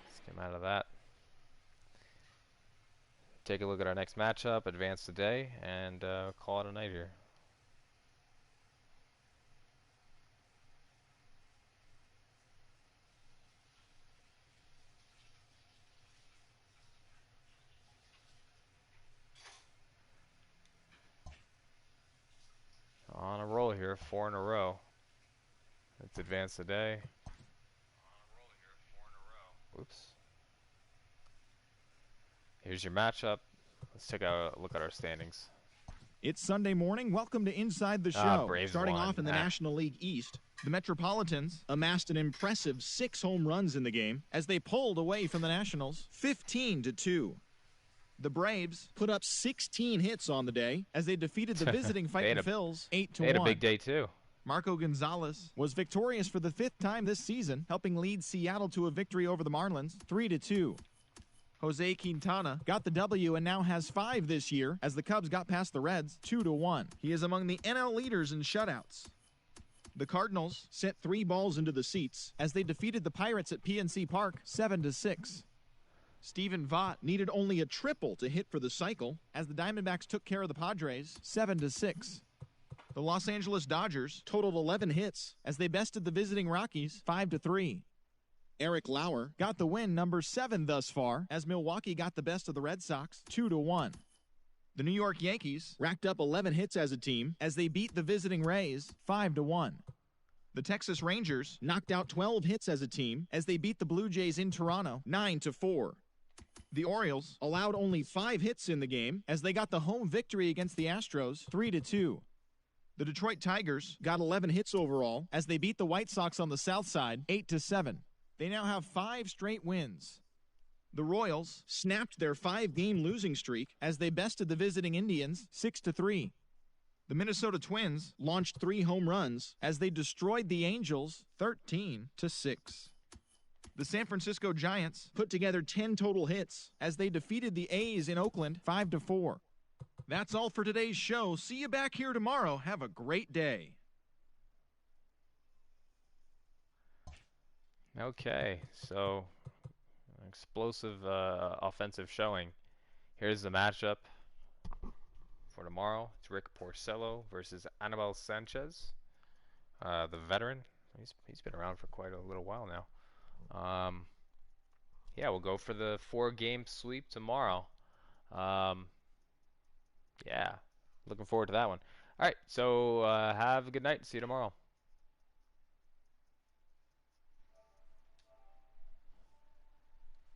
Speaker 1: Let's get out of that. Take a look at our next matchup, advance today, and call it a night here. On a roll here, 4 in a row. Let's advance today. Oops. Here's your matchup. Let's take a look at our standings.
Speaker 10: It's Sunday morning. Welcome to Inside the Show.
Speaker 1: Braves
Speaker 10: Starting
Speaker 1: won.
Speaker 10: off in the National League East, the Metropolitans amassed an impressive 6 home runs in the game as they pulled away from the Nationals 15-2. The Braves put up 16 hits on the day as they defeated the visiting Fightin' Phils 8-1.
Speaker 1: They had a big day too.
Speaker 10: Marco Gonzalez was victorious for the 5th time this season, helping lead Seattle to a victory over the Marlins 3-2. Jose Quintana got the W and now has 5 this year as the Cubs got past the Reds 2-1. He is among the NL leaders in shutouts. The Cardinals sent 3 balls into the seats as they defeated the Pirates at PNC Park 7-6. Stephen Vaught needed only a triple to hit for the cycle as the Diamondbacks took care of the Padres 7-6. The Los Angeles Dodgers totaled 11 hits as they bested the visiting Rockies 5-3. Eric Lauer got the win, number 7 thus far, as Milwaukee got the best of the Red Sox 2-1. The New York Yankees racked up 11 hits as a team as they beat the visiting Rays 5-1. The Texas Rangers knocked out 12 hits as a team as they beat the Blue Jays in Toronto 9-4. The Orioles allowed only 5 hits in the game as they got the home victory against the Astros 3-2. The Detroit Tigers got 11 hits overall as they beat the White Sox on the south side 8-7. They now have 5 straight wins. The Royals snapped their 5-game losing streak as they bested the visiting Indians 6-3. The Minnesota Twins launched 3 home runs as they destroyed the Angels 13-6. The San Francisco Giants put together 10 total hits as they defeated the A's in Oakland 5-4. That's all for today's show. See you back here tomorrow. Have a great day.
Speaker 1: Okay, so explosive offensive showing. Here's the matchup for tomorrow. It's Rick Porcello versus Anibal Sanchez, the veteran. He's been around for quite a little while now. Yeah, we'll go for the 4-game sweep tomorrow. Yeah, looking forward to that one. All right, so have a good night. See you tomorrow.